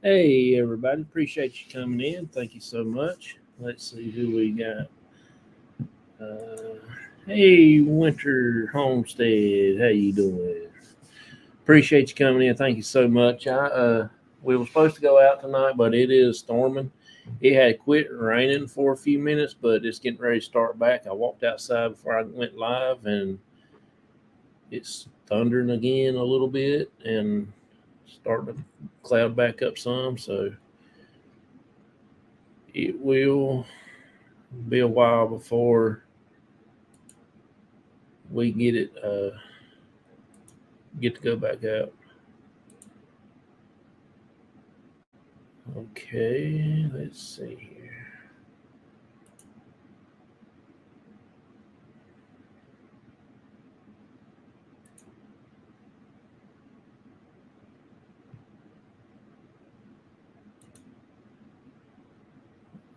Hey, everybody. Appreciate you coming in. Thank you so much. Let's see who we got. Hey, Winter Homestead. How you doing? Appreciate you coming in. Thank you so much. We were supposed to go out tonight, but it is storming. It had quit raining for a few minutes, but it's getting ready to start back. I walked outside before I went live, and it's thundering again a little bit and starting to cloud back up some. So it will be a while before we get to go back out. Okay, let's see here.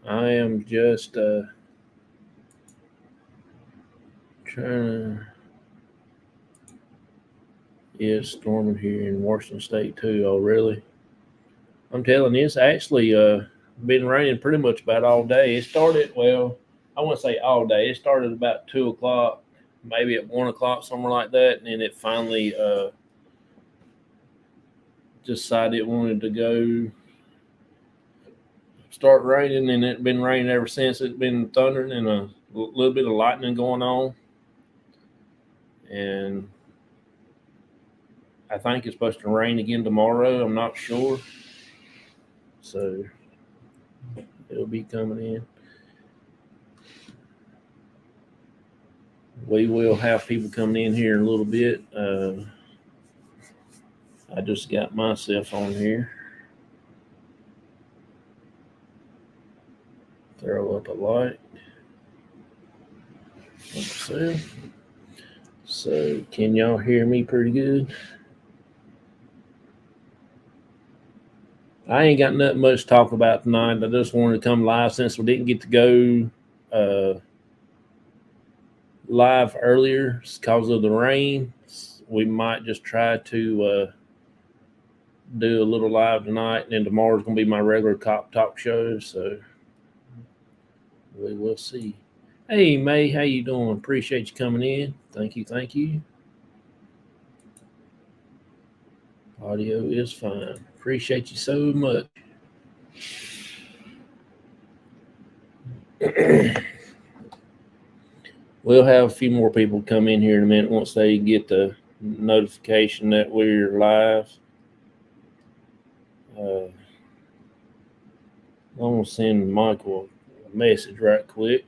I am just trying to. It's storming here in Washington State too. Oh, really? I'm telling you, it's actually been raining pretty much about all day. It started, well, I wouldn't say all day. It started about 2 o'clock, maybe at 1 o'clock, somewhere like that, and then it finally decided it wanted to go start raining, and it's been raining ever since. It's been thundering and a little bit of lightning going on, and I think it's supposed to rain again tomorrow. I'm not sure, so it'll be coming in. We will have people coming in here in a little bit. I just got myself on here. Throw up a light. So, can y'all hear me pretty good? I ain't got nothing much to talk about tonight. I just wanted to come live since we didn't get to go live earlier because of the rain. We might just try to do a little live tonight, and then tomorrow's going to be my regular cop talk show. So we will see. Hey, May, how you doing? Appreciate you coming in. Thank you, thank you. Audio is fine. Appreciate you so much. We'll have a few more people come in here in a minute once they get the notification that we're live. I'm going to send Michael a message right quick.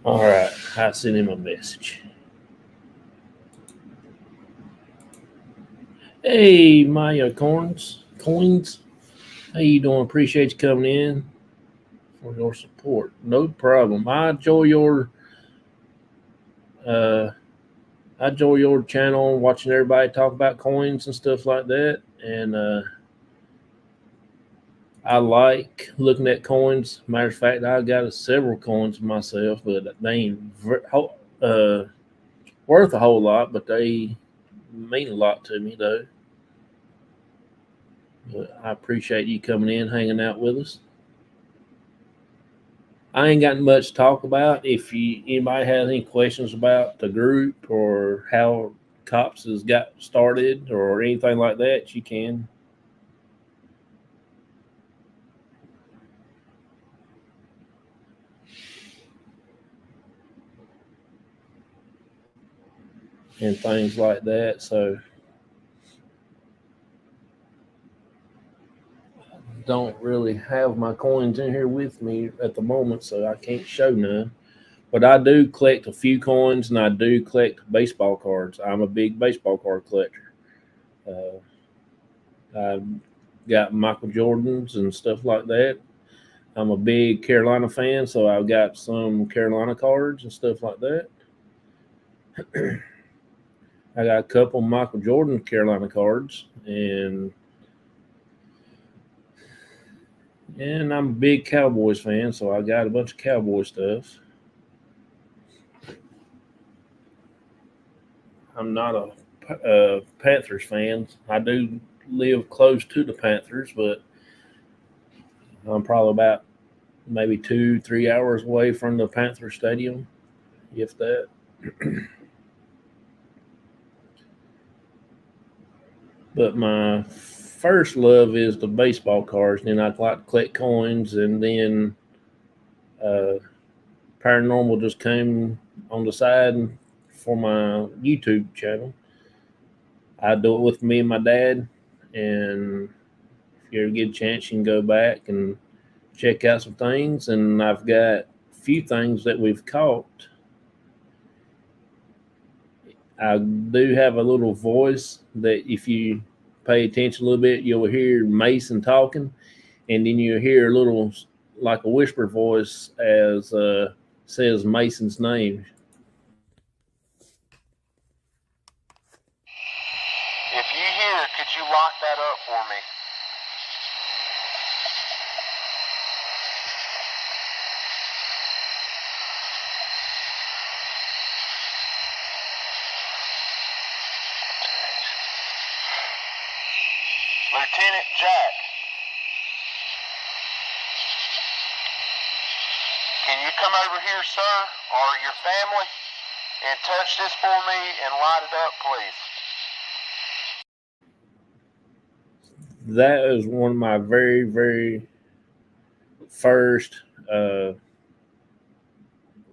All right, I sent him a message. Hey, Maya Coins, how you doing? Appreciate you coming in for your support. No problem. Uh, I enjoy your channel, watching everybody talk about coins and stuff like that, and I like looking at coins. Matter of fact, I got several coins myself, but they ain't worth a whole lot, but they mean a lot to me, though. But I appreciate you coming in, hanging out with us. I ain't got much to talk about. If anybody has any questions about the group or how Cops has got started or anything like that, you can. And things like that. So don't really have my coins in here with me at the moment, so I can't show none. But I do collect a few coins, and I do collect baseball cards. I'm a big baseball card collector. I've got Michael Jordans and stuff like that. I'm a big Carolina fan, so I've got some Carolina cards and stuff like that. I got a couple Michael Jordan Carolina cards, and I'm a big Cowboys fan, so I got a bunch of Cowboy stuff. I'm not a Panthers fan. I do live close to the Panthers, but I'm probably about maybe 2-3 hours away from the Panther Stadium, if that. But my first love is the baseball cards. Then I'd like to collect coins, and then uh, paranormal just came on the side for my YouTube channel. I do it with me and my dad, and if you ever get a chance, you can go back and check out some things. And I've got a few things that we've caught. I do have a little voice that if you pay attention a little bit, you'll hear Mason talking, and then you'll hear a little like a whisper voice as says Mason's name. If you hear, could you lock that up for me? Lieutenant Jack, can you come over here, sir, or your family, and touch this for me and light it up, please? That is one of my very, very first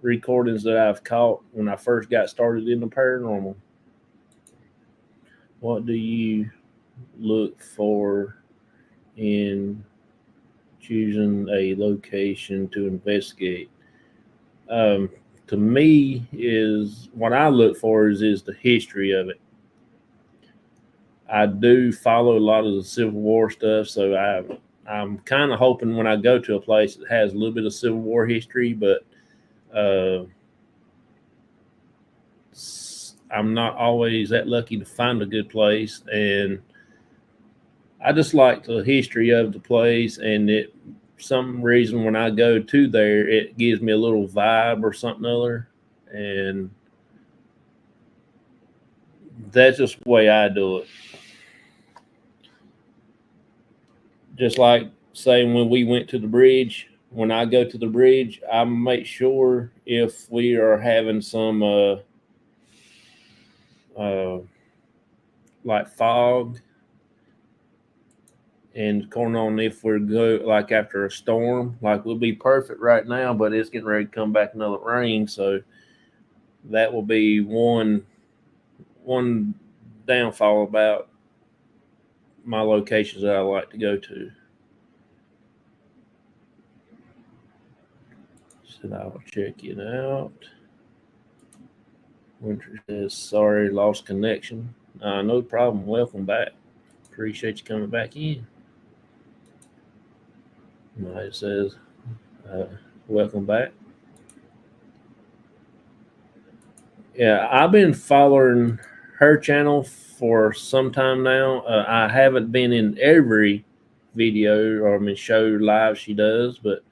recordings that I've caught when I first got started in the paranormal. What do you look for in choosing a location to investigate? To me, is what I look for is the history of it. I do follow a lot of the Civil War stuff, so I'm kind of hoping when I go to a place that has a little bit of Civil War history, but I'm not always that lucky to find a good place. And I just like the history of the place, and it some reason when I go to there, it gives me a little vibe or something other, and that's just the way I do it. Just like saying when we went to the bridge, when I go to the bridge, I make sure if we are having some like fog and going on, if we're go like after a storm, like we'll be perfect right now, but it's getting ready to come back another rain, so that will be one downfall about my locations that I like to go to. So I'll check it out. Winter says, sorry, lost connection. No problem. Welcome back. Appreciate you coming back in. It says, welcome back. Yeah, I've been following her channel for some time now. I haven't been in every video or show live she does, but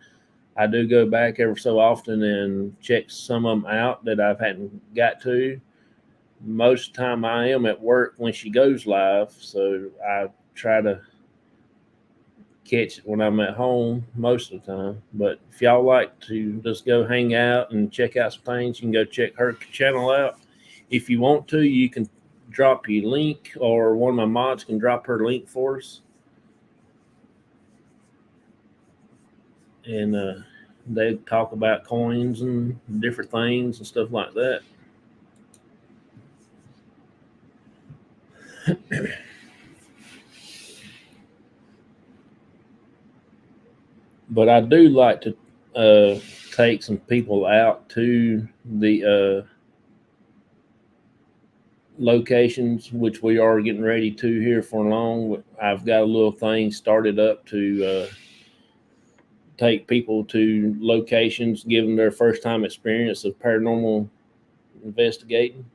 I do go back every so often and check some of them out that I hadn't got to. Most of the time I am at work when she goes live, so I try to catch it when I'm at home most of the time. But if y'all like to just go hang out and check out some things, you can go check her channel out. If you want to, you can drop your link, or one of my mods can drop her link for us. And they talk about coins and different things and stuff like that. But I do like to take some people out to the locations, which we are getting ready to here for long. I've got a little thing started up to take people to locations, give them their first time experience of paranormal investigating.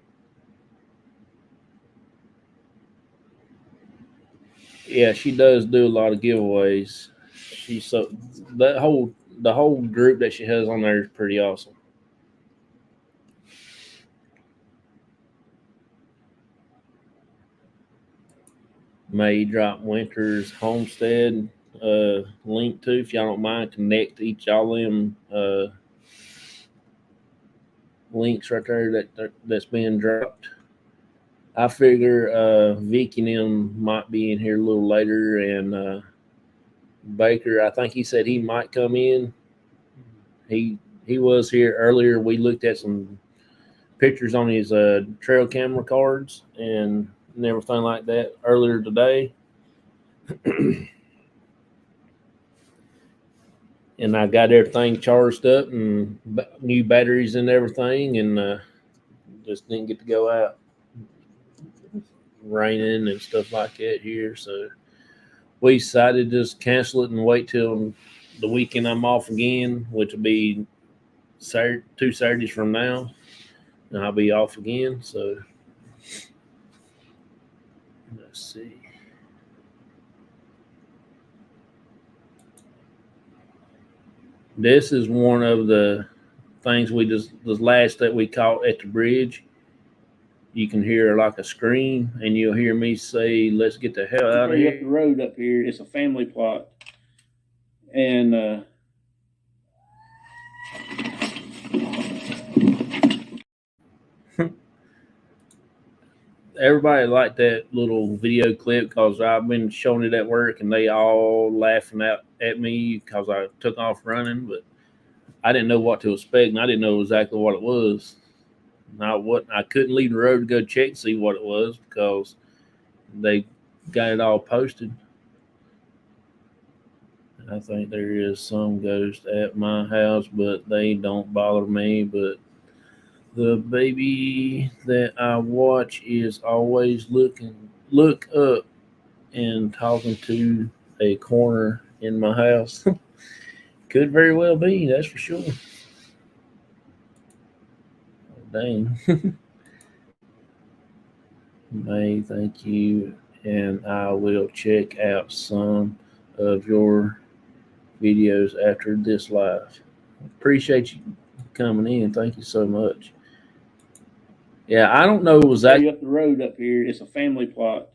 Yeah, she does do a lot of giveaways. She's so the whole group that she has on there is pretty awesome. May drop Winter's homestead link to, if y'all don't mind, connect each all them links right there that's being dropped. I figure Vicky and them might be in here a little later, and Baker, I think he said he might come in. He was here earlier. We looked at some pictures on his trail camera cards and everything like that earlier today. And I got everything charged up and new batteries and everything, and just didn't get to go out. Raining and stuff like that here, so we decided to just cancel it and wait till the weekend I'm off again, which will be Saturday, 2 Saturdays from now, and I'll be off again. So let's see. This is one of the things the last that we caught at the bridge. You can hear like a scream, and you'll hear me say, "Let's get the hell out of here." Up the road up here, it's a family plot, and everybody liked that little video clip because I've been showing it at work, and they all laughing out at me because I took off running, but I didn't know what to expect, and I didn't know exactly what it was. I couldn't leave the road to go check and see what it was because they got it all posted. I think there is some ghost at my house, but they don't bother me. But the baby that I watch is always look up and talking to a corner in my house. Could very well be, that's for sure. Dang. May, thank you. And I will check out some of your videos after this live. Appreciate you coming in. Thank you so much. Yeah, I don't know exactly. Up the road up here, it's a family plot,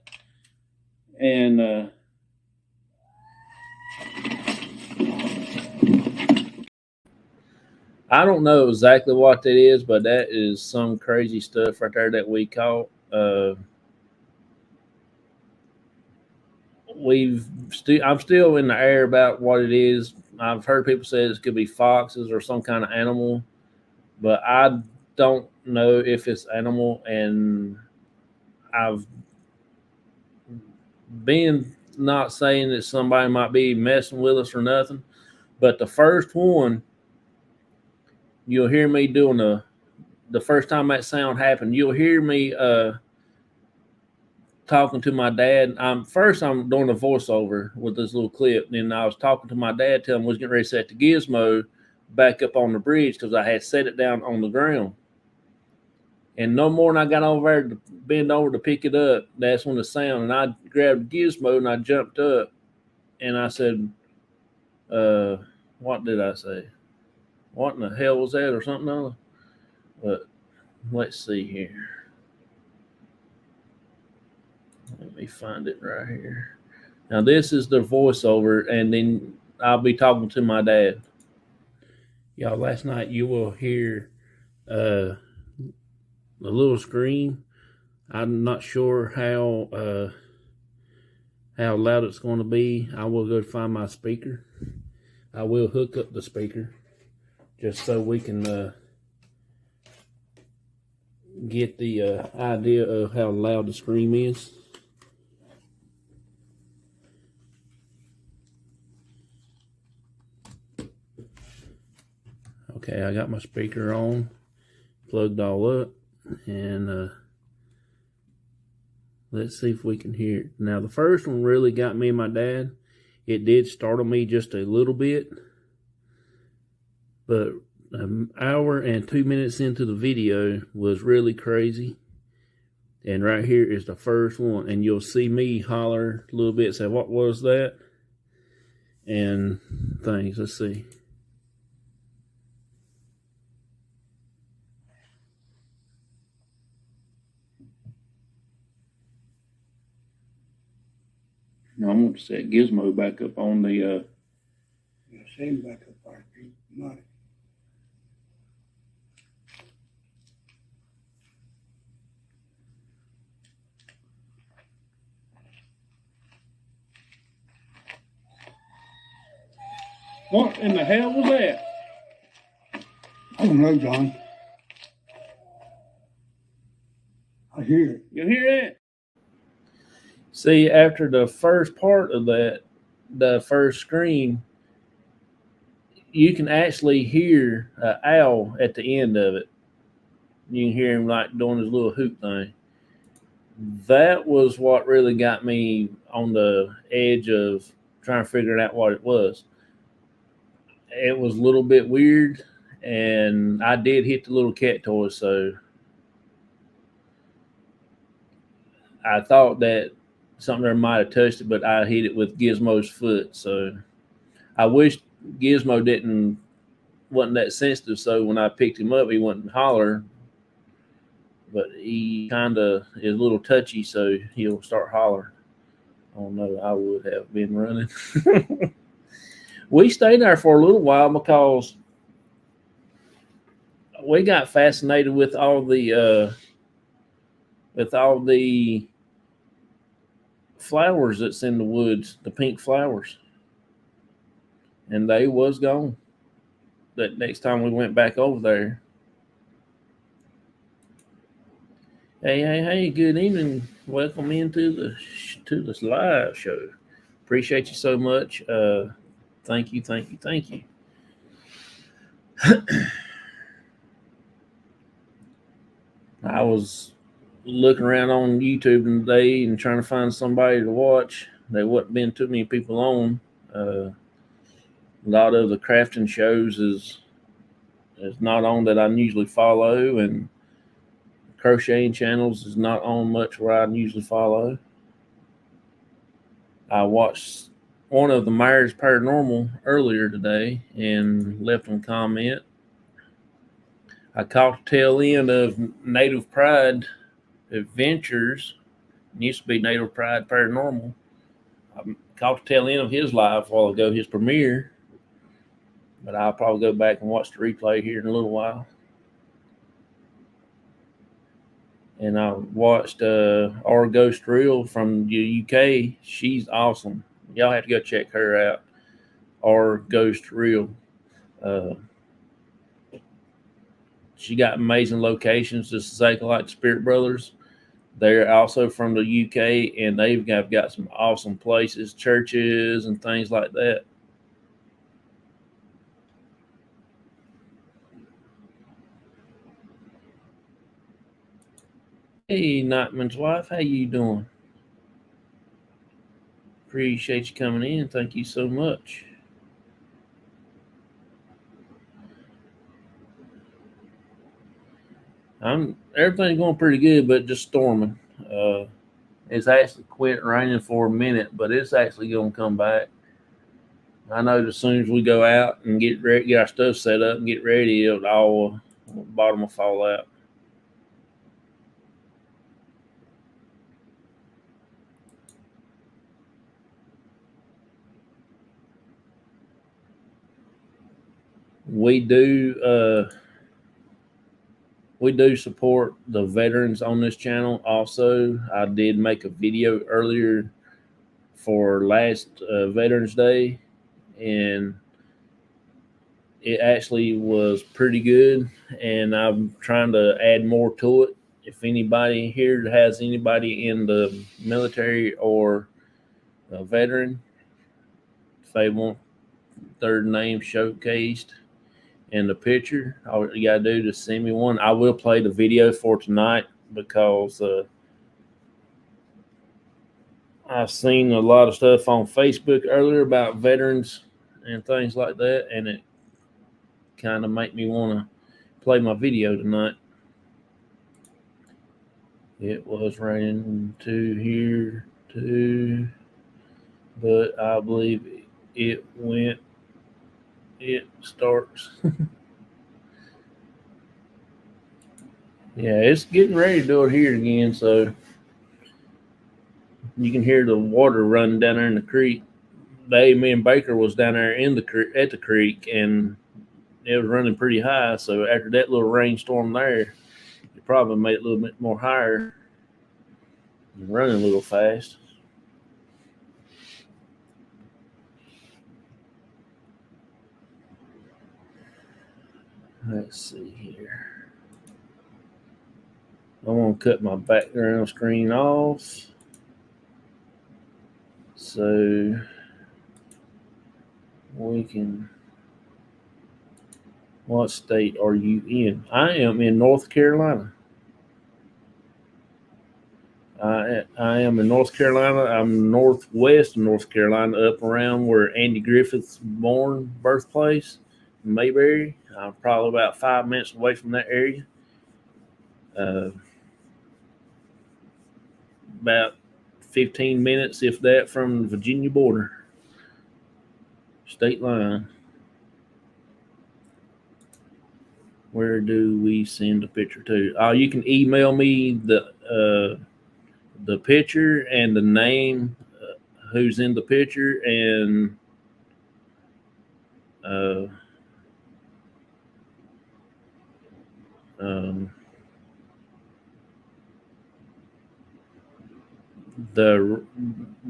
and I don't know exactly what that is, but that is some crazy stuff right there that we caught. I'm still in the air about what it is. I've heard people say it could be foxes or some kind of animal, but I don't know if it's animal. And I've been not saying that somebody might be messing with us or nothing, but the first one, you'll hear me doing the first time that sound happened, you'll hear me talking to my dad. First I'm doing a voiceover with this little clip. Then I was talking to my dad, telling him we was getting ready to set the gizmo back up on the bridge because I had set it down on the ground. And no more than I got over there to bend over to pick it up, that's when the sound. And I grabbed the gizmo and I jumped up and I said, what did I say? What in the hell was that or something else? But let's see here. Let me find it right here. Now this is the voiceover, and then I'll be talking to my dad. Y'all, last night you will hear a little scream. I'm not sure how loud it's going to be. I will go find my speaker. I will hook up the speaker just so we can get the idea of how loud the scream is. Okay, I got my speaker on, plugged all up, and let's see if we can hear it. Now, the first one really got me and my dad. It did startle me just a little bit, but an hour and 2 minutes into the video was really crazy. And right here is the first one, and you'll see me holler a little bit, say, what was that? And things, let's see. Now I'm going to set Gizmo back up on the, Yeah, same back up there. Money. what in the hell was that? I don't know, John. I hear it. You hear that? See, after the first part of that, the first scream, you can actually hear an owl at the end of it. You can hear him like doing his little hoot thing. That was what really got me on the edge of trying to figure out what it was. It was a little bit weird, and I did hit the little cat toy, so I thought that something there might have touched it, but I hit it with Gizmo's foot. So I wish Gizmo wasn't that sensitive, so when I picked him up, he wouldn't holler. But he kind of is a little touchy, so he'll start hollering. Oh no, I would have been running. We stayed there for a little while because we got fascinated with all the flowers that's in the woods, the pink flowers. And they was gone that next time we went back over there. Hey, good evening. Welcome into the live show. Appreciate you so much. Thank you. I was looking around on YouTube today and trying to find somebody to watch. There wasn't been too many people on. A lot of the crafting shows is not on that I usually follow, and crocheting channels is not on much where I usually follow. I watched one of the Myers Paranormal earlier today and left them a comment. I caught the tail end of Native Pride Adventures. It used to be Native Pride Paranormal. I caught the tail end of his live a while ago, his premiere. But I'll probably go back and watch the replay here in a little while. And I watched our Ghost Reel from the UK. She's awesome. Y'all have to go check her out. Our Ghost Reel. She got amazing locations, just exactly like the Spirit Brothers. They're also from the UK, and they've got some awesome places, churches, and things like that. Hey, Nightman's wife, how you doing? Appreciate you coming in. Thank you so much. Everything's going pretty good, but just storming. It's actually quit raining for a minute, but it's actually going to come back. I know as soon as we go out and get ready, get our stuff set up and get ready, the bottom will fall out. We do support the veterans on this channel. Also, I did make a video earlier for last Veterans Day, and it actually was pretty good, and I'm trying to add more to it. If anybody here has anybody in the military or a veteran, if they want their name showcased and the picture. All you gotta do is send me one. I will play the video for tonight because I've seen a lot of stuff on Facebook earlier about veterans and things like that, and it kind of make me want to play my video tonight. It was raining to here too, but I believe it starts. Yeah, it's getting ready to do it here again, so you can hear the water running down there in the creek. Me and Baker was down there in the at the creek, and it was running pretty high. So after that little rainstorm there, it probably made it a little bit more higher and running a little fast. Let's see here. I want to cut my background screen off. So we can. What state are you in? I am in North Carolina. I am in North Carolina. I'm northwest of North Carolina, up around where Andy Griffith's born, birthplace, Mayberry. I'm probably about 5 minutes away from that area. About 15 minutes, if that, from the Virginia border, state line. Where do we send a picture to? Oh, you can email me the picture and the name, who's in the picture, and the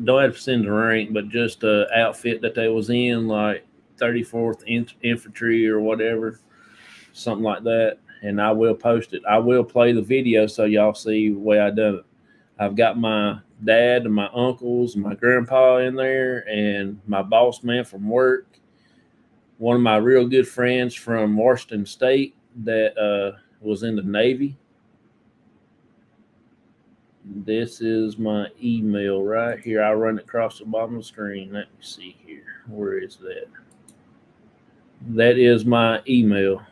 don't have to send the rank, but just the outfit that they was in, like 34th Infantry or whatever, something like that. And I will post it. I will play the video so y'all see the way I done it. I've got my dad and my uncles and my grandpa in there, and my boss man from work, one of my real good friends from Washington State that was in the Navy. This is my email right here. I'll run it across the bottom of the screen. Let me see here. Where is that? That is my email.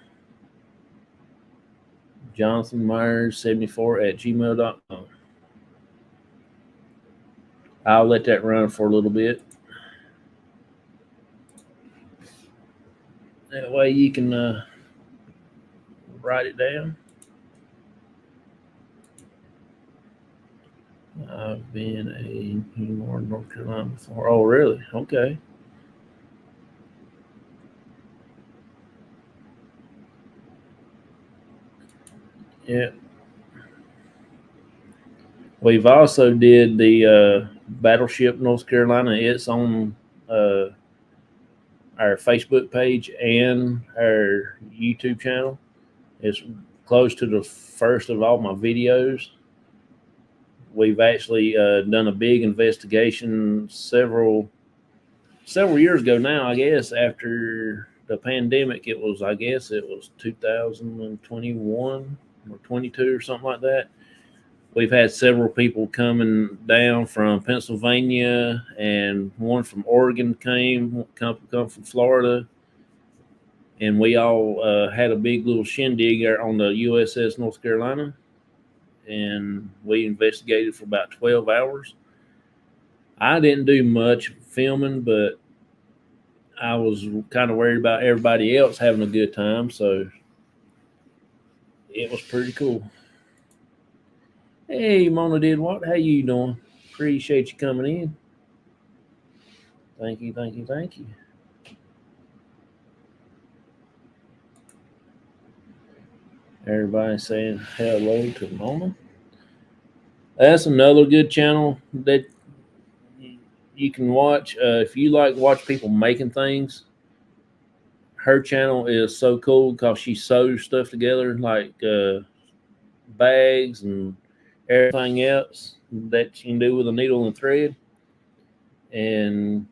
JonathanMyers74@gmail.com. I'll let that run for a little bit. That way you can write it down. I've been a Newmar, North Carolina before. Oh, really? Okay. Yeah. We've also did the Battleship North Carolina. It's on our Facebook page and our YouTube channel. It's close to the first of all my videos. We've actually done a big investigation several years ago now, I guess, after the pandemic. I guess it was 2021 or 22 or something like that. We've had several people coming down from Pennsylvania, and one from Oregon come from Florida. And we all had a big little shindig on the USS North Carolina. And we investigated for about 12 hours. I didn't do much filming, but I was kind of worried about everybody else having a good time, so it was pretty cool. Hey, Mona did what? How you doing? Appreciate you coming in. Thank you, thank you, thank you. Everybody saying hello to Mona. That's another good channel that you can watch. If you like watch people making things, her channel is so cool because she sews stuff together, like bags and everything else that you can do with a needle and thread. And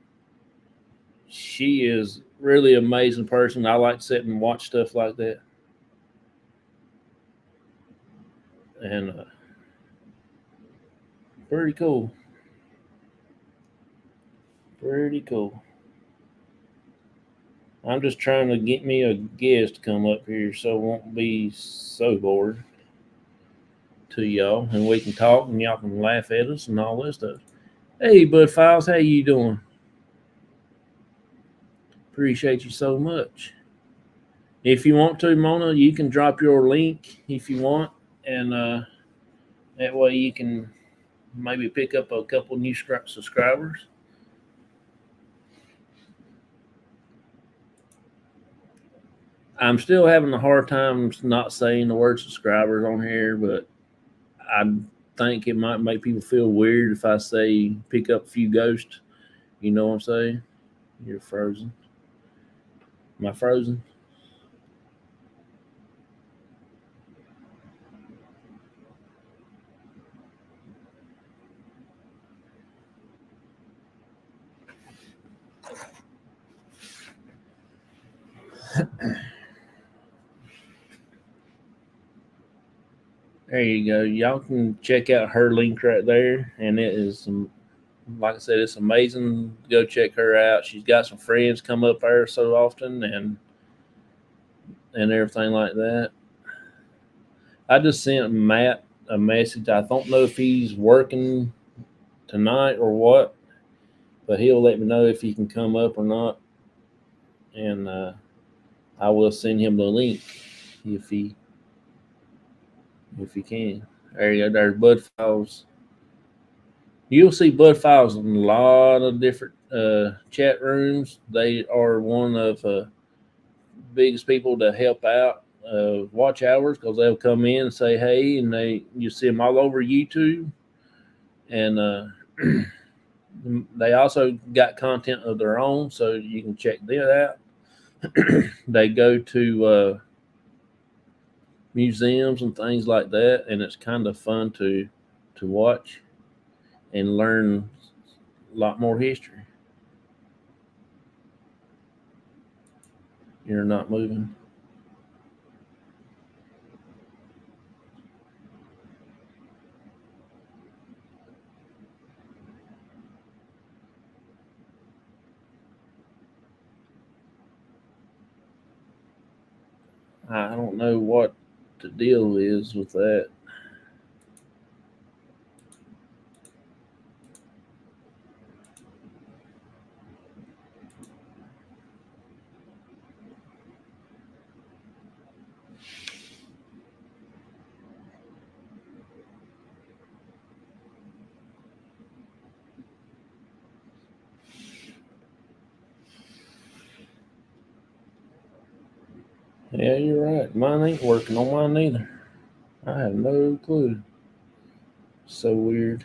she is really amazing person. I like to sit and watch stuff like that. And pretty cool. Pretty cool. I'm just trying to get me a guest to come up here so I won't be so bored to y'all, and we can talk and y'all can laugh at us and all that stuff. Hey, Bud Files, how you doing? Appreciate you so much. If you want to, Mona, you can drop your link if you want, and that way you can maybe pick up a couple new subscribers. I'm still having a hard time not saying the word subscribers on here, but I think it might make people feel weird if I say pick up a few ghosts. You know what I'm saying? You're frozen. Am I frozen? There you go. Y'all can check out her link right there, and it is like I said, it's amazing. Go check her out. She's got some friends come up there so often, and everything like that. I just sent Matt a message. I don't know if he's working tonight or what, but he'll let me know if he can come up or not, and I will send him the link if he can. There you go. There's Bud Files. You'll see Bud Files in a lot of different chat rooms. They are one of the biggest people to help out watch hours, because they'll come in and say hey, and you see them all over YouTube. And they also got content of their own, so you can check that out. They go to museums and things like that, and it's kind of fun to watch and learn a lot more history. You're not moving. I don't know what the deal is with that. Yeah, you're right. Mine ain't working on mine either. I have no clue. So weird.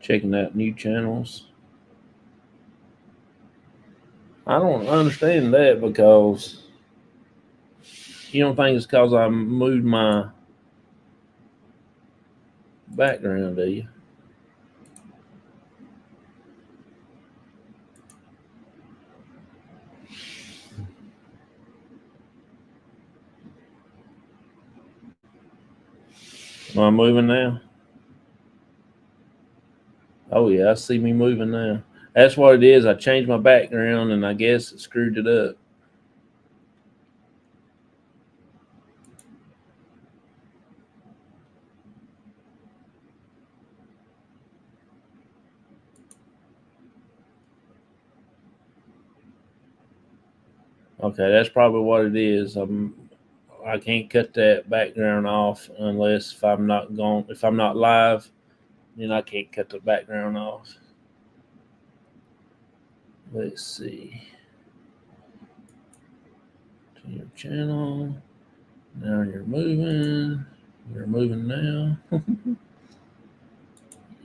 Checking out new channels. I don't understand that, because you don't think it's because I moved my background, do you? Am I moving now? Oh yeah, I see me moving now. That's what it is. I changed my background, and I guess it screwed it up. Okay, that's probably what it is. I can't cut that background off unless if I'm not live, then I can't cut the background off. Let's see. To your channel. Now you're moving. You're moving now.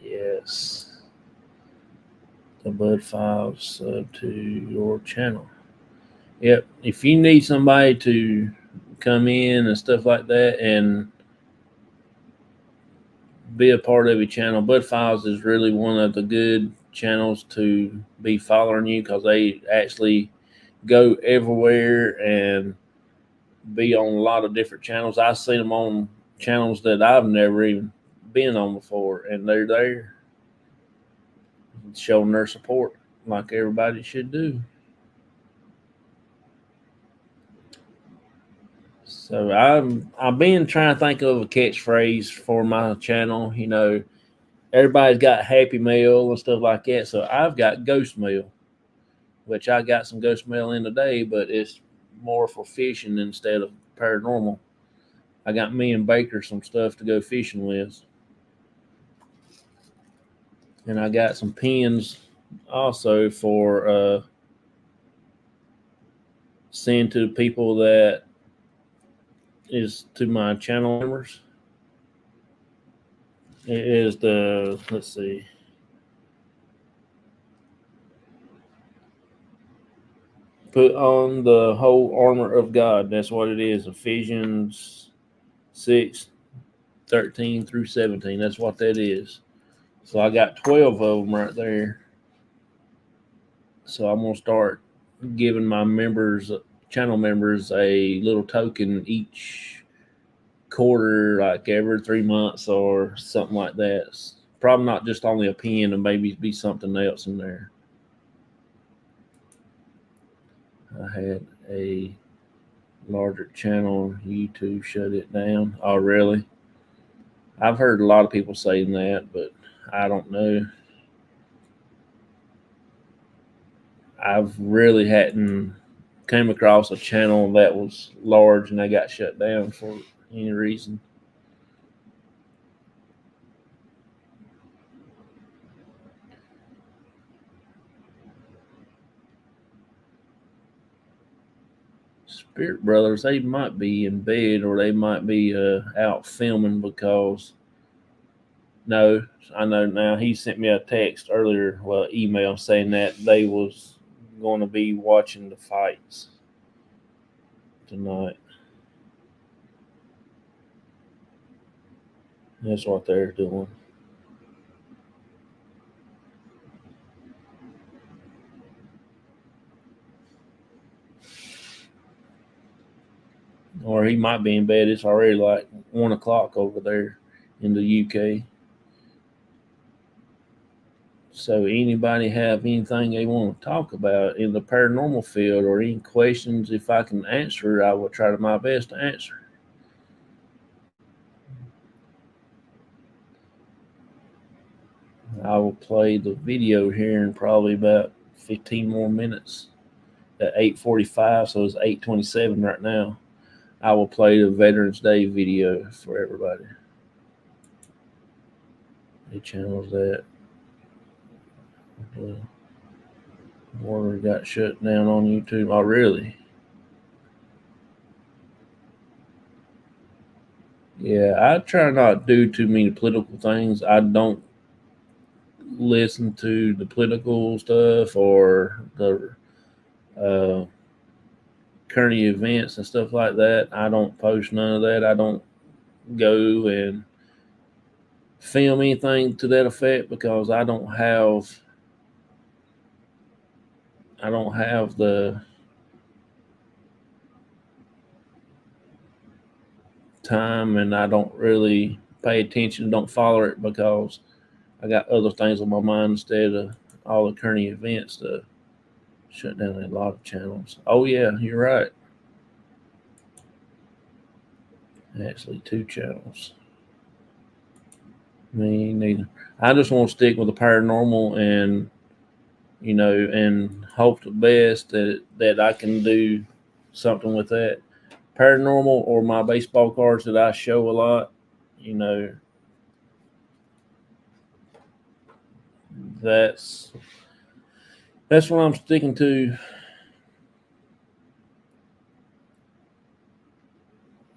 Yes. The Bud Files sub to your channel. Yep. If you need somebody to come in and stuff like that and be a part of your channel, Bud Files is really one of the good channels to be following you because they actually go everywhere and be on a lot of different channels. I've seen them on channels that I've never even been on before, and they're there showing their support like everybody should do. So I've been trying to think of a catchphrase for my channel. You know, everybody's got Happy Mail and stuff like that. So I've got Ghost Mail, which I got some Ghost Mail in today, but it's more for fishing instead of paranormal. I got me and Baker some stuff to go fishing with. And I got some pins also for send to people that is to my channel members. It is the, let's see. Put on the whole armor of God. That's what it is. Ephesians 6:13 through 17. That's what that is. So I got 12 of them right there. So I'm going to start giving my members, channel members, a little token each quarter, like every 3 months or something like that. It's probably not just only a pin, and maybe be something else in there. I had a larger channel, YouTube shut it down. Oh, really? I've heard a lot of people saying that, but I don't know. I've really hadn't came across a channel that was large and they got shut down for any reason. Spirit Brothers, they might be in bed or they might be out filming because no, I know now. He sent me a text earlier, well, email saying that they was going to be watching the fights tonight. That's what they're doing. Or he might be in bed. It's already like 1 o'clock over there in the UK. So anybody have anything they want to talk about in the paranormal field or any questions, if I can answer, I will try my best to answer. I will play the video here in probably about 15 more minutes at 8:45, so it's 8:27 right now. I will play the Veterans Day video for everybody. What channel is that? Water got shut down on YouTube. Oh, really? Yeah, I try not to do too many political things. I don't listen to the political stuff or the current events and stuff like that. I don't post none of that. I don't go and film anything to that effect because I don't have the time, and I don't really pay attention, don't follow it because I got other things on my mind instead of all the current events to shut down a lot of channels. Oh yeah, you're right. Actually, 2 channels. Me neither. I just want to stick with the paranormal and, you know, and hope the best that I can do something with that. Paranormal or my baseball cards that I show a lot, you know, that's what I'm sticking to.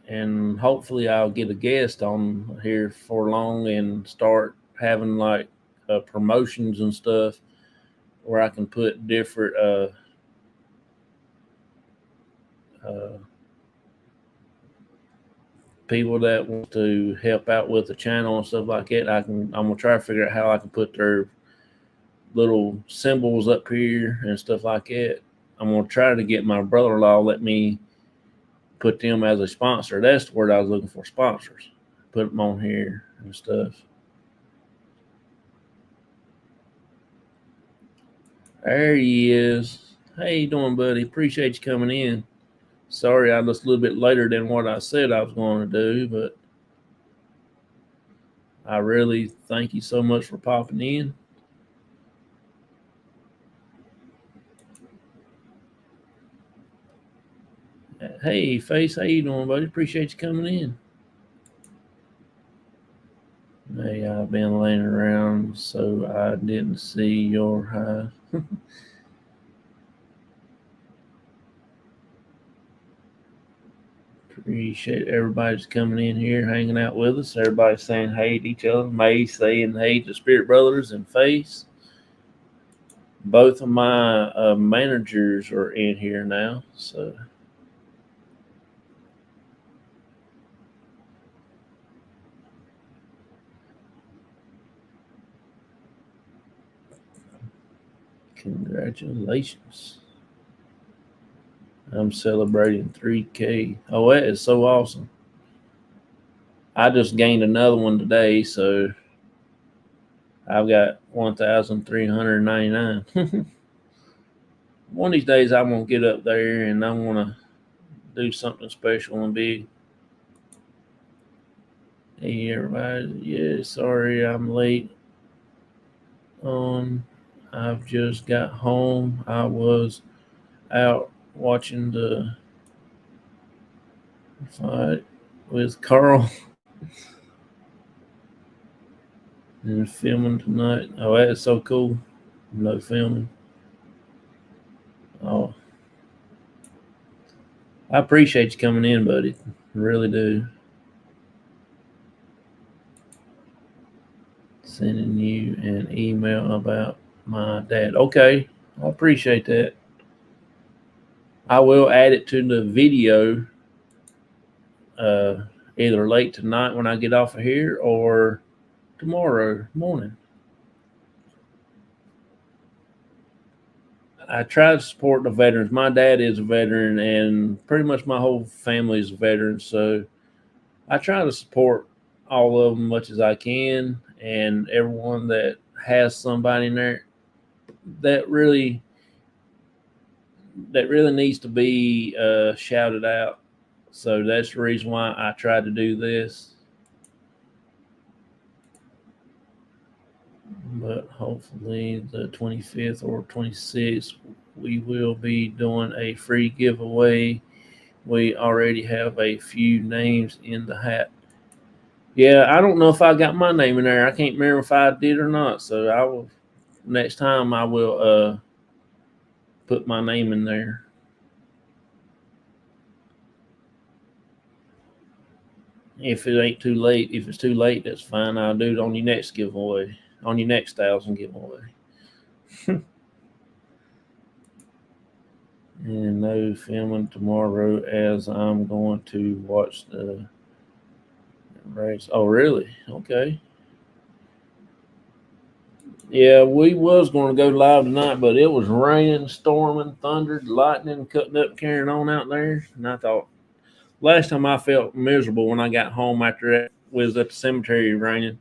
And hopefully I'll get a guest on here for long and start having like promotions and stuff where I can put different people that want to help out with the channel and stuff like that. I'm gonna try to figure out how I can put their little symbols up here and stuff like that. I'm gonna try to get my brother-in-law let me put them as a sponsor. That's the word I was looking for, sponsors. Put them on here and stuff. There he is. How you doing, buddy? Appreciate you coming in. Sorry I was a little bit later than what I said I was going to do, but I really thank you so much for popping in. Hey, Face, how you doing, buddy? Appreciate you coming in. Hey, I've been laying around, so I didn't see your hi. Appreciate everybody's coming in here, hanging out with us. Everybody saying hey to each other. May saying hey to Spirit Brothers and Face. Both of my managers are in here now, so. Congratulations. I'm celebrating 3K. Oh, that is so awesome. I just gained another one today, so I've got 1,399. One of these days, I'm going to get up there and I'm going to do something special and big. Hey, everybody. Yeah, sorry I'm late. I've just got home. I was out watching the fight with Carl and filming tonight. Oh, that is so cool. No filming. Oh, I appreciate you coming in, buddy. I really do. Sending you an email about my dad. Okay, I appreciate that. I will add it to the video either late tonight when I get off of here or tomorrow morning. I try to support the veterans. My dad is a veteran, and pretty much my whole family is a veteran. So I try to support all of them much as I can, and everyone that has somebody in there that really needs to be shouted out. So that's the reason why I try to do this. But hopefully the 25th or 26th, we will be doing a free giveaway. We already have a few names in the hat. Yeah, I don't know if I got my name in there. I can't remember if I did or not. So I will, next time I will put my name in there. If it ain't too late, if it's too late, that's fine. I'll do it on your next giveaway, on your next 1,000 giveaway. And no filming tomorrow as I'm going to watch the race. Oh, really? Okay. Yeah, we was going to go live tonight, but it was raining, storming, thundered, lightning, cutting up, carrying on out there. And I thought, last time I felt miserable when I got home after that was at the cemetery raining.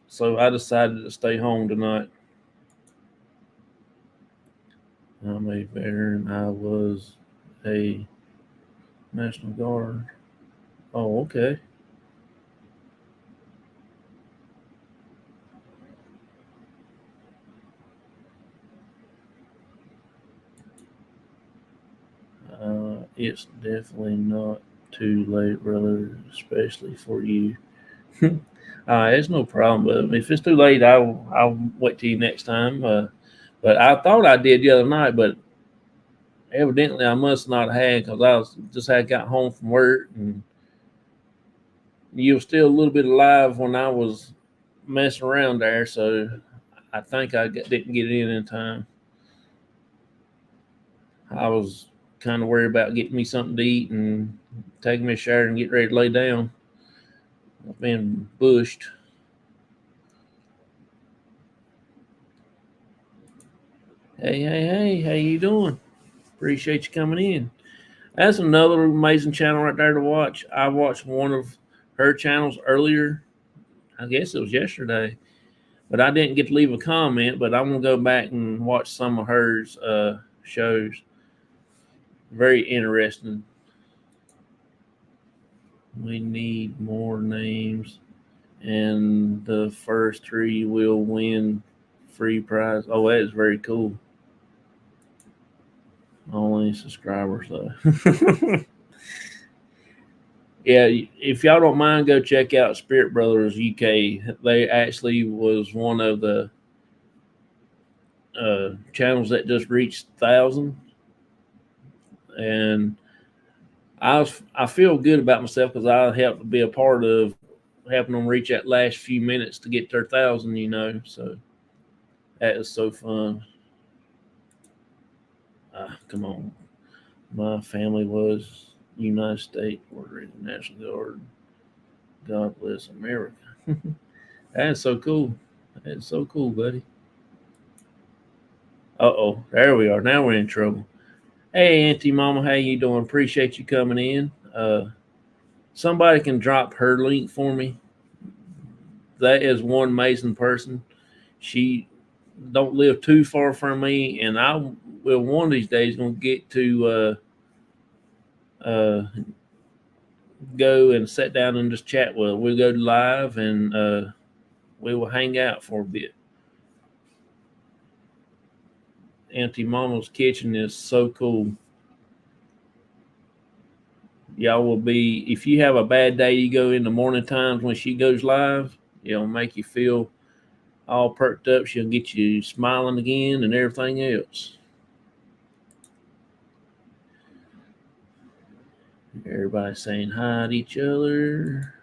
So I decided to stay home tonight. I'm a veteran. I was a National Guard. Oh, okay. It's definitely not too late, brother, especially for you. It's no problem, but if it's too late, I'll wait till you next time. But I thought I did the other night, but evidently I must not have because I was just had got home from work and you were still a little bit alive when I was messing around there. So I think I didn't get it in time. I was kind of worried about getting me something to eat and taking me a shower and get ready to lay down. I've been bushed. Hey, how you doing? Appreciate you coming in. That's another amazing channel right there to watch. I watched one of her channels earlier. I guess it was yesterday, but I didn't get to leave a comment. But I'm gonna go back and watch some of hers shows. Very interesting. We need more names, and the first 3 will win free prize. Oh, that is very cool. Only subscribers though. Yeah, if y'all don't mind, go check out Spirit Brothers UK. They actually was one of the channels that just reached 1,000, and I feel good about myself because I helped to be a part of helping them reach that last few minutes to get their 1,000. So that is so fun. Come on, my family was United States Border National Guard. God bless America. That's so cool. That's so cool, buddy. Uh-oh, there we are. Now we're in trouble. Hey, Auntie Mama, how you doing? Appreciate you coming in. Somebody can drop her link for me. That is one amazing person. She don't live too far from me, and I will one of these days gonna get to go and sit down and just chat with her. We'll go live and we will hang out for a bit. Auntie Mama's kitchen is so cool. Y'all will be, if you have a bad day, you go in the morning times when she goes live, it'll make you feel all perked up. She'll get you smiling again and everything else. Everybody saying hi to each other.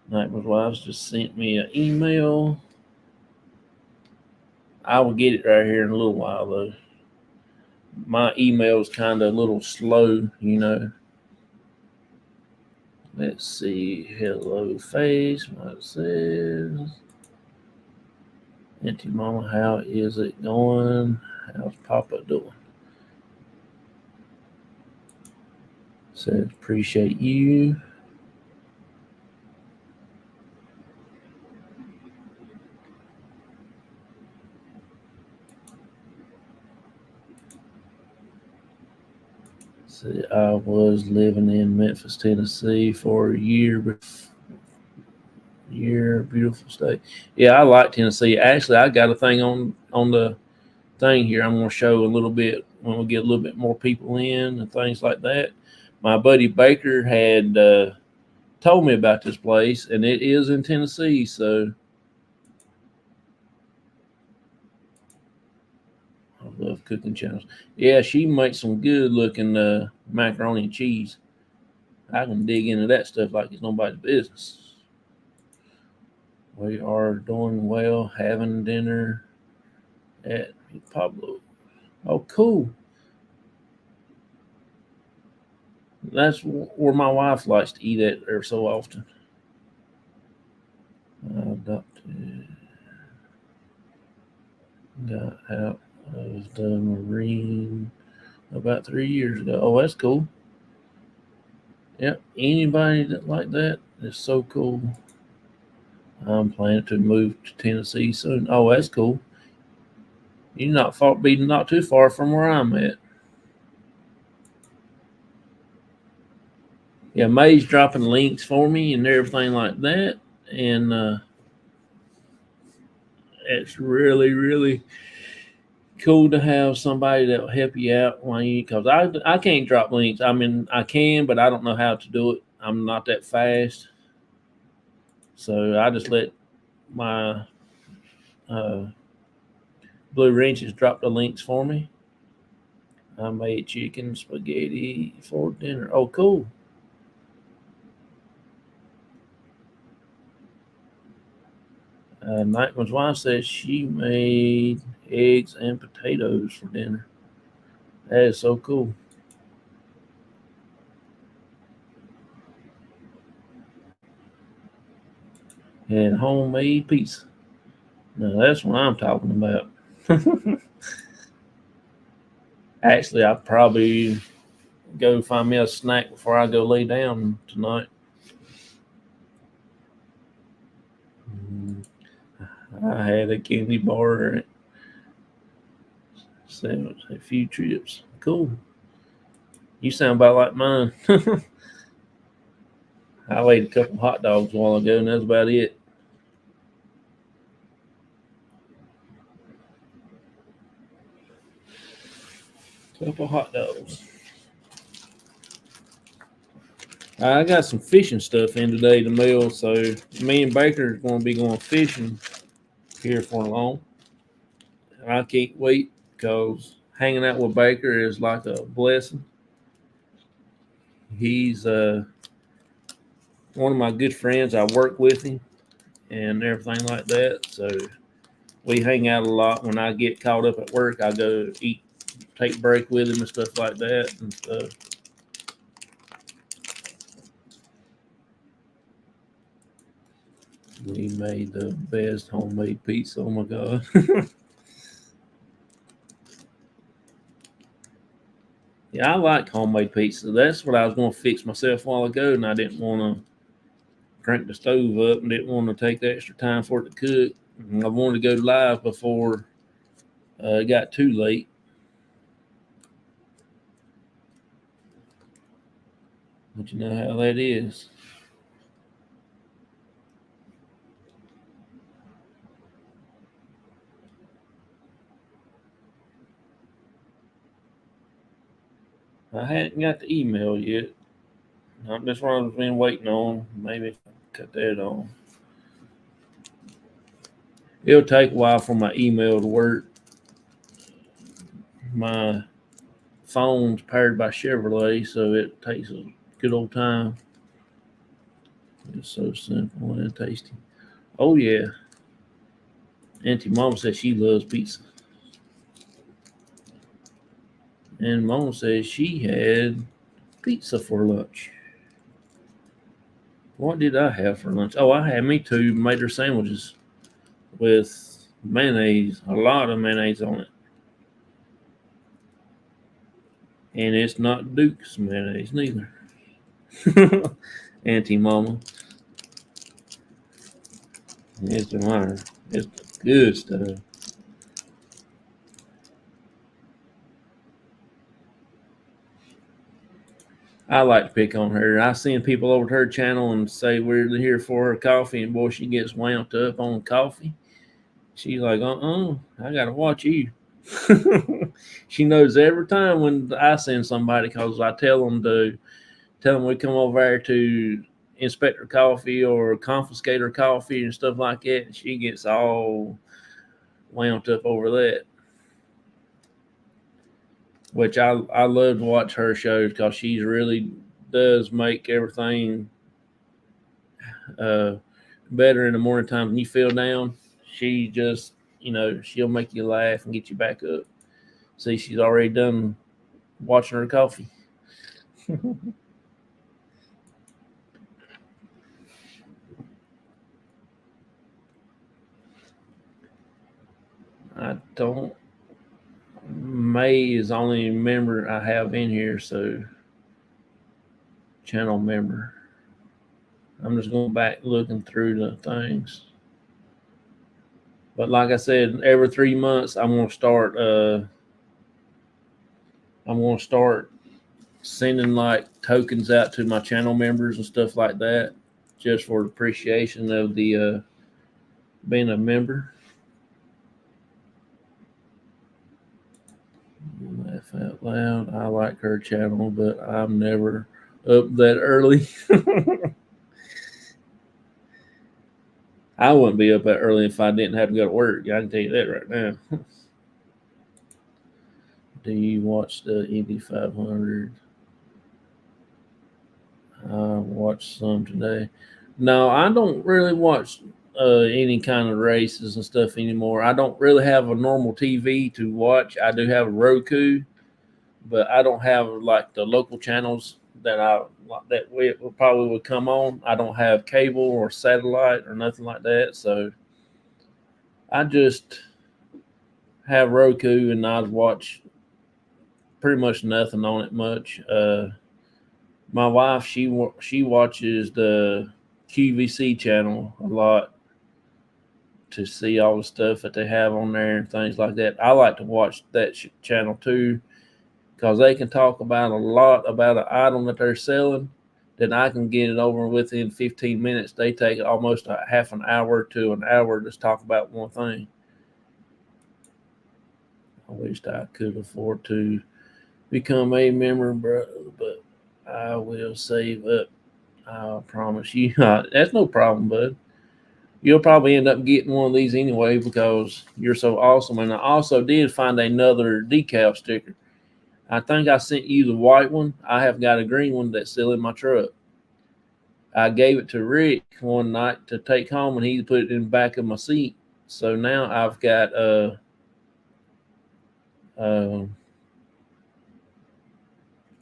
Nightmare's Wives just sent me an email. I will get it right here in a little while, though. My email is kind of a little slow, Let's see. Hello, face. What it says. Auntie Mama, how is it going? How's Papa doing? Says, appreciate you. See, I was living in Memphis, Tennessee for a year. Beautiful state. Yeah, I like Tennessee. Actually, I got a thing on the thing here. I'm going to show a little bit when we get a little bit more people in and things like that. My buddy Baker had told me about this place, and it is in Tennessee. So I love cooking channels. Yeah, she makes some good looking macaroni and cheese. I can dig into that stuff like it's nobody's business. We are doing well, having dinner at Pablo. Oh, cool. That's where my wife likes to eat at there so often. Got out of the Marine about 3 years ago. Oh, that's cool. Yep. Anybody that like that is so cool. I'm planning to move to Tennessee soon. Oh, that's cool. You're not too far from where I'm at. Yeah, May's dropping links for me and everything like that, and it's really, really cool to have somebody that will help you out because I can't drop links. I mean, I can, but I don't know how to do it. I'm not that fast, so I just let my Blue Wrenches drop the links for me. I made chicken spaghetti for dinner. Oh, cool. Nightman's wife says she made eggs and potatoes for dinner. That is so cool. And homemade pizza. Now that's what I'm talking about. Actually, I'll probably go find me a snack before I go lay down tonight. I had a candy bar at a few trips. Cool. You sound about like mine. I ate a couple hot dogs a while ago, and that's about it. Couple hot dogs. I got some fishing stuff in today to mail, so me and Baker are going to be going fishing here for long. I can't wait because hanging out with Baker is like a blessing. He's one of my good friends. I work with him and everything like that. So we hang out a lot. When I get caught up at work, I go eat, take a break with him and stuff like that and stuff. We made the best homemade pizza. Oh my God. Yeah, I like homemade pizza. That's what I was going to fix myself a while ago, and I didn't want to crank the stove up and didn't want to take the extra time for it to cook. And I wanted to go live before it got too late. But you know how that is. I hadn't got the email yet. That's what I've been waiting on. Maybe cut that on. It'll take a while for my email to work. My phone's powered by Chevrolet, so it takes a good old time. It's so simple and tasty. Oh yeah. Auntie Mama says she loves pizza. And Mama says she had pizza for lunch. What did I have for lunch? Oh, I had me two made her sandwiches with mayonnaise, a lot of mayonnaise on it. And it's not Duke's mayonnaise neither. Auntie Mama. It's mine. It's good stuff. I like to pick on her. I send people over to her channel and say we're here for her coffee, and boy, she gets wound up on coffee. She's like, I gotta watch you. She knows every time when I send somebody, because I tell them we come over there to inspect her coffee or confiscate her coffee and stuff like that. And she gets all wound up over that. Which I love to watch her shows because she really does make everything better in the morning time. When you feel down, she just, she'll make you laugh and get you back up. See, she's already done watching her coffee. May is the only member I have in here, so channel member. I'm just going back looking through the things. But like I said, every 3 months I'm going to start sending like tokens out to my channel members and stuff like that, just for appreciation of the being a member. Laugh out loud. I like her channel, but I'm never up that early. I wouldn't be up that early if I didn't have to go to work. I can tell you that right now. Do you watch the Indy 500? I watched some today. No, I don't really watch any kind of races and stuff anymore. I don't really have a normal TV to watch. I do have a Roku, but I don't have like the local channels that probably would come on. I don't have cable or satellite or nothing like that. So I just have Roku, and I'd watch pretty much nothing on it much. My wife, she watches the QVC channel a lot to see all the stuff that they have on there and things like that. I like to watch that channel too, because they can talk about a lot about an item that they're selling, then I can get it over within 15 minutes. They take almost a half an hour to an hour to talk about one thing. I wished I could afford to become a member, bro, but I will save up. I promise you. That's no problem, bud. You'll probably end up getting one of these anyway because you're so awesome. And I also did find another decal sticker. I think I sent you the white one. I have got a green one that's still in my truck. I gave it to Rick one night to take home, and he put it in the back of my seat. So now I've got a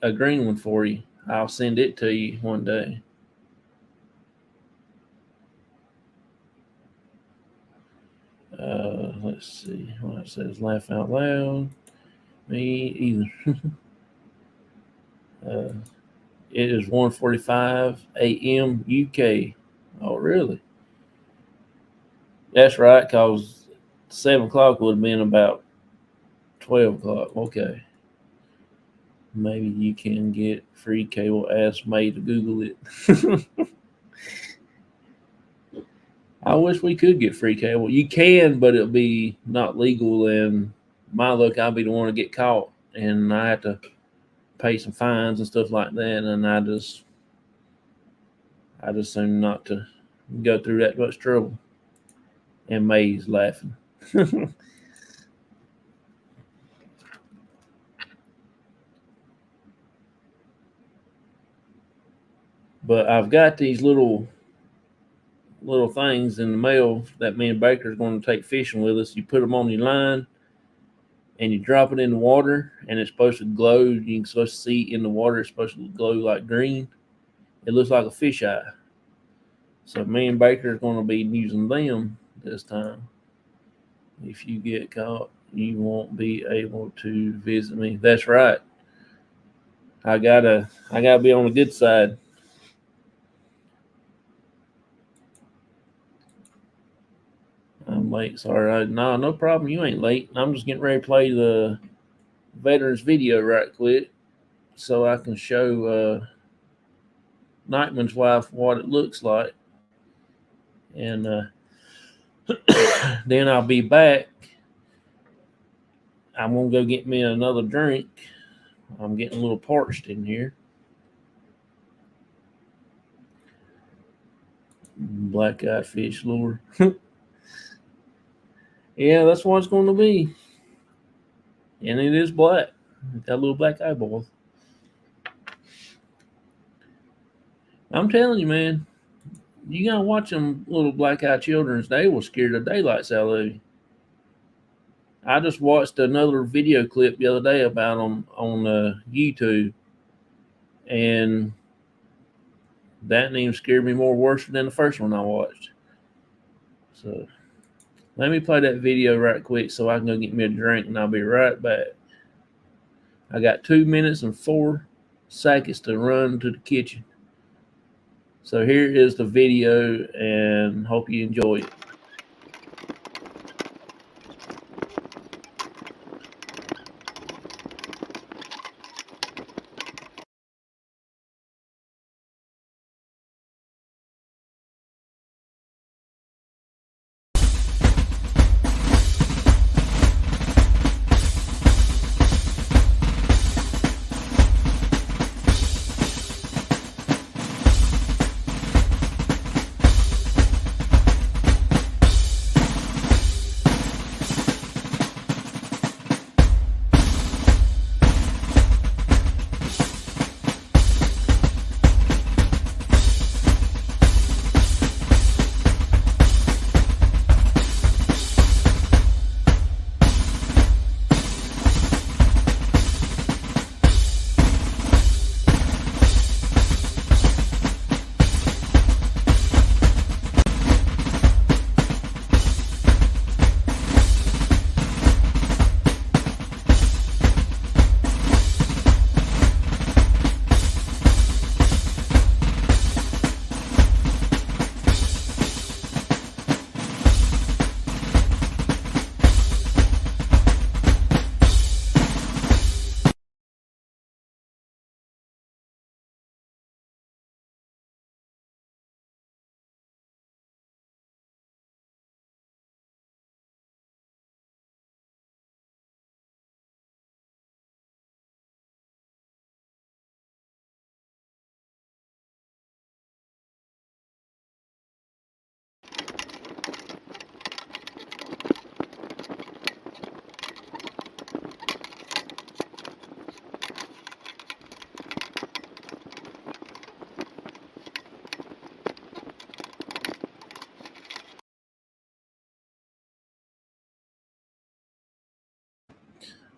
green one for you. I'll send it to you one day. Let's see what it says. Laugh out loud. Me either. It is 1:45 a.m. UK. Oh, really? That's right, because 7 o'clock would have been about 12 o'clock. Okay. Maybe you can get free cable. Ask May to Google it. I wish we could get free cable. You can, but it'll be not legal. And my luck, I'll be the one to get caught. And I have to pay some fines and stuff like that. And I just seem not to go through that much trouble. And May's laughing. But I've got these little things in the mail that me and Baker's going to take fishing with us. You put them on your line and you drop it in the water, and it's supposed to glow. You can supposed to see in the water. It's supposed to glow like green. It looks like a fish eye. So me and Baker are going to be using them this time. If you get caught, you won't be able to visit me. That's right. I gotta be on the good side. I'm late. Sorry. No problem. You ain't late. I'm just getting ready to play the veterans video right quick so I can show Nightman's wife what it looks like. And then I'll be back. I'm going to go get me another drink. I'm getting a little parched in here. Black-eyed fish lure. Yeah, that's what it's going to be. And it is black. It's got little black eyeballs. I'm telling you, man, you got to watch them little black-eyed children. They will scare the daylights out of you. I just watched another video clip the other day about them on YouTube. And that name scared me more worse than the first one I watched. So let me play that video right quick so I can go get me a drink, and I'll be right back. I got 2 minutes and 4 seconds to run to the kitchen. So here is the video, and hope you enjoy it.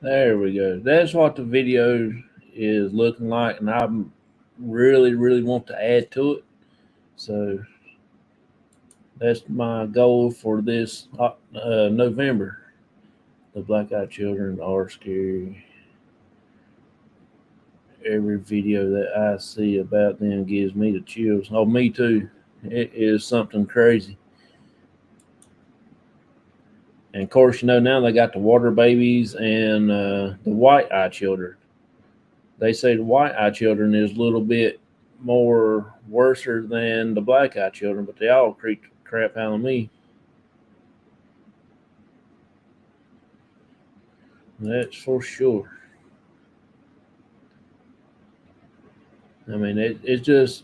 There we go. That's what the video is looking like, and I really want to add to it. So that's my goal for this November. The Black-Eyed Children are scary. Every video that I see about them gives me the chills. Oh, me too. It is something crazy. And of course, now they got the water babies and the white-eyed children. They say the white-eyed children is a little bit more worser than the black-eyed children, but they all creep crap out of me. That's for sure. I mean, it's just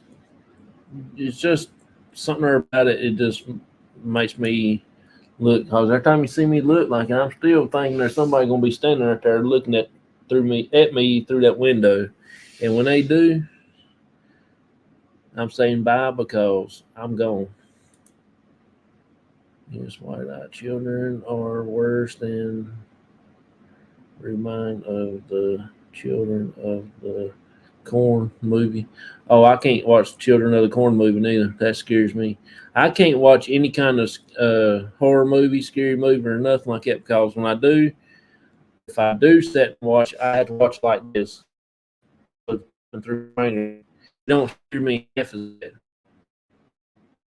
something about it. It just makes me look. Because every time you see me look like it, I'm still thinking there's somebody gonna be standing right there looking at me through that window. And when they do, I'm saying bye because I'm gone. Yes, white-eyed children are worse than remind of the children of the Corn movie. Oh, I can't watch Children of the Corn movie neither. That scares me. I can't watch any kind of horror movie, scary movie, or nothing like that because when I do, if I do sit and watch, I have to watch like this. It don't scare me half as bad.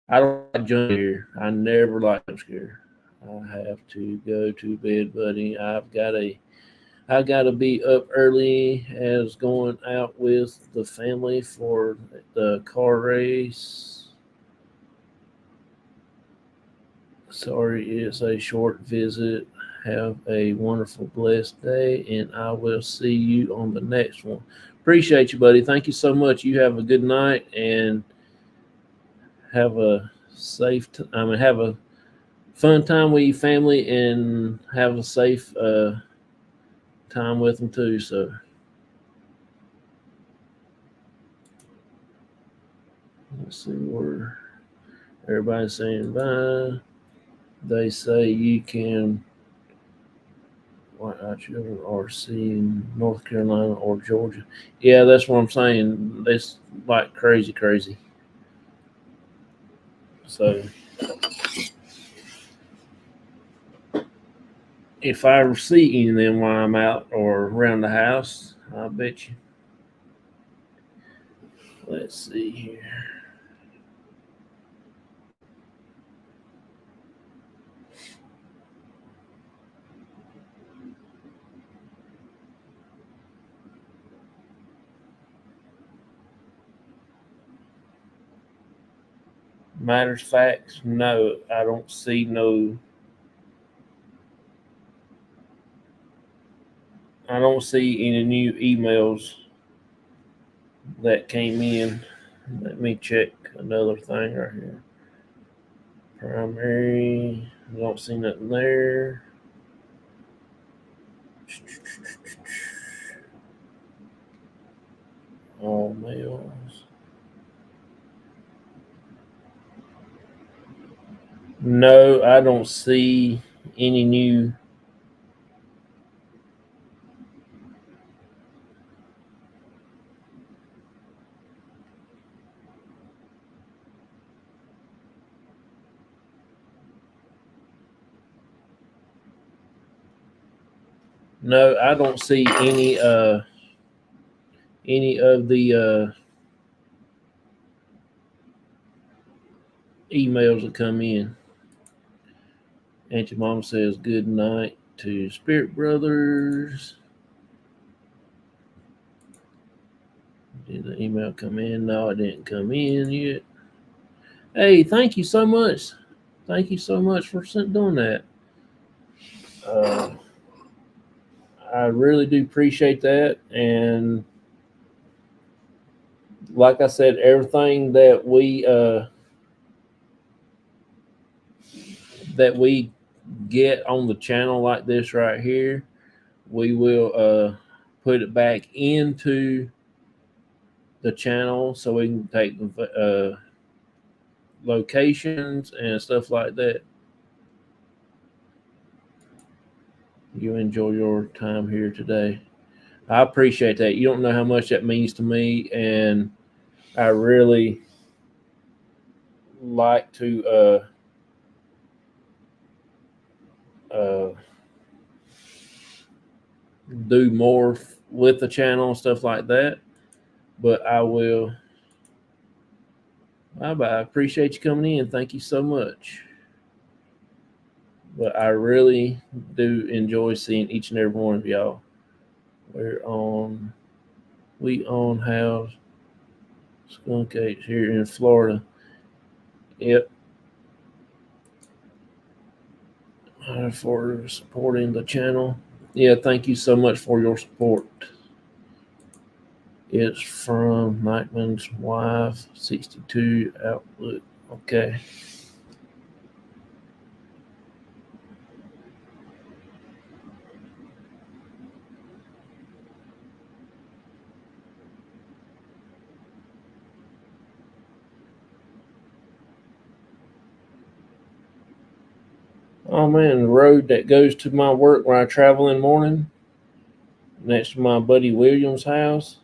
I don't like jump scare. I never like jump scare. I have to go to bed, buddy. I gotta be up early as going out with the family for the car race. Sorry, it's a short visit. Have a wonderful, blessed day, and I will see you on the next one. Appreciate you, buddy. Thank you so much. You have a good night and have a have a fun time with your family and have a safe time with them too. So let's see where everybody's saying bye. They say you can white-eyed children are seen North Carolina or Georgia. Yeah, that's what I'm saying. That's like crazy. So if I ever see any of them while I'm out or around the house, I bet you. Let's see here. Matters facts? No, I don't see no. I don't see any new emails that came in. Let me check another thing right here. Primary. I don't see nothing there. All mails. No, I don't see any new. No, I don't see any of the emails that come in. Auntie Mom says good night to Spirit Brothers. Did the email come in? No, it didn't come in yet. Hey, thank you so much. Thank you so much for doing that. I really do appreciate that. And like I said, everything that we get on the channel like this right here, we will put it back into the channel so we can take locations and stuff like that. you enjoy your time here today. I appreciate that. You don't know how much that means to me, and I really like to uh, do more with the channel and stuff like that. But I will. Bye bye. I appreciate you coming in. Thank you so much. But I really do enjoy seeing each and every one of y'all. We own house skunk apes here in Florida. Yep. For supporting the channel. Yeah, thank you so much for your support. It's from Nightman's Wife 62 Outlook. Okay. Oh man, the road that goes to my work where I travel in the morning, next to my buddy William's house,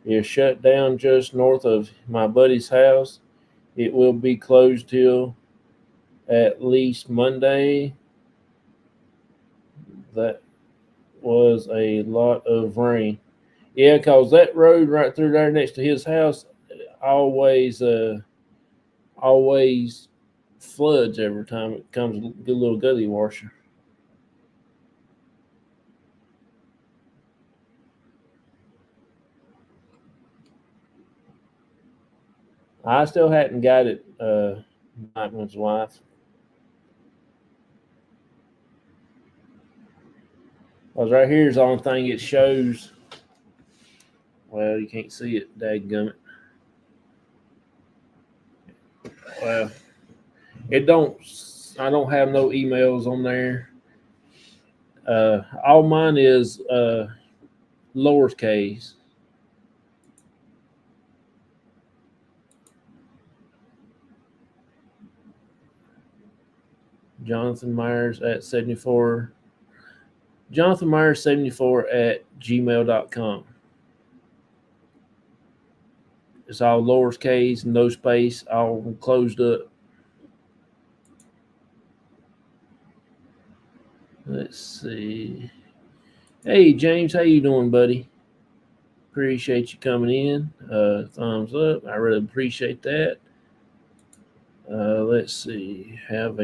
is shut down just north of my buddy's house. It will be closed till at least Monday. That was a lot of rain. Yeah, cause that road right through there next to his house always floods every time it comes a little gully washer. I still hadn't got it, Nightman's Wife. Cause right here is the only thing it shows. Well, you can't see it, dadgummit. Well, it don't. I don't have no emails on there. All mine is lowercase. Jonathan Myers at 74. Jonathan Myers 74 at gmail.com. It's all lowercase, no space, all closed up. Let's see. Hey James, how you doing, buddy? Appreciate you coming in. Thumbs up. I really appreciate that. Let's see. Have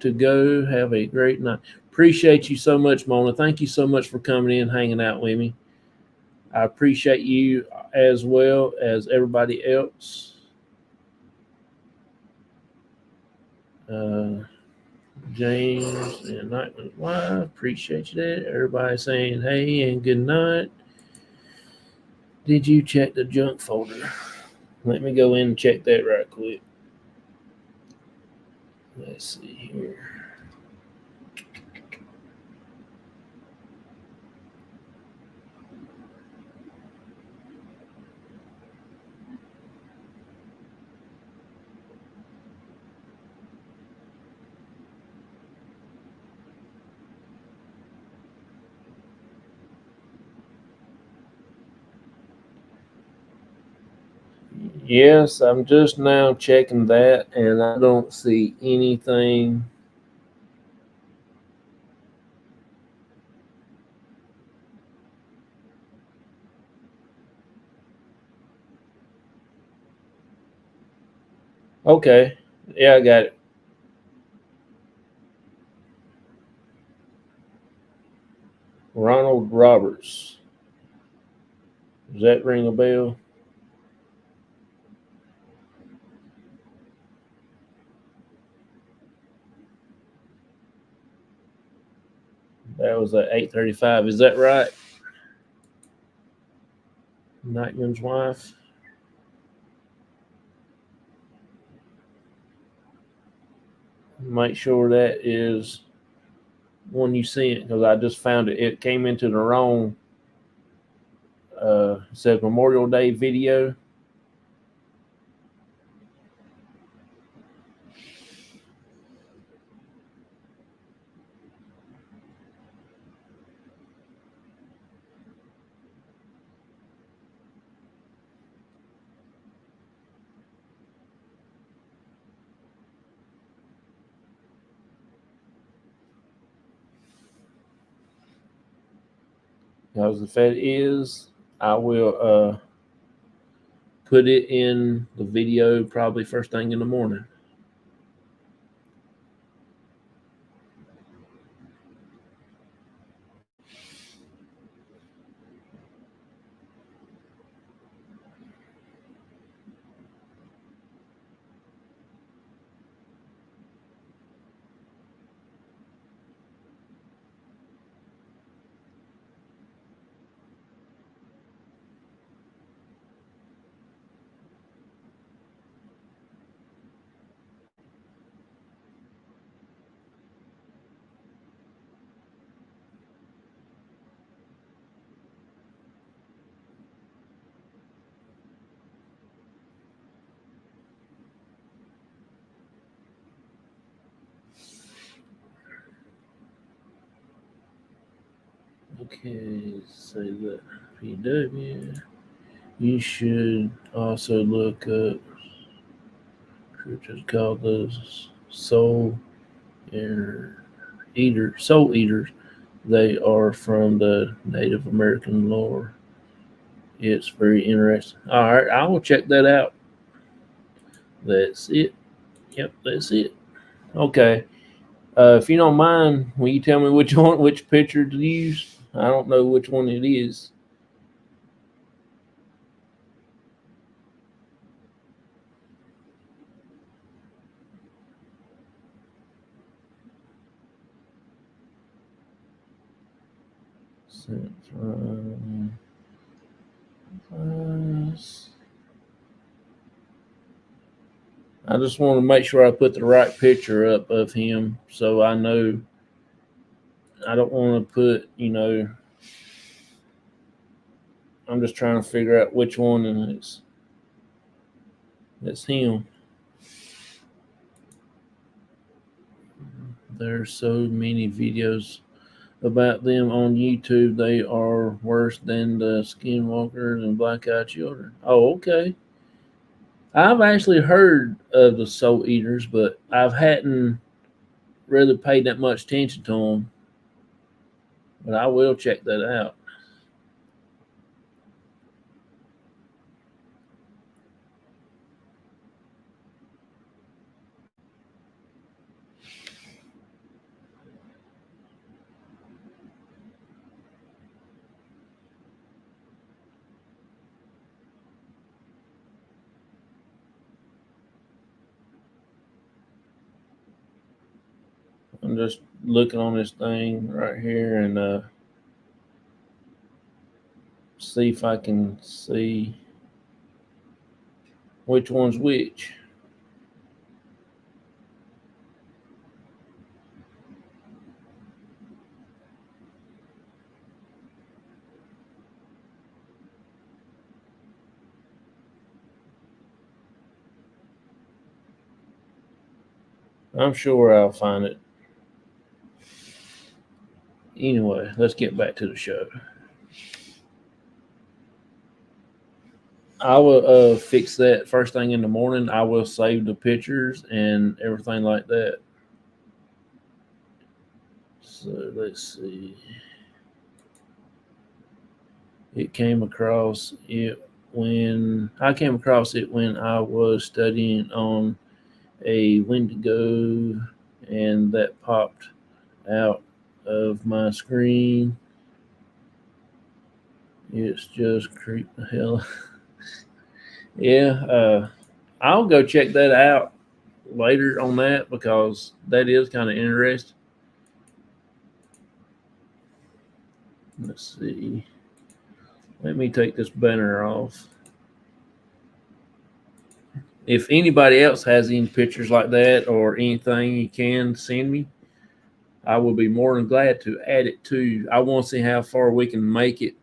to go. Have a great night. Appreciate you so much, Mona. Thank you so much for coming in, hanging out with me. I appreciate you as well as everybody else. James and Nightman's Wife, appreciate you that. Everybody saying hey and good night. Did you check the junk folder? Let me go in and check that right quick. Let's see here. Yes, I'm just now checking that and I don't see anything. Okay. Yeah, I got it. Ronald Roberts. Does that ring a bell? That was at 8:35. Is that right? Nightman's Wife. Make sure that is one you sent because I just found it. It came into the wrong. It says Memorial Day video. Because if it is, I will put it in the video probably first thing in the morning. Okay, say that PW. You should also look up creatures called the soul eaters. They are from the Native American lore. It's very interesting. All right, I will check that out. That's it. Yep, that's it. Okay. If you don't mind, will you tell me which picture to use? I don't know which one it is. I just want to make sure I put the right picture up of him so I know. I don't want to put, I'm just trying to figure out which one that's him. There's so many videos about them on YouTube. They are worse than the Skinwalkers and Black Eyed Children. Oh, okay. I've actually heard of the Soul Eaters, but I hadn't really paid that much attention to them. But I will check that out. I'm just looking on this thing right here and see if I can see which one's which. I'm sure I'll find it. Anyway, let's get back to the show. I will fix that first thing in the morning. I will save the pictures and everything like that. So let's see. I came across it when I was studying on a Wendigo, and that popped out of my screen. It's just creep the hell. Yeah, I'll go check that out later on that because that is kind of interesting. Let's see. Let me take this banner off. If anybody else has any pictures like that or anything you can send me, I will be more than glad to add it to. I want to see how far we can make it.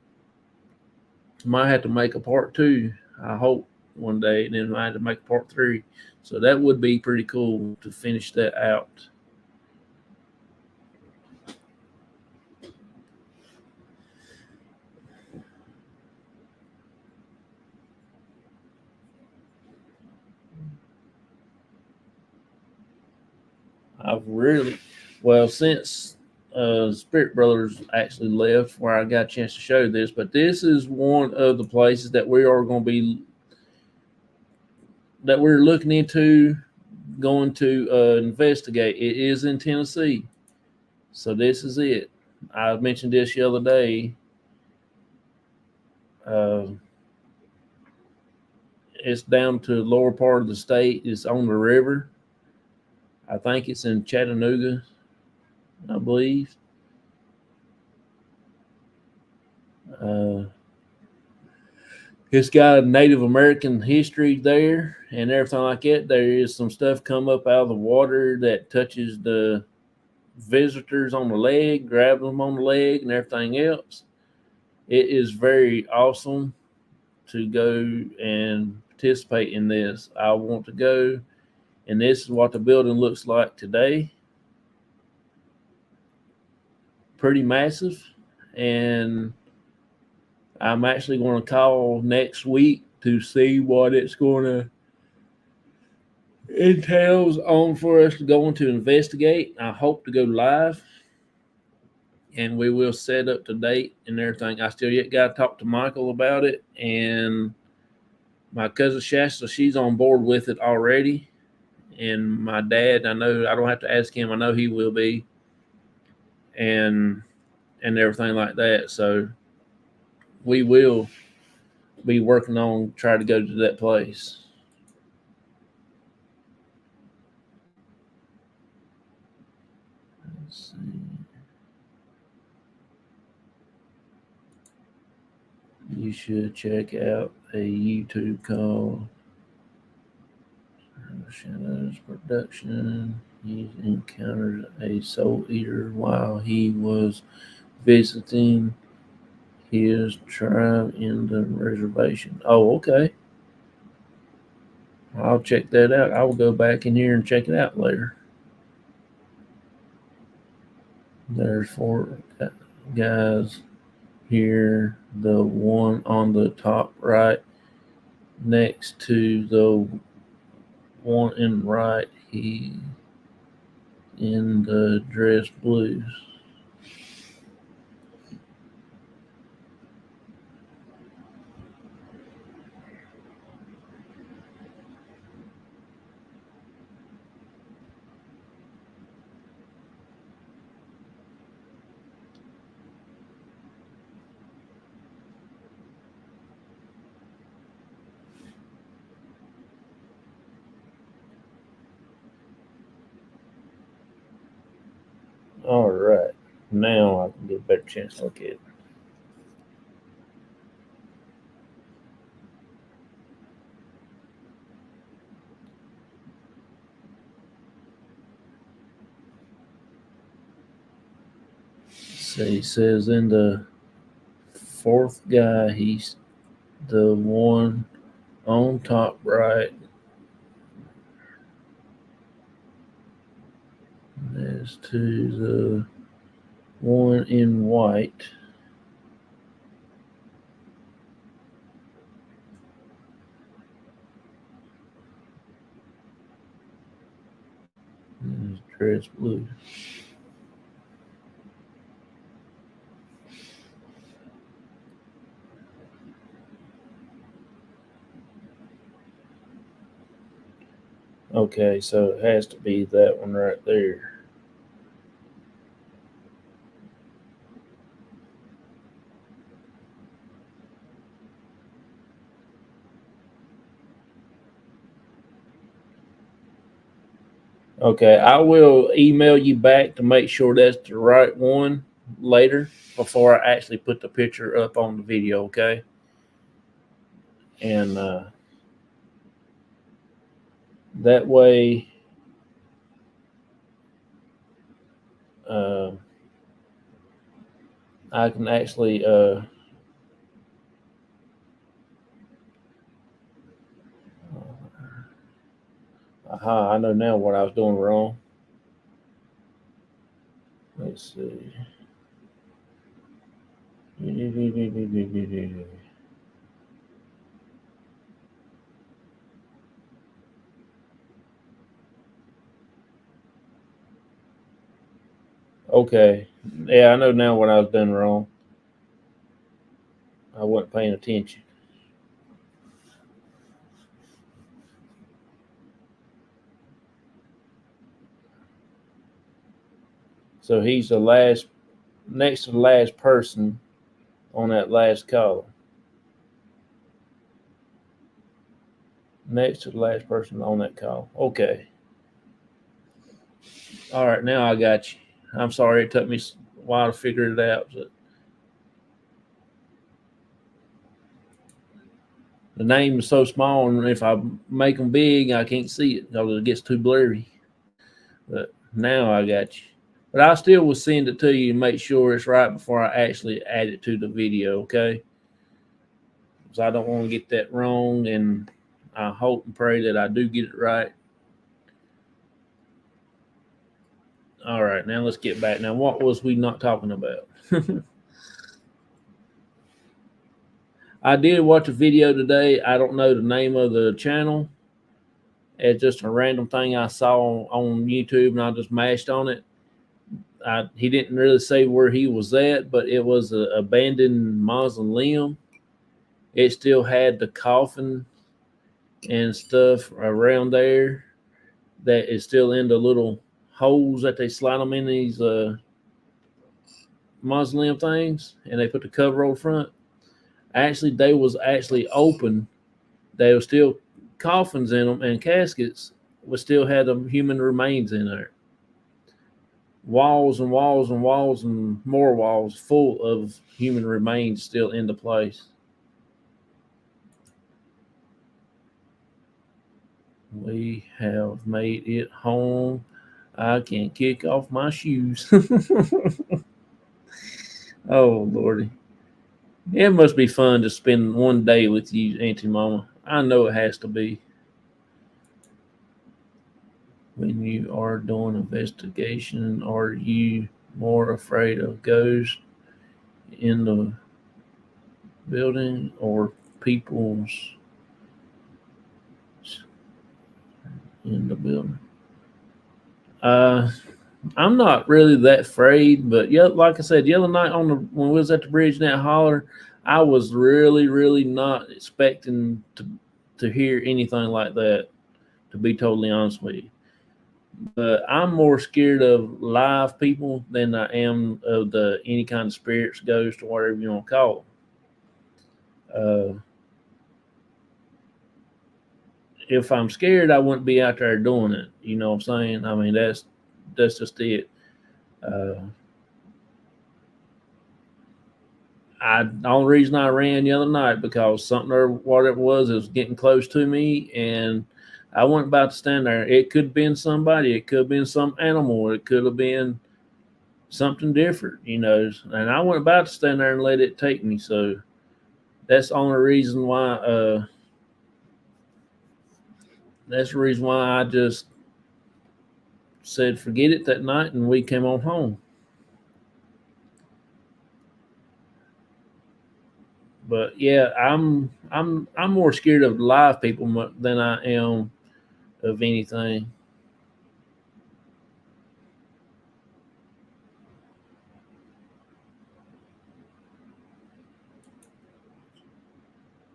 Might have to make a part 2, I hope, one day, and then I have to make a part 3. So that would be pretty cool to finish that out. I've really, well, since Spirit Brothers actually left where I got a chance to show this, but this is one of the places that we are going to be that we're looking into going to investigate. It is in Tennessee, so this is it. I mentioned this the other day. It's down to the lower part of the state. It's on the river. I think it's in Chattanooga, I believe. It's got Native American history there and everything like that. There is some stuff come up out of the water that touches the visitors on the leg, grabs them on the leg, and everything else. It is very awesome to go and participate in this. I want to go, and this is what the building looks like today. Pretty massive, and I'm actually going to call next week to see what it's going to entails on for us to go into investigate. I hope to go live, and we will set up the date and everything. I still yet got to talk to Michael about it, and my cousin Shasta, she's on board with it already. And my dad, I know I don't have to ask him. I know he will be, and everything like that. So we will be working on trying to go to that place. Let's see. You should check out a YouTube called Shadows Production. He encountered a soul eater while he was visiting his tribe in the reservation. Oh, okay. I'll check that out. I will go back in here and check it out later. There's 4 guys here. The one on the top right next to the one in right, he in the dress blues. All right, now I can get a better chance to look at it. So he says in the 4th guy, he's the one on top right. As to the one in white. His dress blue. Okay, so it has to be that one right there. Okay, I will email you back to make sure that's the right one later before I actually put the picture up on the video, okay? And that way I can actually I know now what I was doing wrong. Let's see. Okay, Yeah, I know now what I was done wrong. I wasn't paying attention. So he's the last, next to the last person on that last call. Next to the last person on that call. Okay. All right, now I got you. I'm sorry it took me a while to figure it out. But the name is so small, and if I make them big, I can't see it because it gets too blurry. But now I got you. But I still will send it to you and make sure it's right before I actually add it to the video, okay? Because I don't want to get that wrong, and I hope and pray that I do get it right. All right, now let's get back. Now, what was we not talking about? I did watch a video today. I don't know the name of the channel. It's just a random thing I saw on YouTube, and I just mashed on it. He didn't really say where he was at, but it was an abandoned mausoleum. It still had the coffin and stuff around there that is still in the little holes that they slide them in these mausoleum things, and they put the cover over front. Actually, they was actually open. They were still coffins in them and caskets, but still had the human remains in there. Walls and walls and walls and more walls full of human remains still in the place. We have made it home. I can kick off my shoes. Oh, Lordy. It must be fun to spend one day with you, Auntie Mama. I know it has to be. When you are doing investigation, are you more afraid of ghosts in the building or people's in the building? I'm not really that afraid, but yeah, like I said, the other night when we was at the bridge in that holler, I was really, really not expecting to hear anything like that. To be totally honest with you, but I'm more scared of live people than I am of the any kind of spirits, ghosts, or whatever you want to call them. If I'm scared, I wouldn't be out there doing it. You know what I'm saying? I mean, that's just it. Uh, the only reason I ran the other night because something or whatever it was getting close to me, and I wasn't about to stand there. It could have been somebody, it could have been some animal, it could have been something different, you know. And I wasn't about to stand there and let it take me. So that's the only reason why. That's the reason why I just said forget it that night, and we came on home. But yeah, I'm more scared of live people than I am of anything.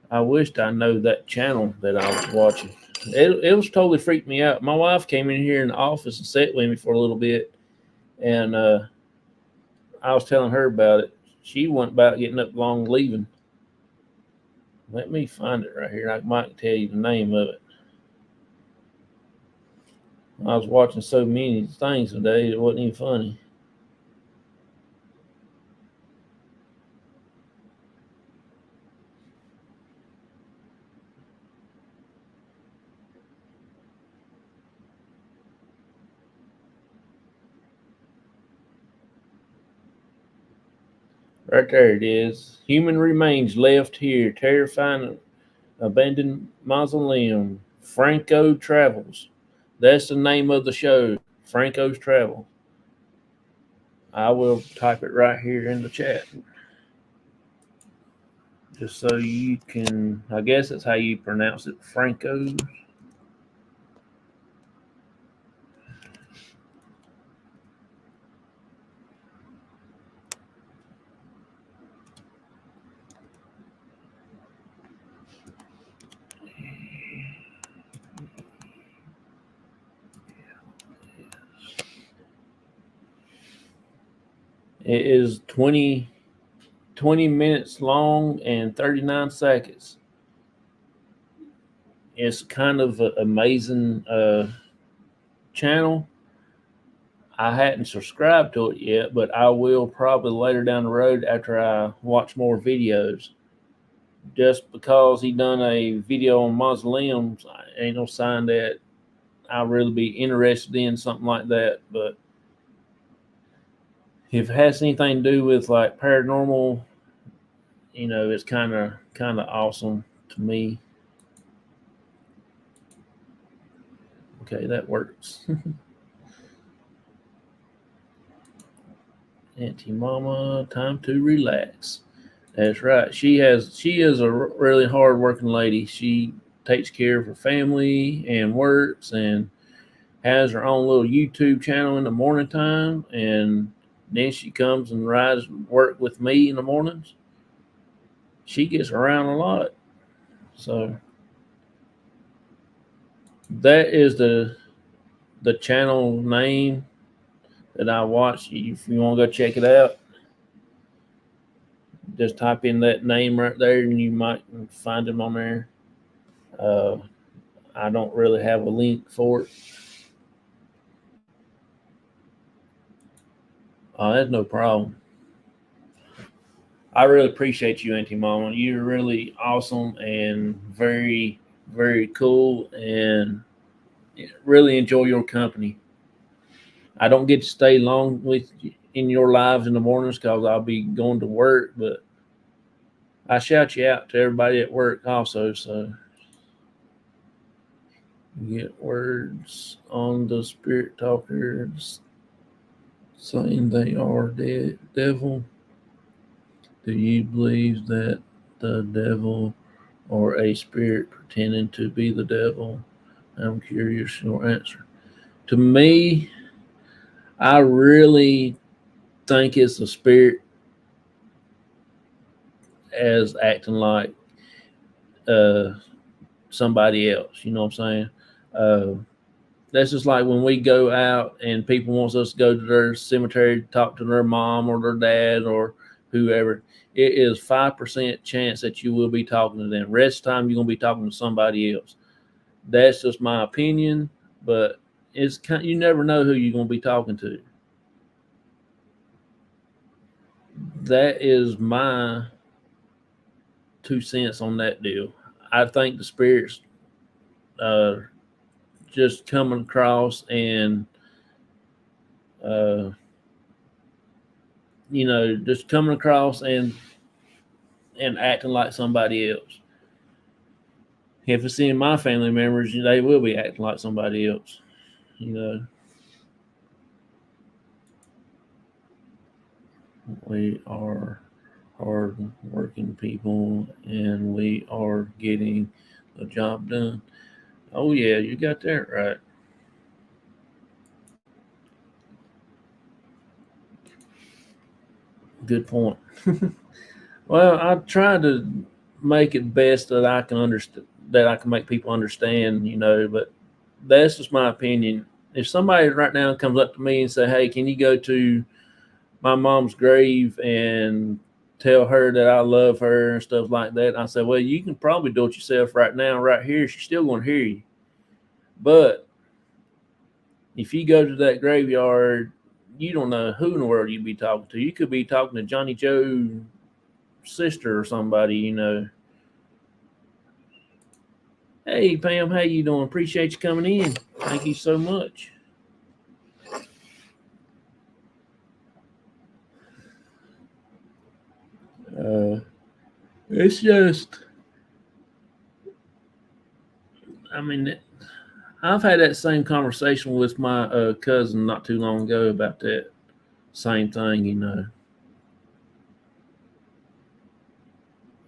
I wished I know that channel that I was watching. It was totally freaked me out. My wife came in here in the office and sat with me for a little bit, and I was telling her about it. She wasn't about getting up long leaving. Let me find it right here. I might tell you the name of it. I was watching so many things today, it wasn't even funny. Right there it is. Human remains left here. Terrifying abandoned mausoleum. Franco Travels. That's the name of the show. Franco's Travel. I will type it right here in the chat. Just so you can, I guess that's how you pronounce it. Franco's. It is 20 minutes long and 39 seconds. It's kind of an amazing channel. I hadn't subscribed to it yet, but I will probably later down the road after I watch more videos. Just because he done a video on mausoleums ain't no sign that I'll really be interested in something like that. But if it has anything to do with like paranormal, it's kind of awesome to me. Okay, that works. Auntie Mama, time to relax. That's right. She is a really hard working lady. She takes care of her family and works and has her own little YouTube channel in the morning time, and then she comes and rides work with me in the mornings. She gets around a lot. So that is the channel name that I watch. If you want to go check it out, just type in that name right there and you might find him on there. I don't really have a link for it. That's no problem. I really appreciate you, Auntie Mama. You're really awesome and very, very cool, and really enjoy your company. I don't get to stay long with you in your lives in the mornings because I'll be going to work, but I shout you out to everybody at work also. So you get words on the spirit talkers saying they are the devil. Do you believe that the devil or a spirit pretending to be the devil? I'm curious your answer. To me, I really think it's a spirit as acting like somebody else. You know what I'm saying? That's just like when we go out and people wants us to go to their cemetery to talk to their mom or their dad or whoever. It is 5% chance that you will be talking to them. Rest of the time you're gonna be talking to somebody else. That's just my opinion, but it's you never know who you're gonna be talking to. That is my 2 cents on that deal. I think the spirits just coming across and just coming across and acting like somebody else. If it's in my family members, they will be acting like somebody else. We are hard working people and we are getting the job done. Oh yeah, you got that right. Good point. Well, I try to make it best that I can understand, that I can make people understand, but that's just my opinion. If somebody right now comes up to me and say, "Hey, can you go to my mom's grave and tell her that I love her and stuff like that?" I said, "Well, you can probably do it yourself right now, right here. She's still going to hear you. But if you go to that graveyard, you don't know who in the world you'd be talking to. You could be talking to Johnny Joe's sister or somebody, Hey, Pam, how you doing? Appreciate you coming in. Thank you so much. It's just, I've had that same conversation with my cousin not too long ago about that same thing,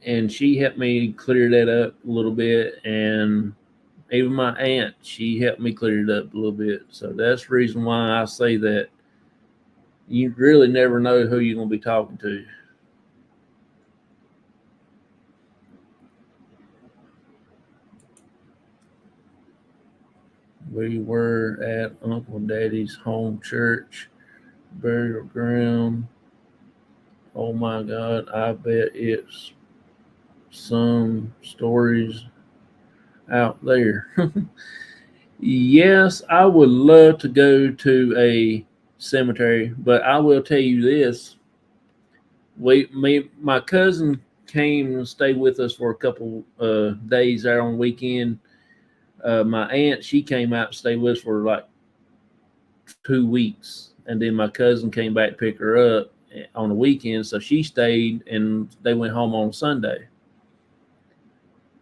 And she helped me clear that up a little bit, and even my aunt, she helped me clear it up a little bit. So that's the reason why I say that you really never know who you're going to be talking to. We were at Uncle Daddy's home church burial ground Oh my God, I bet it's some stories out there. Yes, I would love to go to a cemetery, but I will tell you this: my cousin came and stayed with us for a couple days there on the weekend. My aunt, she came out and stayed with us for like 2 weeks, and then my cousin came back to pick her up on the weekend, so she stayed, and they went home on Sunday.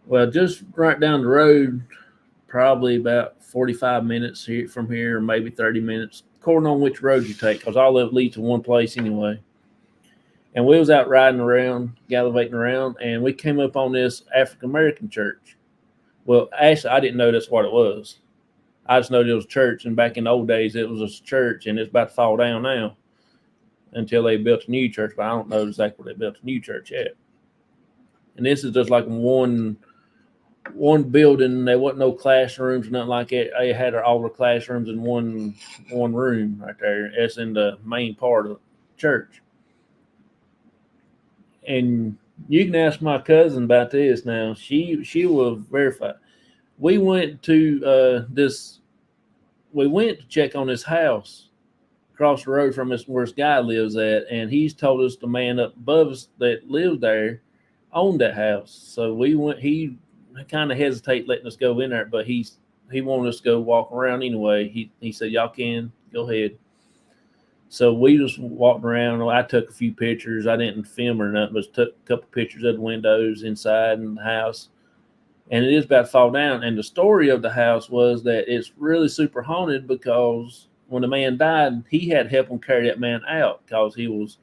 Well, just right down the road, probably about 45 minutes here from here, or maybe 30 minutes, according on which road you take, because all of it leads to one place anyway. And we was out riding around, gallivanting around, and we came up on this African American church. Well, actually, I didn't know that's what it was. I just know it was a church, and back in the old days, it was a church, and it's about to fall down now until they built a new church. But I don't know exactly where they built a new church yet. And this is just like one building. There wasn't no classrooms, nothing like that. They had all the classrooms in one room right there. It's in the main part of the church. And you can ask my cousin about this now. She will verify. We went to we went to check on this house across the road from us where this guy lives at, and he's told us the man up above us that lived there owned that house. So we went. He kind of hesitate letting us go in there, but he wanted us to go walk around anyway. He said, "Y'all can go ahead." So we just walked around. I took a few pictures. I didn't film or nothing, but took a couple pictures of the windows inside and the house. And it is about to fall down. And the story of the house was that it's really super haunted because when the man died, he had to help him carry that man out because he was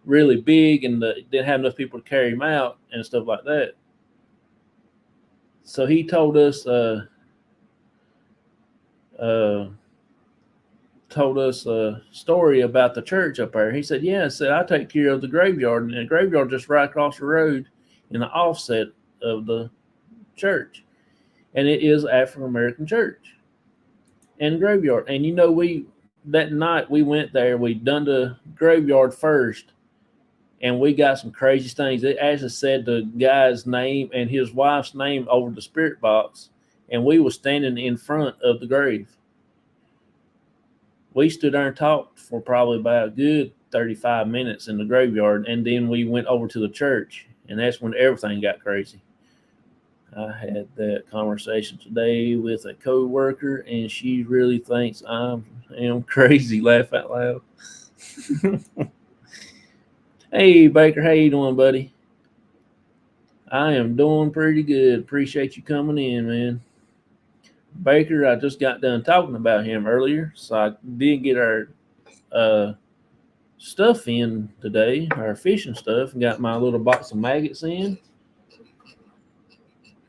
really big and didn't have enough people to carry him out and stuff like that. So he told us a story about the church up there. He said, "Yeah," I said, "I take care of the graveyard, and the graveyard just right across the road in the offset of the church, and it is African American church and graveyard." And we that night we went there. We done the graveyard first, and we got some crazy things. It actually said the guy's name and his wife's name over the spirit box, and we were standing in front of the grave. We stood there and talked for probably about a good 35 minutes in the graveyard, and then we went over to the church, and that's when everything got crazy. I had that conversation today with a coworker, and she really thinks I am crazy. Laugh out loud. Hey, Baker, how you doing, buddy? I am doing pretty good. Appreciate you coming in, man. Baker, I just got done talking about him earlier, so I did get our stuff in today, our fishing stuff, and got my little box of maggots in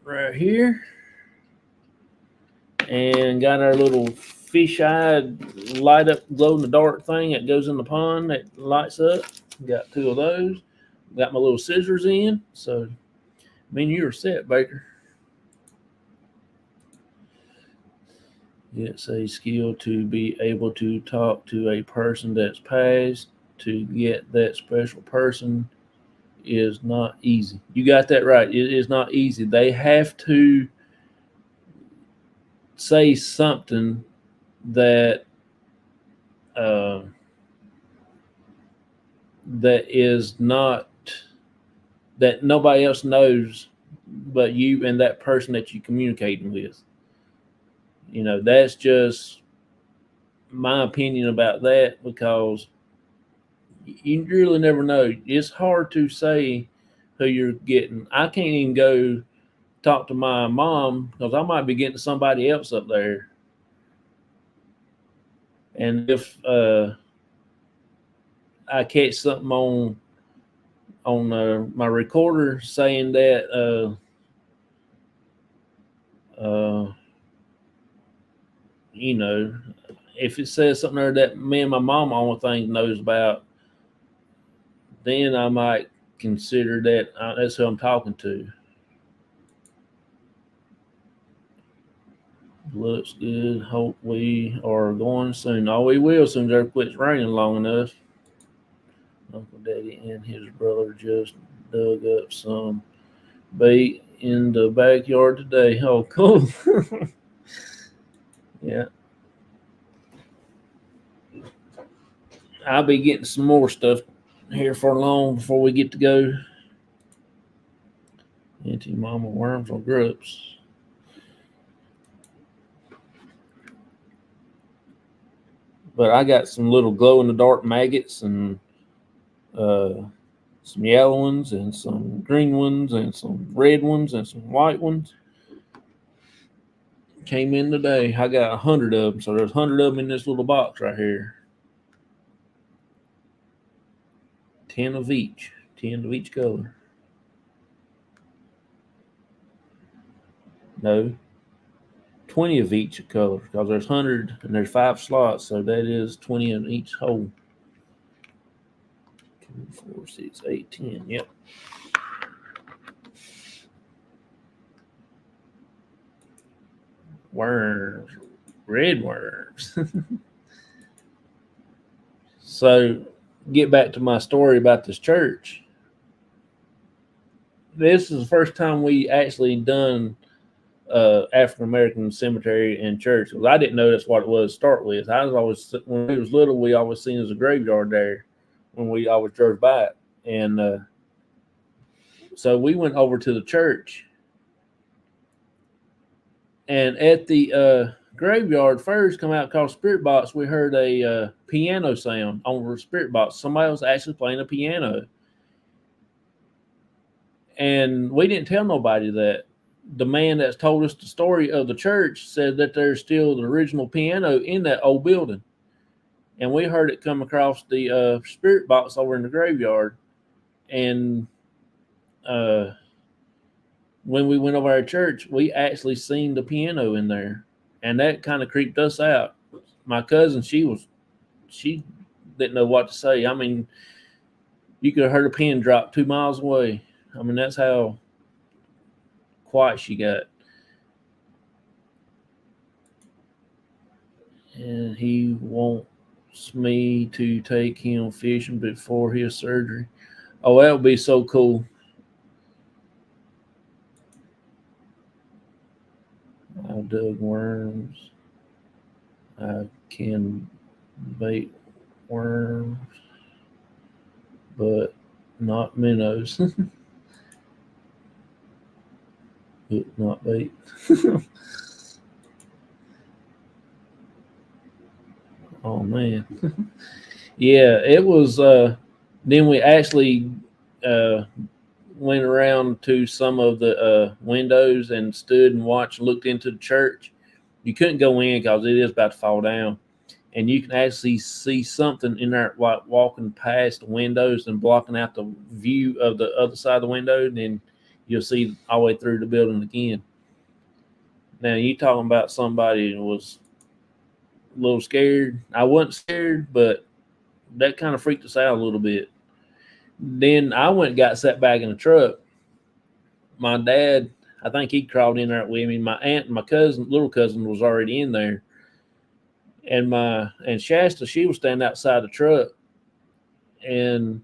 right here, and got our little fish-eyed light up glow in the dark thing that goes in the pond that lights up. Got 2 of those. Got my little scissors in, so I mean you're set, Baker. It's a skill to be able to talk to a person that's passed. To get that special person is not easy. You got that right. It is not easy. They have to say something that that is not that nobody else knows but you and that person that you're communicating with. That's just my opinion about that because you really never know. It's hard to say who you're getting. I can't even go talk to my mom because I might be getting somebody else up there. And if I catch something on my recorder saying that if it says something there that me and my mom only thing knows about, then I might consider that that's who I'm talking to. Looks good. Hope we are going soon. Oh, we will soon as it quits raining long enough. Uncle Daddy and his brother just dug up some bait in the backyard today. Oh, cool. Yeah. I'll be getting some more stuff here for long before we get to go. Auntie Mama worms or grubs. But I got some little glow in the dark maggots and some yellow ones and some green ones and some red ones and some white ones. Came in today. I got 100 of them, so there's 100 of them in this little box right here. 10 of each color. No, 20 of each color because there's 100 and there's 5 slots, so that is 20 in each hole. 2, 4, 6, 8, 10. Yep. Worms, red worms. So, get back to my story about this church. This is the first time we actually done African American cemetery and church. Because I didn't know that's what it was to start with. I was always, when we was little, we always seen as a graveyard there when we always drove by it. And so we went over to the church. And at the graveyard first, come out called Spirit Box, we heard a piano sound over the Spirit Box. Somebody was actually playing a piano. And we didn't tell nobody that. The man that's told us the story of the church said that there's still the original piano in that old building. And we heard it come across the Spirit Box over in the graveyard. And when we went over our church, we actually seen the piano in there. And that kind of creeped us out. My cousin, she didn't know what to say. I mean, you could have heard a pin drop 2 miles away. I mean, that's how quiet she got. And he wants me to take him fishing before his surgery. Oh, that would be so cool. I dug worms. I can bait worms, but not minnows. Hook, not bait. Oh man. Yeah, it was then we actually went around to some of the windows and stood and watched and looked into the church. You couldn't go in because it is about to fall down. And you can actually see something in there like walking past the windows and blocking out the view of the other side of the window. And then you'll see all the way through the building again. Now, you talking about somebody who was a little scared. I wasn't scared, but that kind of freaked us out a little bit. Then I went and got sat back in the truck. My dad, I think he crawled in there with me. My aunt and my cousin, little cousin, was already in there. And Shasta, she was standing outside the truck. And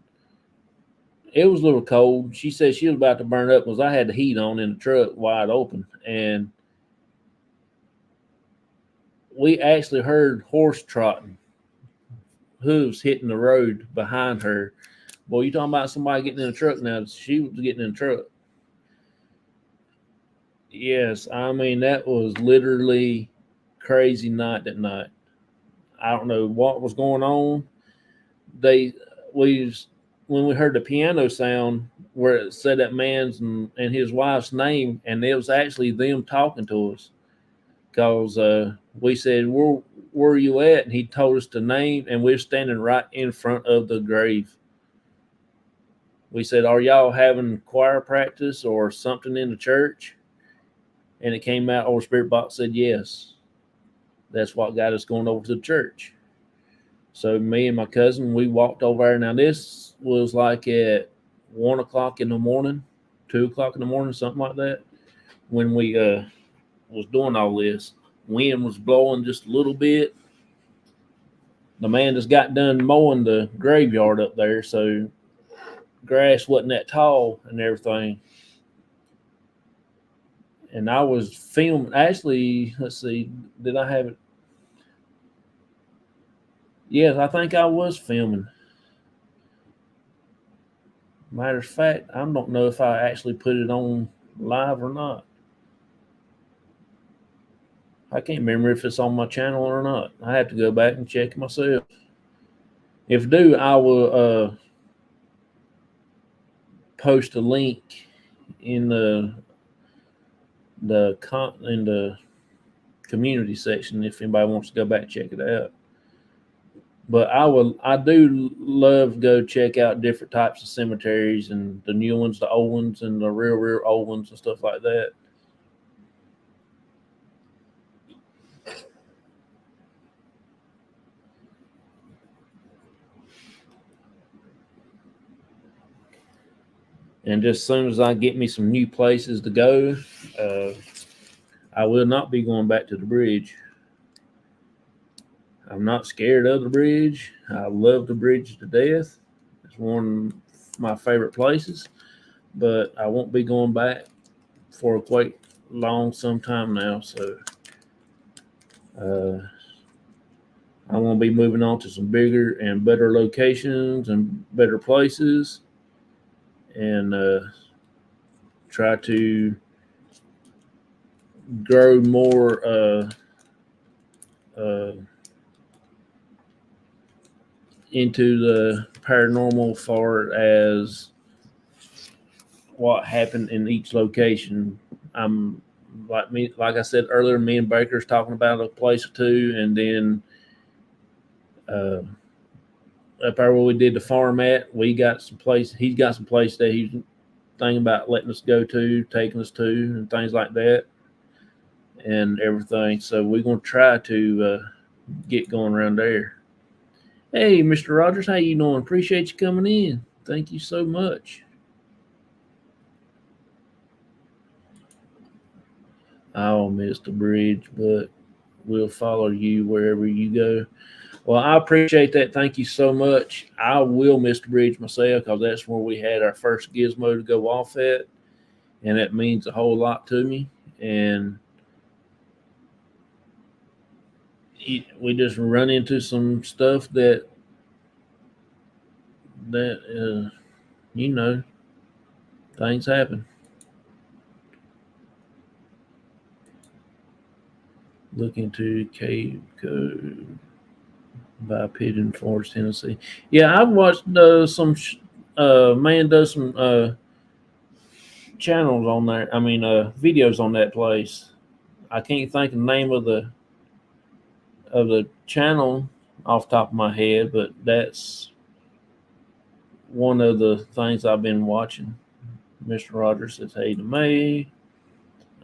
it was a little cold. She said she was about to burn up because I had the heat on in the truck wide open. And we actually heard horse trotting, hooves hitting the road behind her. Boy, you talking about somebody getting in a truck now. She was getting in a truck. Yes, I mean, that was literally crazy night that night. I don't know what was going on. When we heard the piano sound where it said that man's and his wife's name, and it was actually them talking to us. Because we said, where are you at? And he told us the name, and we're standing right in front of the grave. We said, are y'all having choir practice or something in the church? And it came out, or Spirit Box said yes. That's what got us going over to the church. So me and my cousin, we walked over there. Now, this was like at 1 o'clock in the morning, 2 o'clock in the morning, something like that, when we was doing all this. Wind was blowing just a little bit, the man just got done mowing the graveyard up there, so grass wasn't that tall and everything. And I was filming. Actually, let's see, did I have it? Yes, I think I was filming. Matter of fact, I don't know if I actually put it on live or not. I can't remember if it's on my channel or not. I have to go back and check it myself. If I do, I will post a link in the community section if anybody wants to go back and check it out. But I do love to go check out different types of cemeteries, and the new ones, the old ones, and the real old ones and stuff like that. And just as soon as I get me some new places to go, I will not be going back to the bridge. I'm not scared of the bridge. I love the bridge to death. It's one of my favorite places, but I won't be going back for quite long sometime now. So I'm going to be moving on to some bigger and better locations and better places, and try to grow more into the paranormal far as what happened in each location. I'm like I said earlier, me and Baker's talking about a place or two, and then up there where we did the farm at, we got some place. He's got some place that he's thinking about letting us go to, taking us to, and things like that, and everything. So we're gonna try to get going around there. Hey, Mr. Rogers, how you doing? Appreciate you coming in. Thank you so much. I'll miss the bridge, but we'll follow you wherever you go. Well, I appreciate that. Thank you so much. I will miss the bridge myself because that's where we had our first gizmo to go off at, and that means a whole lot to me. And we just run into some stuff that things happen. Looking to Cave Cove by Pigeon Forge, Tennessee. Yeah, I've watched some man does some channels on there. I mean, videos on that place. I can't think of the name of the channel off the top of my head, but that's one of the things I've been watching. Mr. Rogers says, "Hey to me.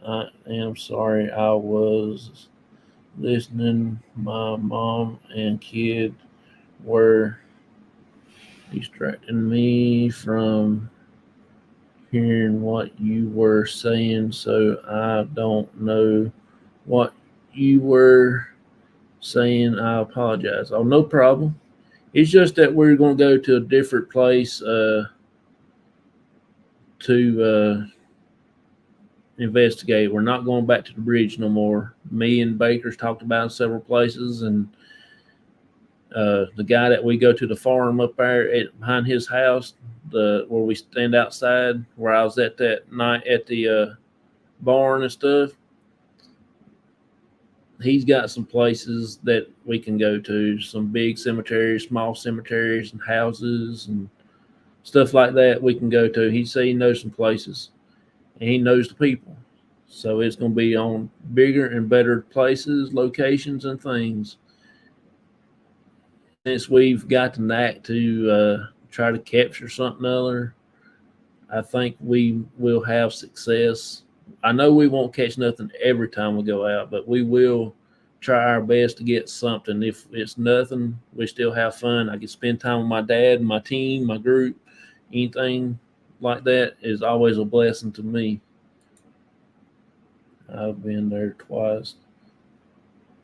I am sorry I was listening. My mom and kid were distracting me from hearing what you were saying, so I don't know what you were saying. I apologize." Oh, no problem. It's just that we're going to go to a different place to investigate. We're not going back to the bridge no more. Me and Baker's talked about in several places, and the guy that we go to the farm up there behind his house, where we stand outside, where I was at that night at the barn and stuff, he's got some places that we can go to, some big cemeteries, small cemeteries, and houses and stuff like that we can go to. He said he knows some places, and he knows the people. So it's going to be on bigger and better places, locations, and things. Since we've got the knack to try to capture something other, I think we will have success. I know we won't catch nothing every time we go out, but we will try our best to get something. If it's nothing, we still have fun. I can spend time with my dad, my team, my group. Anything like that is always a blessing to me. I've been there twice.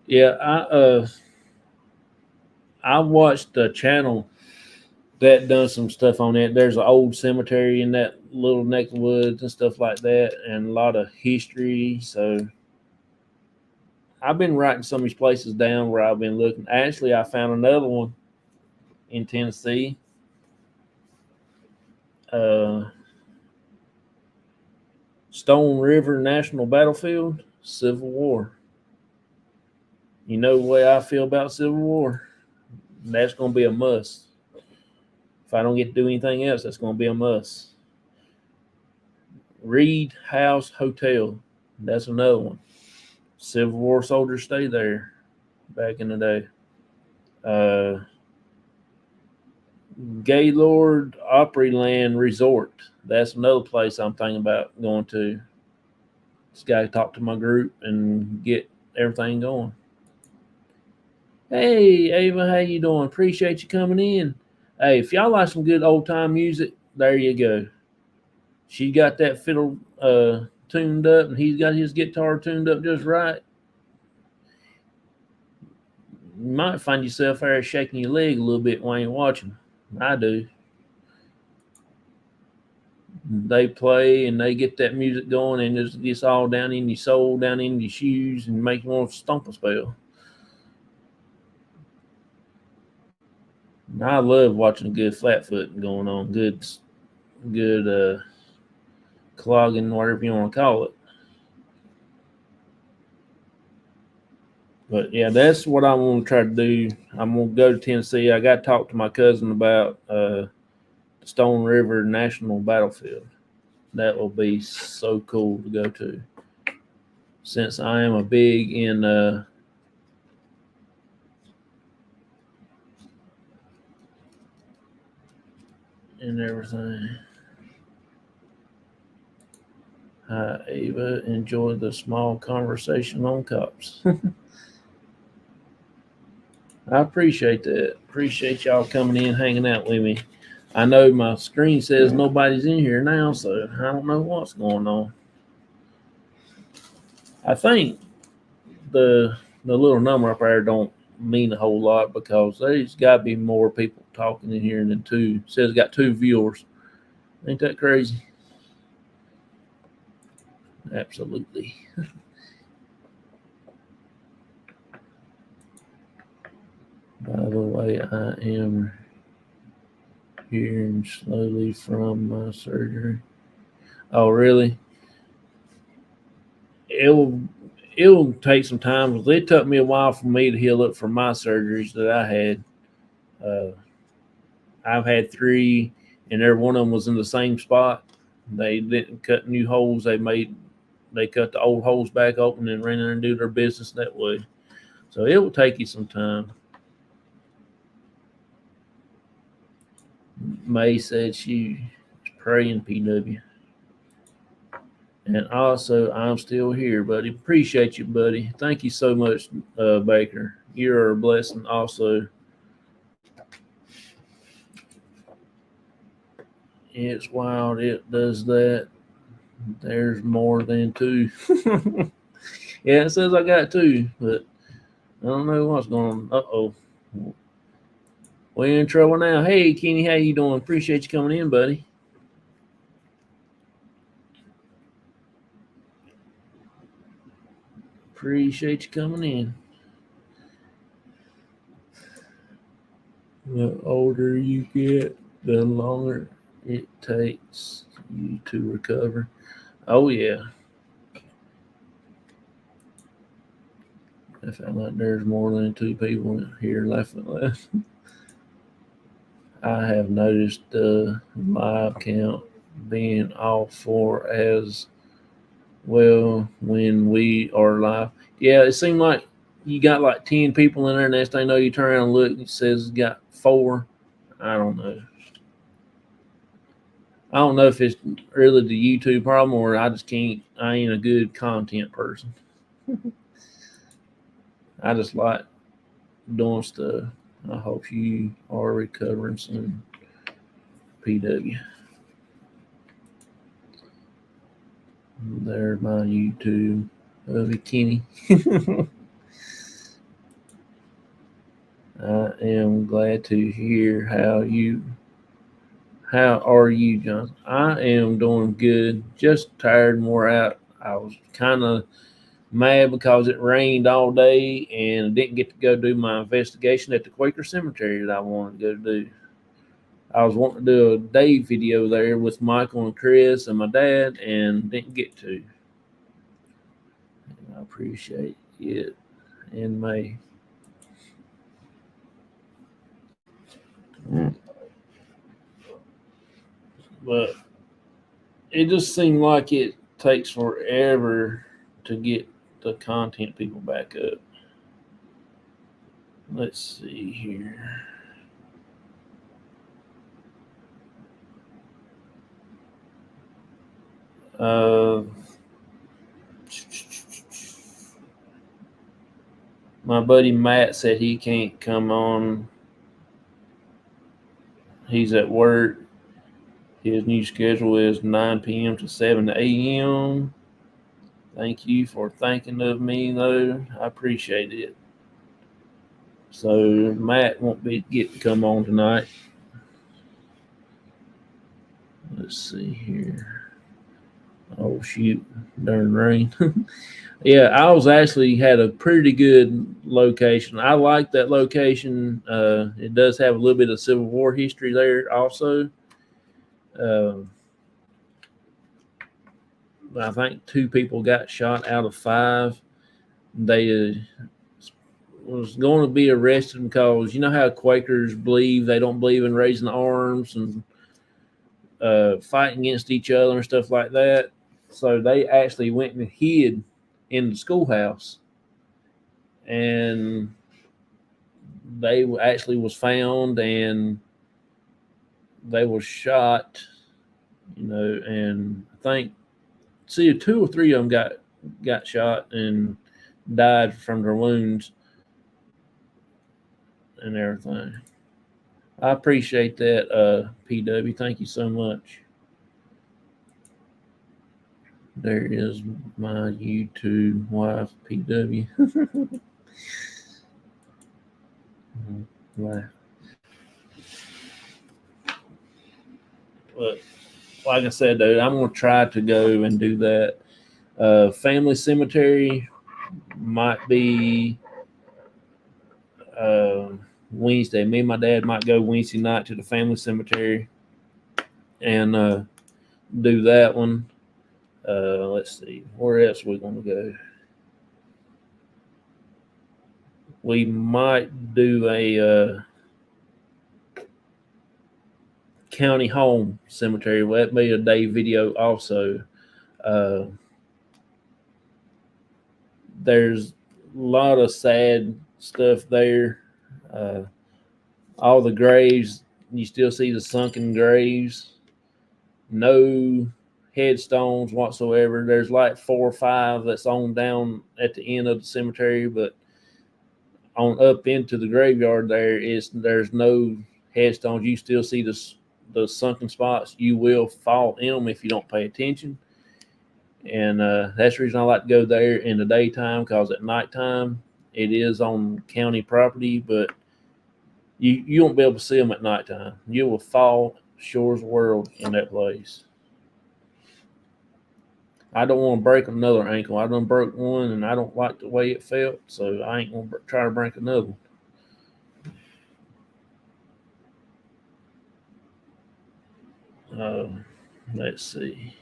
Yeah, I watched a channel that done some stuff on it. There's an old cemetery in that little neck of the woods and stuff like that, and a lot of history. So I've been writing some of these places down where I've been looking. Actually, I found another one in Tennessee. Stone River National Battlefield, Civil War. You know the way I feel about Civil War? That's going to be a must. If I don't get to do anything else, that's going to be a must. Reed House Hotel. That's another one. Civil War soldiers stay there back in the day. Gaylord Opryland Resort. That's another place I'm thinking about going to. Just got to talk to my group and get everything going. Hey, Ava, how you doing? Appreciate you coming in. Hey, if y'all like some good old-time music, there you go. She got that fiddle tuned up, and he's got his guitar tuned up just right. You might find yourself there shaking your leg a little bit while you're watching. I do. They play and they get that music going, and it gets all down in your soul, down in your shoes, and make you want to stomp a spell. I love watching a good flat foot going on, good clogging, whatever you want to call it. But yeah, that's what I want to try to do. I'm going to go to Tennessee. I got to talk to my cousin about Stone River National Battlefield. That will be so cool to go to. Since I am a big in everything. Hi, Ava. Enjoy the small conversation on cops. I appreciate that. Appreciate y'all coming in, hanging out with me. I know my screen says nobody's in here now, so I don't know what's going on. I think the little number up there don't mean a whole lot because there's got to be more people talking in here than two. It says it's got 2 viewers. Ain't that crazy? Absolutely. By the way, I am hearing slowly from my surgery. Oh, really? It'll take some time. It took me a while for me to heal up from my surgeries that I had. I've had 3, and every one of them was in the same spot. They didn't cut new holes. They cut the old holes back open and ran in and do their business that way. So it will take you some time. May said she's praying, PW. And also, I'm still here, buddy. Appreciate you, buddy. Thank you so much, Baker. You're a blessing also. It's wild. It does that. There's more than 2. Yeah, it says I got 2, but I don't know what's going on. Uh-oh. We're in trouble now. Hey, Kenny, how you doing? Appreciate you coming in, buddy. Appreciate you coming in. The older you get, the longer it takes you to recover. Oh, yeah. I felt like there's more than 2 people here left. I have noticed the live count being off for as well when we are live. Yeah, it seemed like you got like 10 people in there. Next thing you know, you turn around and look, and it says it's got 4. I don't know. I don't know if it's really the YouTube problem or I just can't. I ain't a good content person. I just like doing stuff. I hope you are recovering soon, PW. There's my YouTube of Kenny. I am glad to hear how are you, John? I am doing good. Just tired and wore out. I was kind of mad because it rained all day and didn't get to go do my investigation at the Quaker Cemetery that I wanted to go do. I was wanting to do a day video there with Michael and Chris and my dad and didn't get to. I appreciate it in May. But it just seemed like it takes forever to get the content people back up. Let's see here. My buddy Matt said he can't come on. He's at work. His new schedule is 9 p.m. to 7 a.m. Thank you for thinking of me, though. I appreciate it. So Matt won't get to come on tonight. Let's see here. Oh shoot, darn rain. Yeah, I was actually had a pretty good location. I like that location. It does have a little bit of Civil War history there also. I think 2 people got shot out of 5. They was going to be arrested because you know how Quakers believe they don't believe in raising arms and fighting against each other and stuff like that. So they actually went and hid in the schoolhouse, and they actually was found and they were shot. And I think 2 or 3 of them got shot and died from their wounds and everything. I appreciate that, PW. Thank you so much. There is my YouTube wife, PW. Wow. But like I said, though, I'm going to try to go and do that. Family Cemetery might be Wednesday. Me and my dad might go Wednesday night to the Family Cemetery and do that one. Let's see, where else are we going to go? We might do a county home cemetery. Well, that be a day video also. There's a lot of sad stuff there. All the graves, you still see the sunken graves. No headstones whatsoever. There's like 4 or 5 that's on down at the end of the cemetery, but on up into the graveyard there's no headstones. You still see the sunken spots. You will fall in them if you don't pay attention. And that's the reason I like to go there in the daytime, because at nighttime it is on county property, but you won't be able to see them at nighttime. You will fall sure as the world in that place. I don't want to break another ankle. I done broke one, and I don't like the way it felt, so I ain't going to try to break another one. Let's see.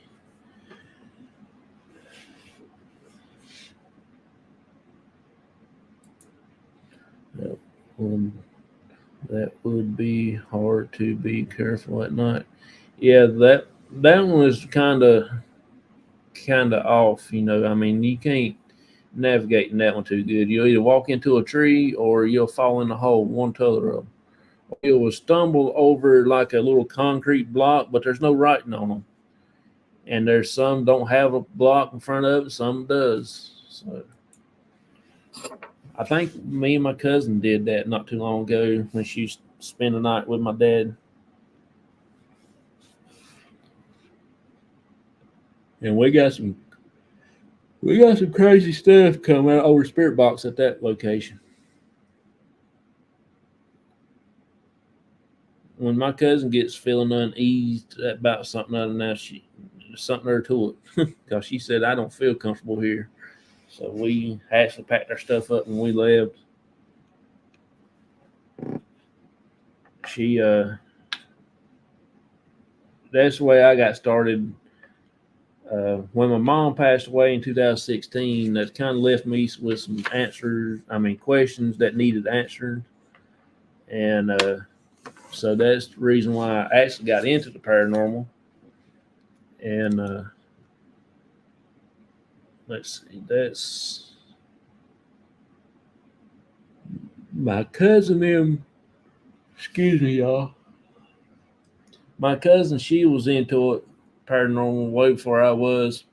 That would be hard to be careful at night. Yeah, that one was kind of off. I mean, you can't navigate in that one too good. You'll either walk into a tree or you'll fall in the hole, one to the other of them. You will stumble over like a little concrete block, but there's no writing on them. And there's some don't have a block in front of it, some does. So I think me and my cousin did that not too long ago when she spent the night with my dad. And we got some crazy stuff coming out over Spirit Box at that location. when my cousin gets feeling uneased about something other than that, there's something there to it. Because she said, I don't feel comfortable here. So we actually packed our stuff up and we left. That's the way I got started. When my mom passed away in 2016, that kind of left me with some questions that needed answered. And so that's the reason why I actually got into the paranormal. And let's see, that's my cousin. Excuse me, y'all. My cousin, she was into it, paranormal, way before I was.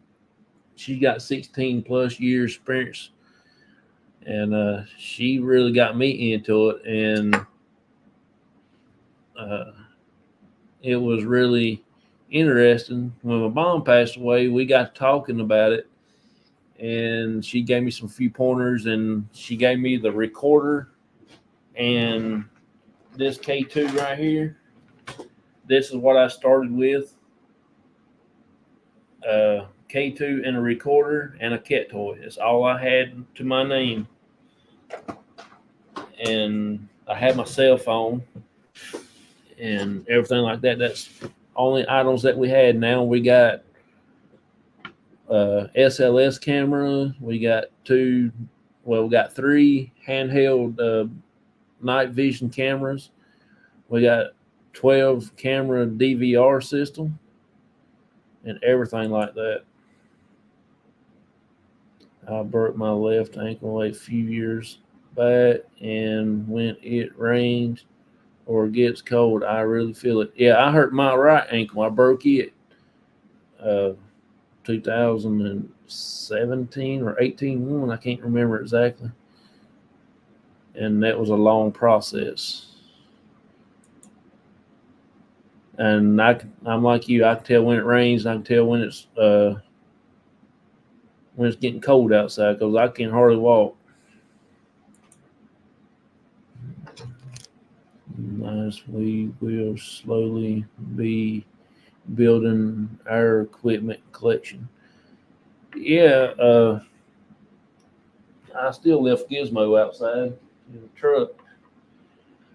She got 16 plus years experience, and she really got me into it. And it was really interesting. When my mom passed away, we got talking about it, and she gave me some few pointers, and she gave me the recorder and this K2 right here. This is what I started with. K2 and a recorder and a cat toy. That's all I had to my name. And I had my cell phone and everything like that. That's only items that we had. Now we got SLS camera. We got three handheld night vision cameras. We got 12 camera DVR system and everything like that. I broke my left ankle a few years back, and when it rains or gets cold, I really feel it. Yeah, I hurt my right ankle. I broke it 2017 or 18, I can't remember exactly. And that was a long process. And I'm like you. I can tell when it rains. And I can tell when it's getting cold outside because I can hardly walk. Nice. We will slowly be building our equipment collection. Yeah. I still left Gizmo outside in the truck.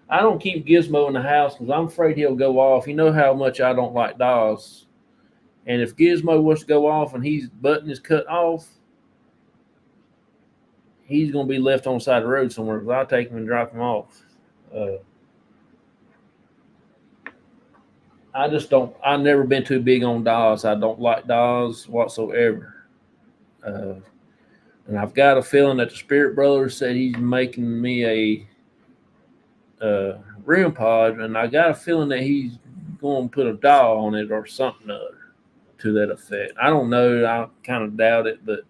I don't keep Gizmo in the house because I'm afraid he'll go off. You know how much I don't like dogs. And if Gizmo was to go off and his button is cut off, he's going to be left on the side of the road somewhere because I'll take him and drop him off. I've never been too big on dogs. I don't like dogs whatsoever. And I've got a feeling that the Spirit Brother said he's making me a REM pod, and I got a feeling that he's going to put a doll on it or something other to that effect. I don't know. I kind of doubt it, but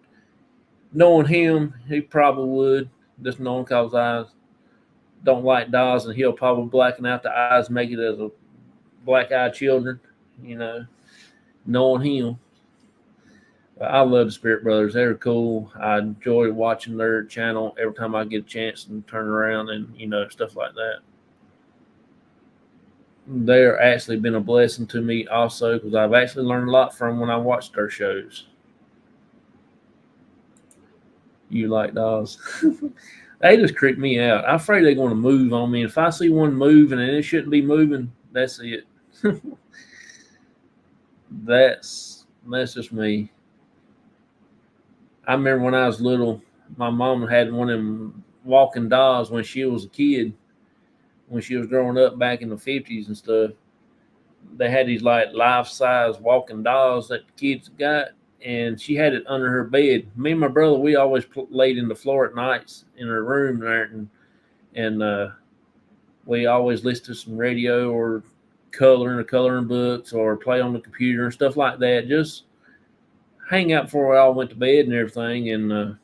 knowing him, he probably would. Just knowing because I don't like dolls, and he'll probably blacken out the eyes, make it as a black-eyed children, knowing him. I love the Spirit Brothers. They're cool. I enjoy watching their channel every time I get a chance and turn around and, stuff like that. They're actually been a blessing to me also because I've actually learned a lot from when I watched their shows. You like dogs? They just creep me out. I'm afraid they're going to move on me. If I see one moving and it shouldn't be moving, that's it. That's just me. I remember when I was little, my mom had one of them walking dolls when she was a kid, when she was growing up back in the 50s and stuff. They had these like life-size walking dolls that the kids got, and she had it under her bed. Me and my brother, we always laid in the floor at nights in her room there, and we always listened to some radio or coloring books or play on the computer and stuff like that. Just hang out before we all went to bed and everything. And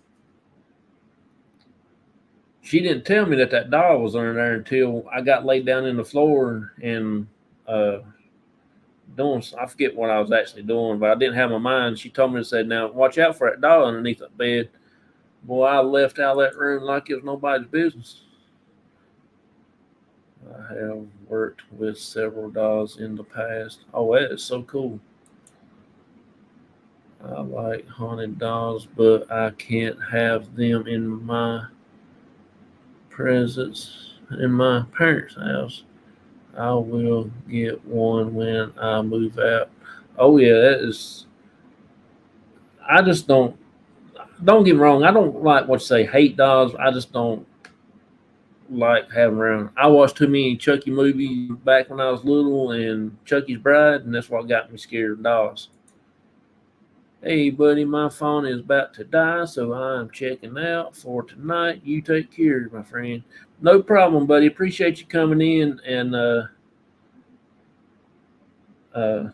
she didn't tell me that doll was under there until I got laid down in the floor and doing, I forget what I was actually doing, but I didn't have my mind. She told me to say, now watch out for that doll underneath that bed. Boy, I left out of that room like it was nobody's business. I have worked with several dolls in the past. Oh, that is so cool. I like haunted dolls, but I can't have them in my presence in my parents' house. I will get one when I move out. Oh yeah, that is. I just don't. Don't get me wrong. I don't like what you say. Hate dolls. I just don't like having around. I watched too many Chucky movies back when I was little, and Chucky's Bride, and that's what got me scared of dolls. Hey, buddy, my phone is about to die, so I'm checking out for tonight. You take care, my friend. No problem, buddy. Appreciate you coming in, and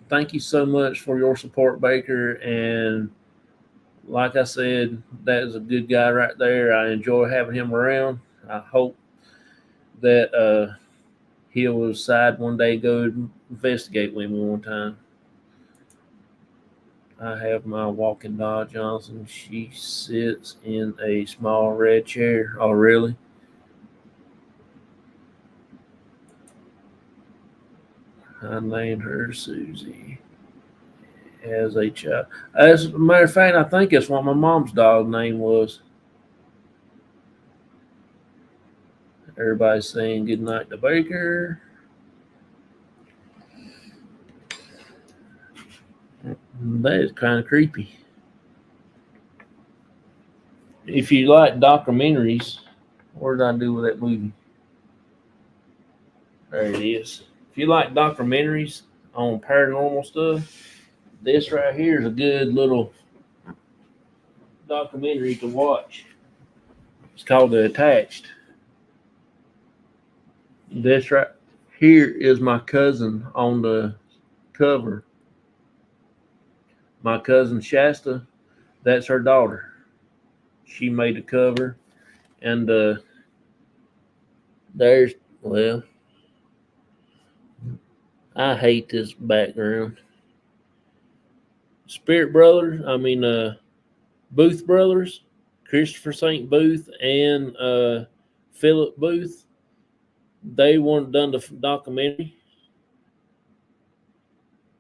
thank you so much for your support, Baker. And like I said, that is a good guy right there. I enjoy having him around. I hope that he'll decide one day to go investigate with me one time. I have my walking doll, Johnson. She sits in a small red chair. Oh, really? I named her Susie as a child. As a matter of fact, I think that's what my mom's dog's name was. Everybody's saying good night to Baker. That is kind of creepy. If you like documentaries, what did I do with that movie? There it is. If you like documentaries on paranormal stuff, this right here is a good little documentary to watch. It's called The Attached. This right here is my cousin on the cover. My cousin Shasta, that's her daughter. She made the cover, and there's well, I hate this background. Spirit Brothers, Booth Brothers, Christopher St. Booth and Philip Booth. They weren't done the documentary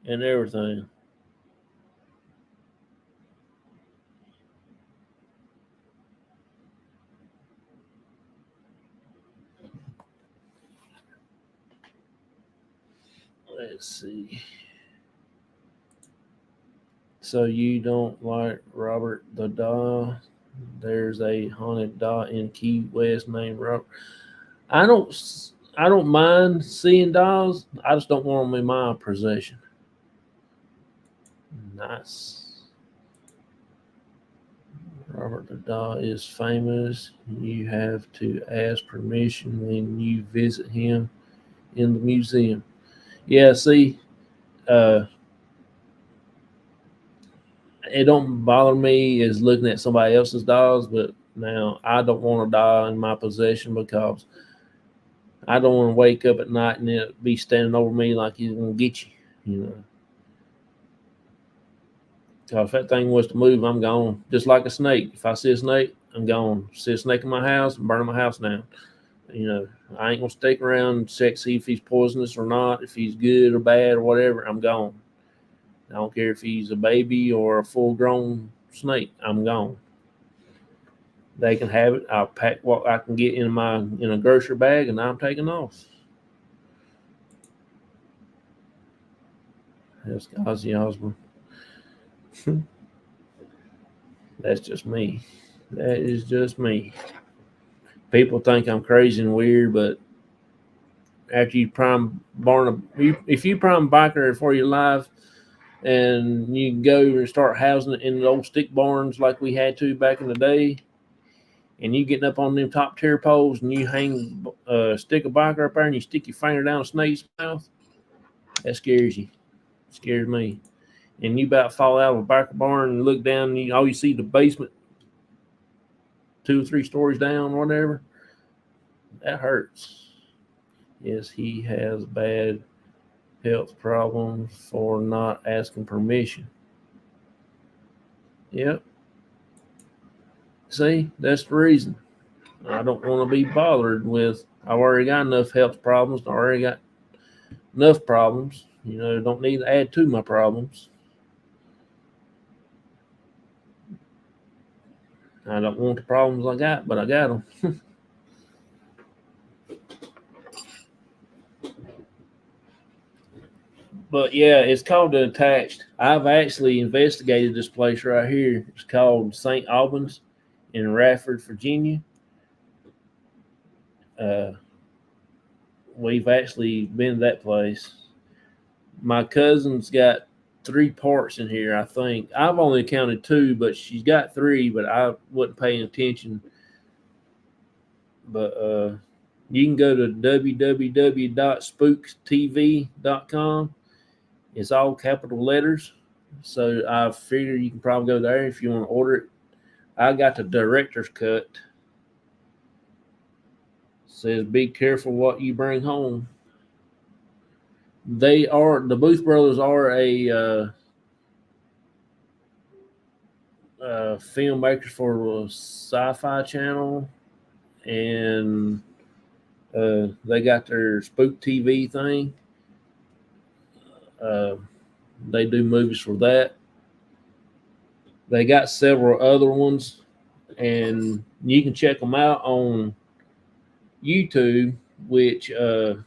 and everything. Let's see. So you don't like Robert the Doll? There's a haunted doll in Key West named Robert. I don't. I don't mind seeing dolls. I just don't want them in my possession. Nice. Robert the Doll is famous. You have to ask permission when you visit him in the museum. Yeah, see, uh, it don't bother me as looking at somebody else's dolls, but now I don't want a doll in my possession because I don't want to wake up at night and it be standing over me like he's gonna get you. You know, 'cause if that thing was to move, I'm gone. Just like a snake. If I see a snake, I'm gone. See a snake in my house, I'm burning my house down. You know, I ain't gonna stick around and check see if he's poisonous or not, if he's good or bad or whatever. I'm gone. I don't care if he's a baby or a full grown snake. I'm gone. They can have it. I'll pack what I can get in a grocery bag, and I'm taking off. That's Ozzy Osbourne. That's just me. That is just me. People think I'm crazy and weird, but after you if you prime a biker for your life, and you go and start housing it in the old stick barns like we had to back in the day, and you getting up on them top tier poles and you hang a stick of biker up there and you stick your finger down a snake's mouth, that scares you. It scares me. And you about fall out of a biker barn and look down and all you see the basement 2 or 3 stories down, whatever. That hurts. Yes, he has bad health problems for not asking permission. Yep. See, that's the reason. I don't want to be bothered with I already got enough health problems. I already got enough problems. Don't need to add to my problems. I don't want the problems I got, but I got them. But yeah, it's called the Attached. I've actually investigated this place right here. It's called St. Albans in Radford, Virginia. Uh, we've actually been to that place. My cousin's got 3 parts in here, I think. I've only counted 2, but she's got 3, but I wasn't paying attention. But you can go to www.spookstv.com. It's all capital letters. So I figure you can probably go there if you want to order it. I got the director's cut. It says be careful what you bring home. The Booth Brothers are a filmmakers for a Sci-Fi Channel, and they got their Spook TV thing. They do movies for that. They got several other ones, and you can check them out on YouTube, which is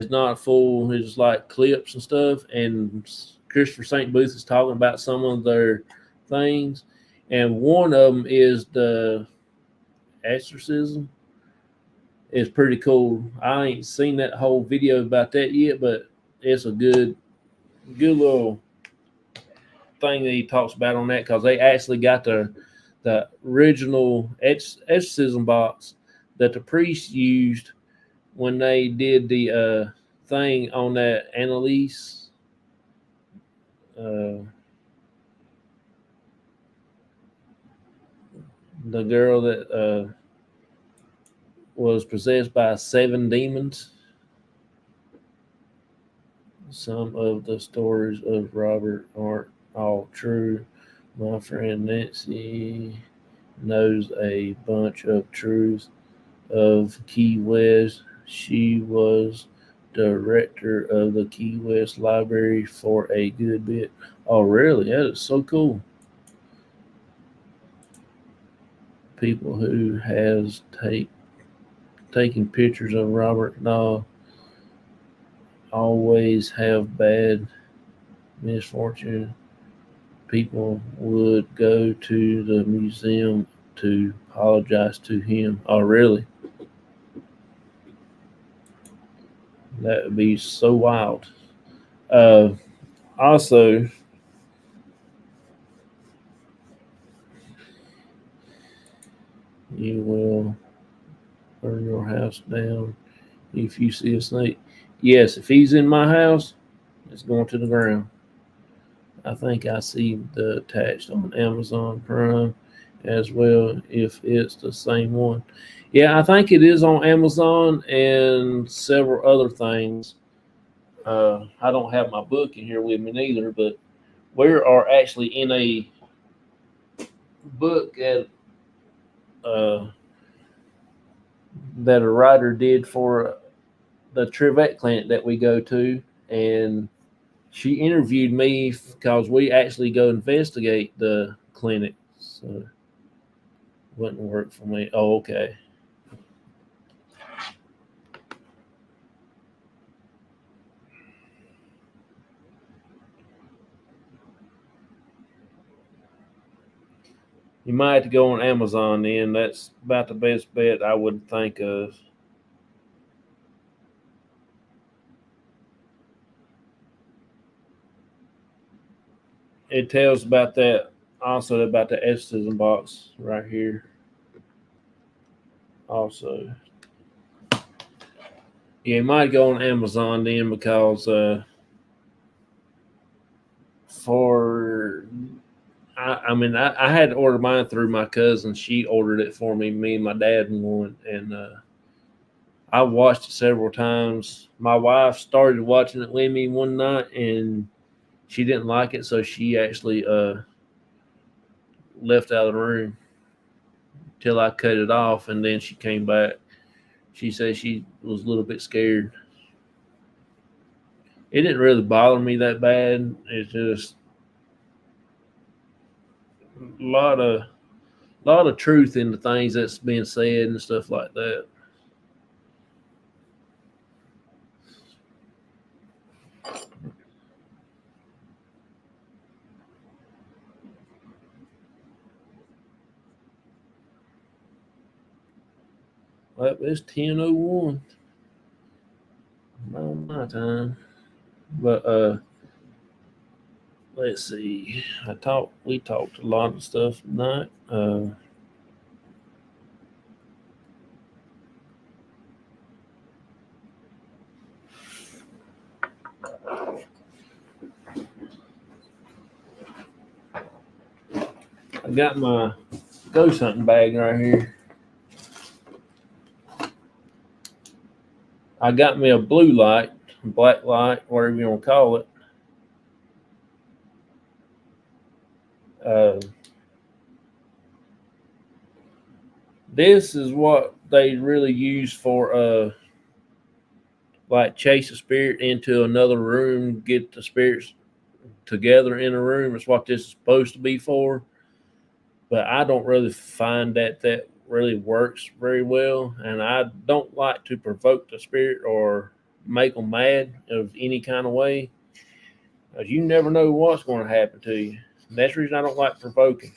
not full. It's like clips and stuff. And Christopher St. Booth is talking about some of their things, and one of them is the exorcism. It's pretty cool. I ain't seen that whole video about that yet, but it's a good little thing that he talks about on that, because they actually got the original exorcism box that the priest used when they did the thing on that Annalise. The girl that was possessed by 7 demons. Some of the stories of Robert aren't all true. My friend Nancy knows a bunch of truths of Key West. She was director of the Key West Library for a good bit. Oh, really? That is so cool. People who has taken pictures of Robert Dahl always have bad misfortune. People would go to the museum to apologize to him. Oh, really? That would be so wild. Also, you will burn your house down if you see a snake. Yes, if he's in my house, it's going to the ground. I think I see the Attached on Amazon Prime as well, if it's the same one. Yeah, I think it is on Amazon and several other things. I don't have my book in here with me neither, but we are actually in a book that a writer did for the Trivette clinic that we go to, and she interviewed me because we actually go investigate the clinic. So it wouldn't work for me. Oh, okay. You might have to go on Amazon then. That's about the best bet I would think of. It tells about that, also about the exorcism box right here. Also, yeah, you might go on Amazon then, because I had to order mine through my cousin. She ordered it for me. Me and my dad won, and I watched it several times. My wife started watching it with me one night, and she didn't like it, so she actually left out of the room till I cut it off, and then she came back. she said she was a little bit scared. It didn't really bother me that bad. It's just a lot of truth in the things that's being said and stuff like that. Well, it's 10:01. Not my time. But let's see. We talked a lot of stuff tonight. I got my ghost hunting bag right here. I got me a blue light, black light, whatever you want to call it. This is what they really use for like chase a spirit into another room, get the spirits together in a room. It's what this is supposed to be for. But I don't really find that really works very well, and I don't like to provoke the spirit or make them mad of any kind of way, because you never know what's going to happen to you. And that's the reason I don't like provoking.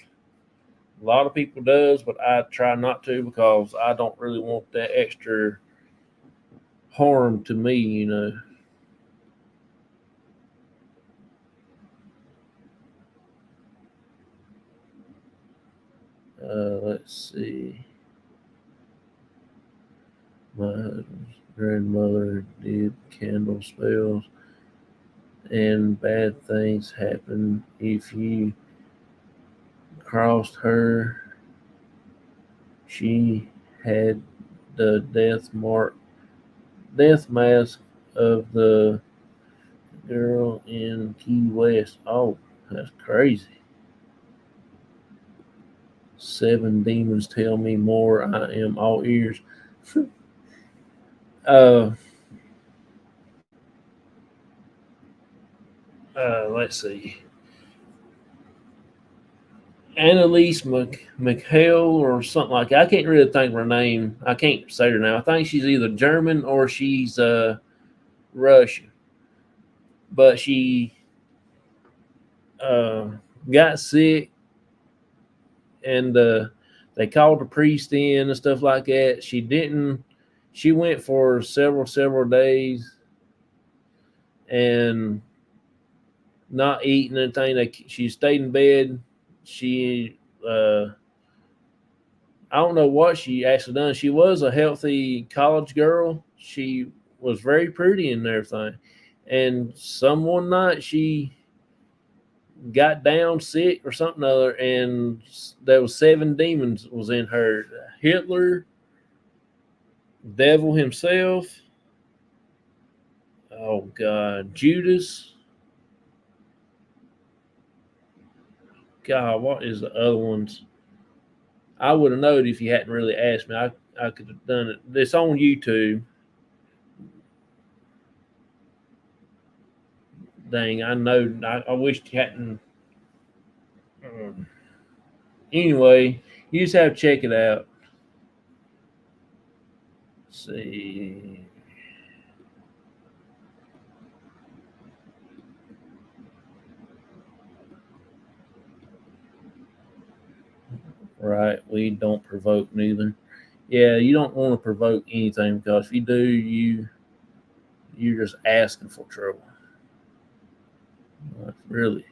A lot of people does, but I try not to, because I don't really want that extra harm to me, you know. Let's see. My husband's grandmother did candle spells, and bad things happen if you crossed her. She had the death mask of the girl in Key West. Oh, that's crazy. 7 demons tell me more. I am all ears. Let's see. Annalise McHale or something like that. I can't really think of her name. I can't say her now. I think she's either German or she's Russian. But she got sick, and they called the priest in and stuff like that. She didn't. She went for several days and not eating anything. She stayed in bed. She I don't know what she actually done. She was a healthy college girl. She was very pretty and everything. And one night she got down sick or something other, and there was 7 demons was in her. Hitler, devil himself. Oh God, Judas. God, what is the other ones? I would have known if you hadn't really asked me. I could have done it. It's on YouTube. Dang, I know. I wish you hadn't. Anyway, you just have to check it out. Let's see. Right, we don't provoke neither. Yeah, you don't want to provoke anything, because if you do, you're just asking for trouble. Really.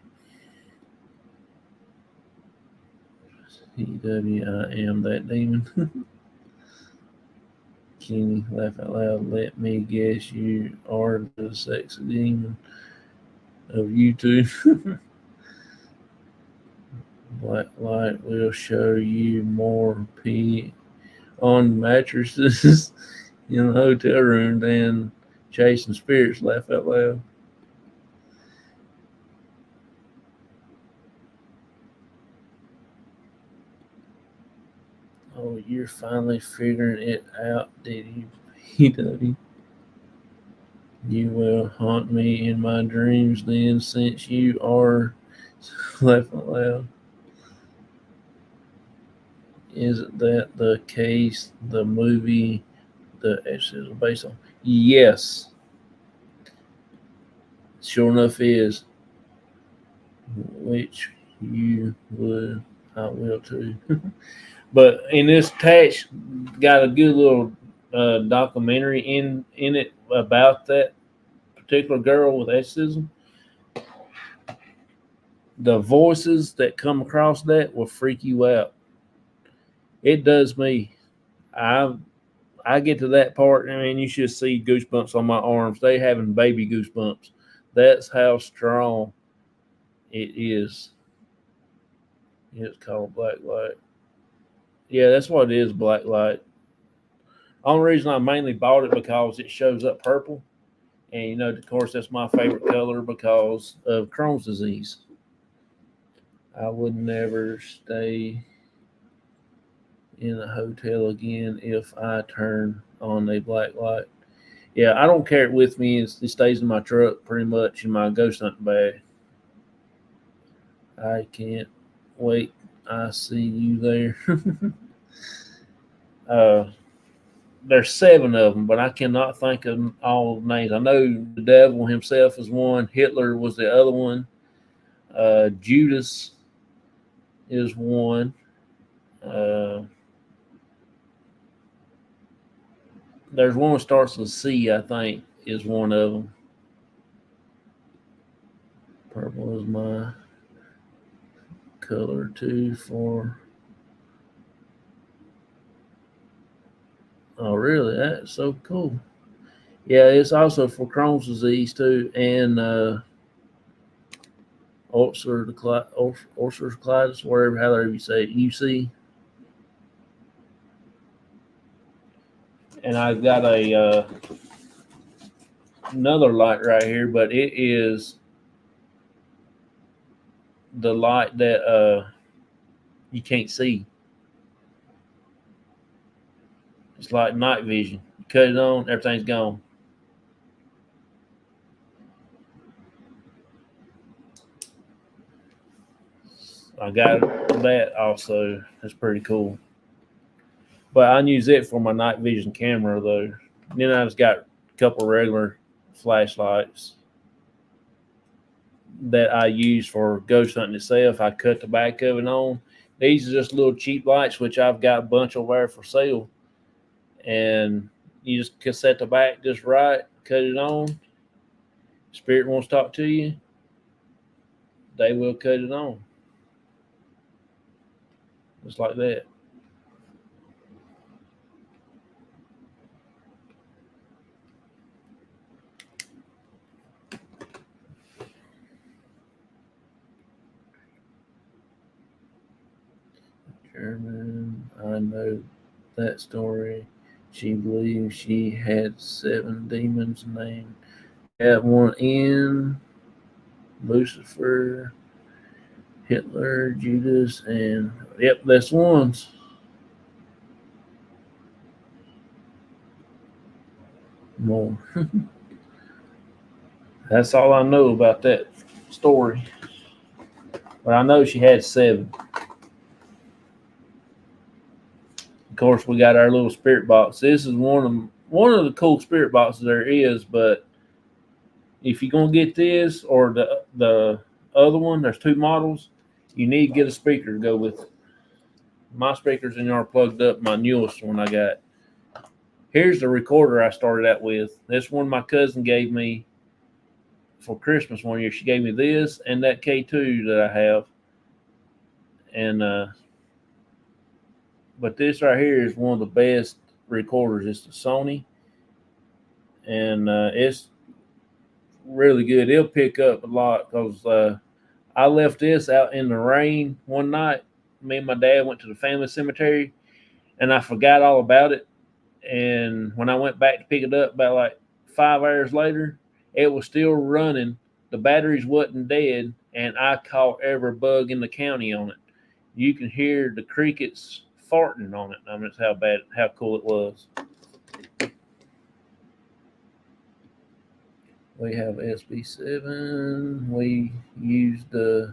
CW, I am that demon. Kenny, laugh out loud. Let me guess, you are the sexy demon of YouTube. Black light will show you more pee on mattresses in the hotel room than chasing spirits. Laugh out loud. Oh, you're finally figuring it out, did you, P-Duddy? You will haunt me in my dreams then, since you are laughing loud. Isn't that the case? The movie, The Exorcist, based on? Yes, sure enough is. Which you would, I will too. But in this attached, got a good little documentary in it about that particular girl with exorcism. The voices that come across that will freak you out. It does me. I get to that part, and you should see goosebumps on my arms. They having baby goosebumps. That's how strong it is. It's called Black Light. Yeah, that's what it is, Black Light. Only reason I mainly bought it because it shows up purple. And, of course, that's my favorite color because of Crohn's disease. I would never stay in a hotel again if I turn on a black light. Yeah, I don't carry it with me. It stays in my truck pretty much in my ghost hunting bag. I can't wait. I see you there. There's 7 of them, but I cannot think of all the names. I know the devil himself is one. Hitler was the other one. Judas is one. There's one that starts with C, I think, is one of them. Purple is my color too for. Oh, really? That's so cool. Yeah, it's also for Crohn's disease too, and ulcerative colitis, wherever, however you say it, UC. And I've got a another light right here, but it is the light that you can't see. It's like night vision. You cut it on, everything's gone. I got that also. That's pretty cool. But I use it for my night vision camera though. Then I just got a couple regular flashlights that I use for ghost hunting itself. I cut the back of it on. These are just little cheap lights, which I've got a bunch over there for sale. And you just set the back just right, cut it on. Spirit wants to talk to you, they will cut it on. Just like that. German, I know that story. She believes she had 7 demons named. Had one in Lucifer, Hitler, Judas, and yep, that's ones. More. That's all I know about that story. But I know she had 7. Of course, we got our little spirit box. This is one of the cool spirit boxes there is. But if you're gonna get this or the other one, there's 2 models. You need to get a speaker to go with it. My speakers in there are plugged up. My newest one I got. Here's the recorder I started out with. This one my cousin gave me for Christmas one year. She gave me this and that K2 that I have. And but this right here is one of the best recorders. It's the Sony, and it's really good. It'll pick up a lot because I left this out in the rain one night. Me and my dad went to the family cemetery, and I forgot all about it. And when I went back to pick it up about like 5 hours later, it was still running. The batteries wasn't dead, and I caught every bug in the county on it. You can hear the crickets farting on it. I mean, that's how cool it was. We have SB7. We use the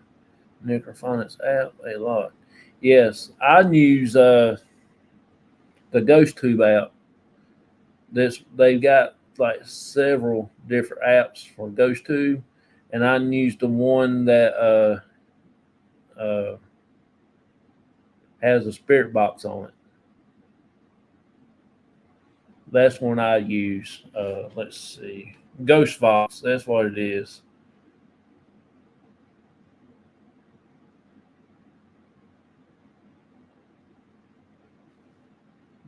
Necrophonics app a lot. Yes, I use the Ghost Tube app. They've got like several different apps for Ghost Tube, and I use the one that has a spirit box on it. That's one I use. Let's see. Ghost Fox, that's what it is.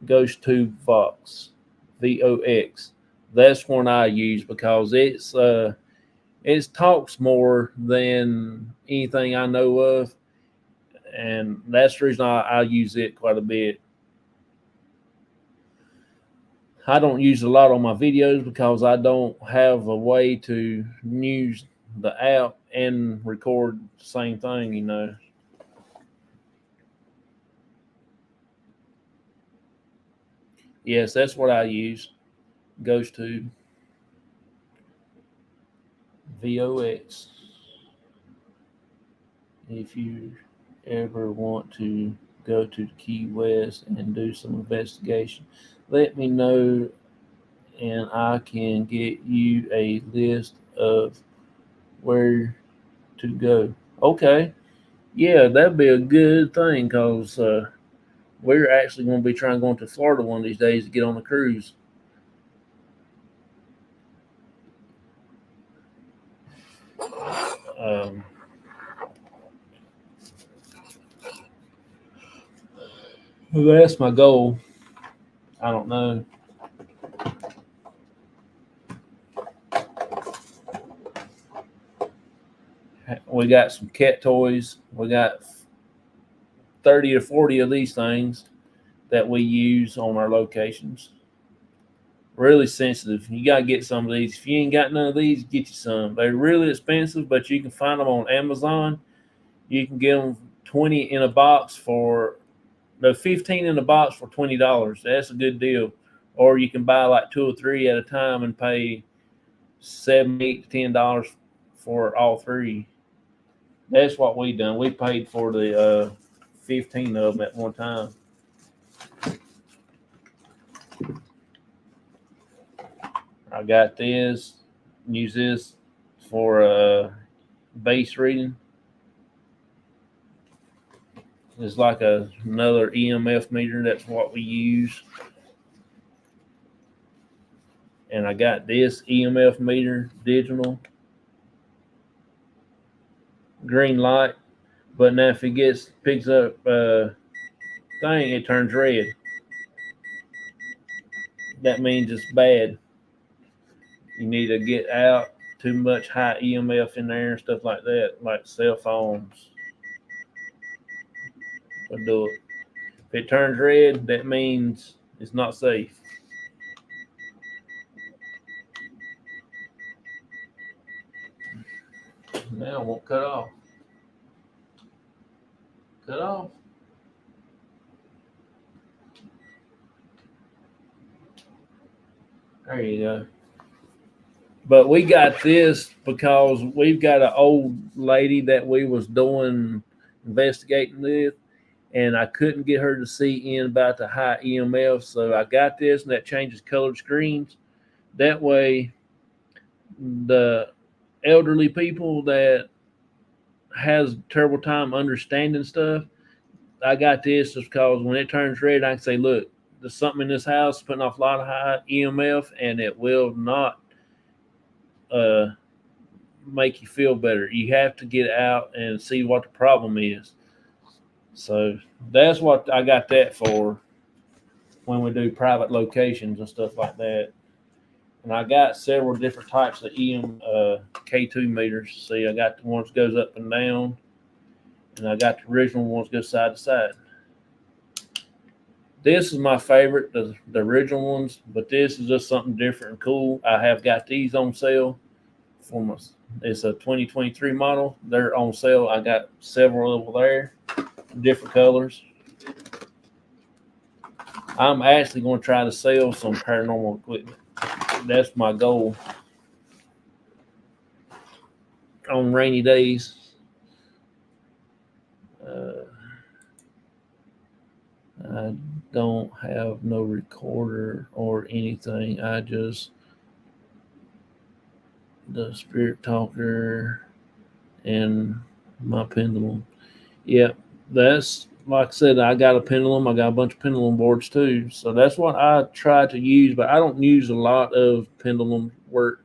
Ghost Tube Fox, VOX. That's one I use because it talks more than anything I know of, and that's the reason I use it quite a bit. I don't use a lot on my videos because I don't have a way to use the app and record the same thing, you know. Yes, that's what I use. Ghost Tube. VOX. If you ever want to go to Key West and do some investigation, let me know and I can get you a list of where to go. Okay. Yeah, that'd be a good thing because we're actually going to be trying going to Florida one of these days to get on a cruise. That's my goal. I don't know. We got some cat toys. We got 30 or 40 of these things that we use on our locations. Really sensitive. You got to get some of these. If you ain't got none of these, get you some. They're really expensive, but you can find them on Amazon. You can get them 20 in a box for, no, 15 in a box for $20. That's a good deal. Or you can buy like 2 or 3 at a time and pay $7, $8 to $10 for all 3. That's what we done. We paid for the 15 of them at one time. I got this. Use this for base reading. It's like another EMF meter. That's what we use. And I got this EMF meter, digital. Green light. But now if it picks up thing, it turns red. That means it's bad. You need to get out. Too much high EMF in there and stuff like that, like cell phones. Will do it. If it turns red, that means it's not safe. Now it won't cut off. Cut off. There you go. But we got this because we've got an old lady that we was doing investigating with, and I couldn't get her to see in about the high EMF. So I got this, and that changes colored screens. That way, the elderly people that has a terrible time understanding stuff, I got this just because when it turns red, I can say, look, there's something in this house putting off a lot of high EMF, and it will not make you feel better. You have to get out and see what the problem is. So that's what I got that for when we do private locations and stuff like that. And I got several different types of K2 meters. See, I got the ones that goes up and down, and I got the original ones that go side to side. This is my favorite, the original ones, but this is just something different and cool. I have got these on sale. It's a 2023 model. They're on sale. I got several over there, different colors. I'm actually going to try to sell some paranormal equipment. That's my goal on rainy days. I don't have no recorder or anything. I just the spirit talker and my pendulum. Yeah, that's like I said. I got a pendulum. I got a bunch of pendulum boards too. So that's what I try to use, but I don't use a lot of pendulum work.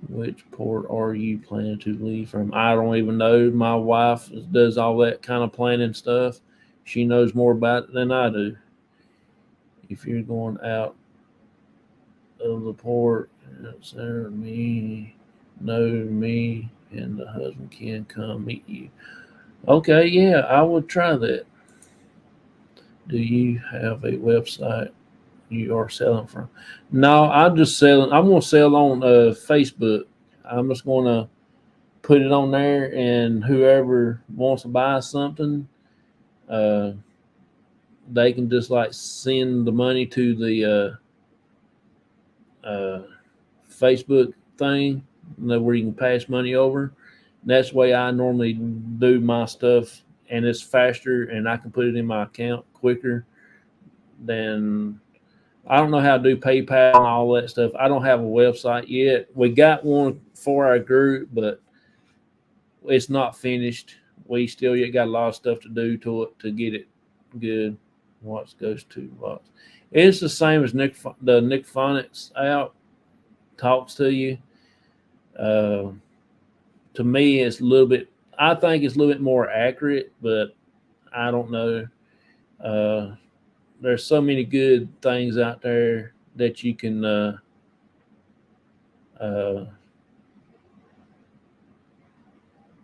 Which port are you planning to leave from? I don't even know. My wife does all that kind of planning stuff. She knows more about it than I do. If you're going out of the port, Sarah, me, and the husband can come meet you. Okay, yeah, I would try that. Do you have a website you are selling from? No, I'm just selling. I'm going to sell on Facebook. I'm just going to put it on there, and whoever wants to buy something, uh, they can just like send the money to the Facebook thing, where you can pass money over. And that's the way I normally do my stuff, and it's faster, and I can put it in my account quicker than. I don't know how to do PayPal and all that stuff. I don't have a website yet. We got one for our group, but it's not finished. We still yet got a lot of stuff to do to it to get it good. What goes to what? It's the same as Nick Phonics app talks to you. To me, it's a little bit. I think it's a little bit more accurate, but I don't know. There's so many good things out there that you can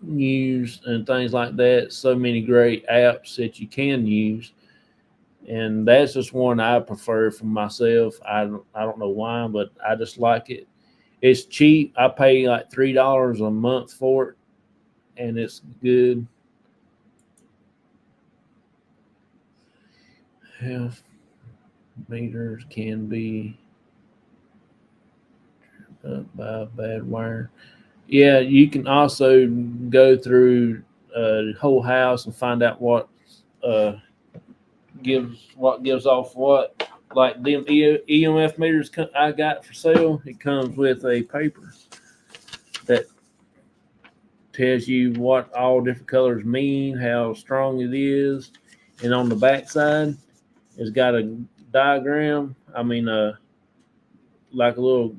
use and things like that. So many great apps that you can use, and that's just one I prefer for myself. I don't know why, but I just like it. It's cheap. I pay like $3 a month for it, and it's good. Health meters can be up by bad wire. Yeah, you can also go through the whole house and find out uh, gives off what. Like them EMF meters I got for sale, it comes with a paper that tells you what all different colors mean, how strong it is, and on the back side, it's got a diagram. I mean, like a little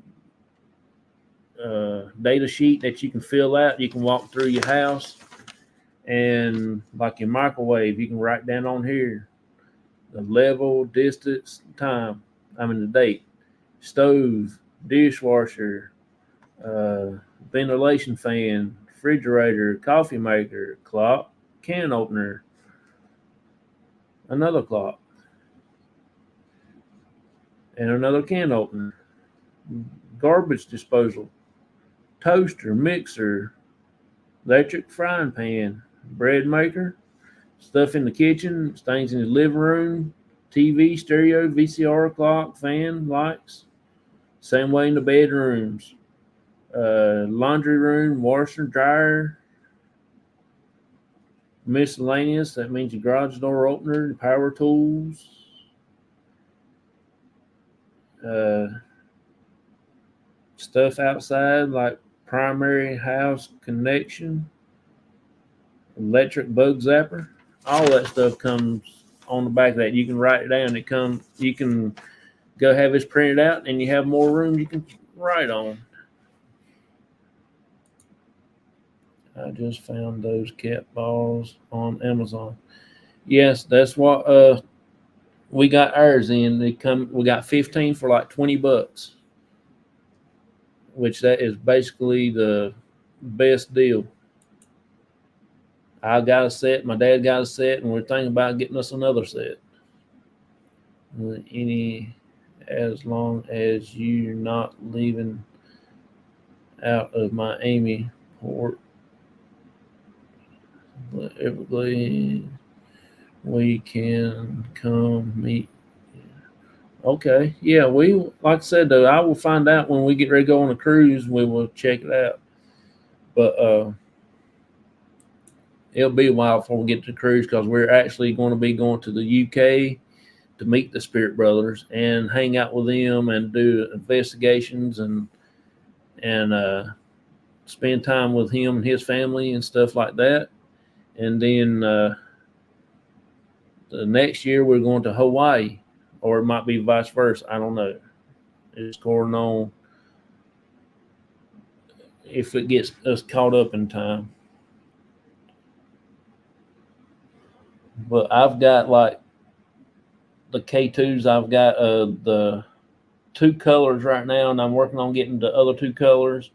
data sheet that you can fill out. You can walk through your house, and like your microwave, you can write down on here the level, distance, time. I mean the date. Stove, dishwasher, uh, ventilation fan, refrigerator, coffee maker, clock, can opener, another clock, and another can opener, garbage disposal, toaster, mixer, electric frying pan, bread maker, stuff in the kitchen, things in the living room, TV, stereo, VCR, clock, fan, lights. Same way in the bedrooms. Laundry room, washer, dryer, miscellaneous. That means your garage door opener, power tools. Stuff outside like primary house connection, electric bug zapper. All that stuff comes on the back of that. You can write it down. It comes. You can go have this printed out, and you have more room you can write on. I just found those cat balls on Amazon. Yes, that's what we got ours in. They come. We got 15 for like $20, which that is basically the best deal. I got a set. My dad got a set, and we're thinking about getting us another set. Any, as long as you're not leaving out of Miami port, Everglades. we can come meet. Okay. Yeah, we like I said though, I will find out when we get ready to go on a cruise. We will check it out. But it'll be a while before we get to the cruise because we're actually going to be going to the UK to meet the Spirit Brothers and hang out with them and do investigations and spend time with him and his family and stuff like that. And then the next year we're going to Hawaii, or it might be vice versa. I don't know. It's going on if it gets us caught up in time. But I've got like the K2s. I've got the two colors right now, and I'm working on getting the other two colors.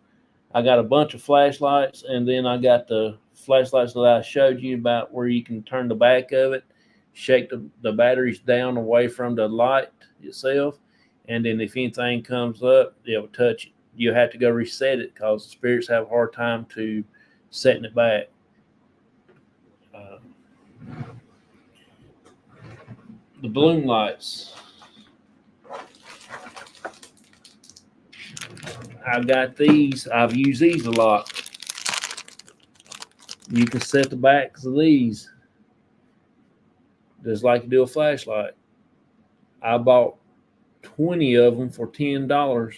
I got a bunch of flashlights, and then I got the flashlights that I showed you about where you can turn the back of it, shake the batteries down away from the light itself, and then if anything comes up, it'll touch it. You have to go reset it because the spirits have a hard time to setting it back. The balloon lights. I've got these. I've used these a lot. You can set the backs of these just like you do a flashlight. I bought 20 of them for $10.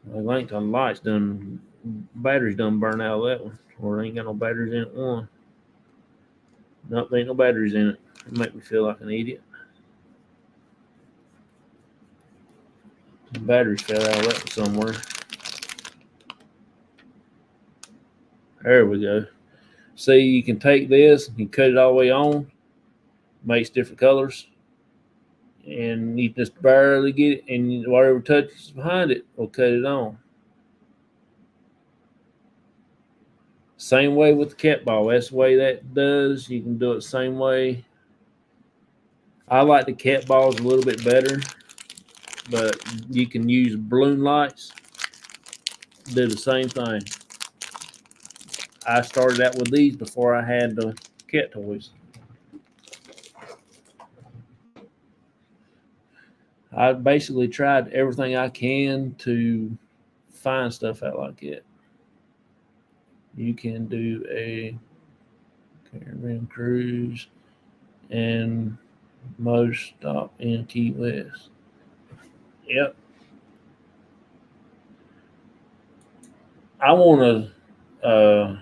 The length on the lights done, batteries done burn out of that one, or ain't got no batteries in it. One, nope, ain't no batteries in it. It make me feel like an idiot. The batteries fell out of that one somewhere. There we go. See, you can take this, you cut it all the way on, makes different colors, and you just barely get it, and whatever touches behind it will cut it on. Same way with the cat ball. That's the way that does. You can do it the same way. I like the cat balls a little bit better, but you can use balloon lights. Do the same thing. I started out with these before I had the cat toys. I basically tried everything I can to find stuff out like it. You can do a caravan cruise and most stop in Key West. Yep. I want to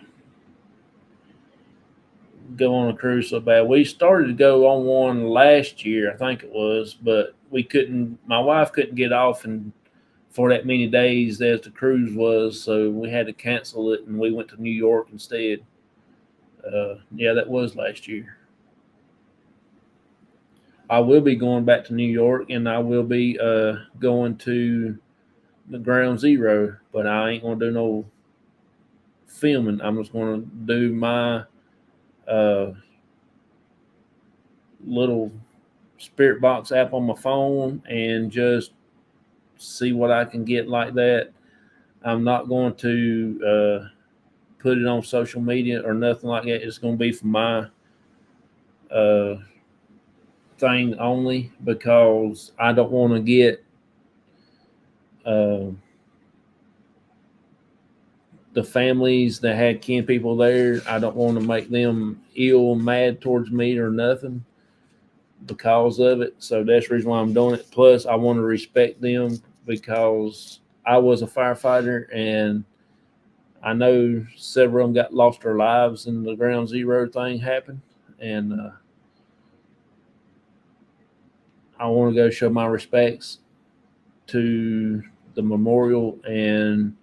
go on a cruise so bad. We started to go on one last year, I think it was, but we couldn't. My wife couldn't get off and for that many days as the cruise was, so we had to cancel it, and we went to New York instead. Yeah, that was last year. I will be going back to New York, and I will be going to the Ground Zero, but I ain't gonna do no filming. I'm just gonna do my little spirit box app on my phone and just see what I can get like that. I'm not going to put it on social media or nothing like that. It's going to be for my thing only because I don't want to get the families that had kin people there. I don't want to make them ill, mad towards me or nothing because of it. So that's the reason why I'm doing it. Plus, I want to respect them because I was a firefighter and I know several of them got lost their lives in the Ground Zero thing happened. And I want to go show my respects to the memorial. And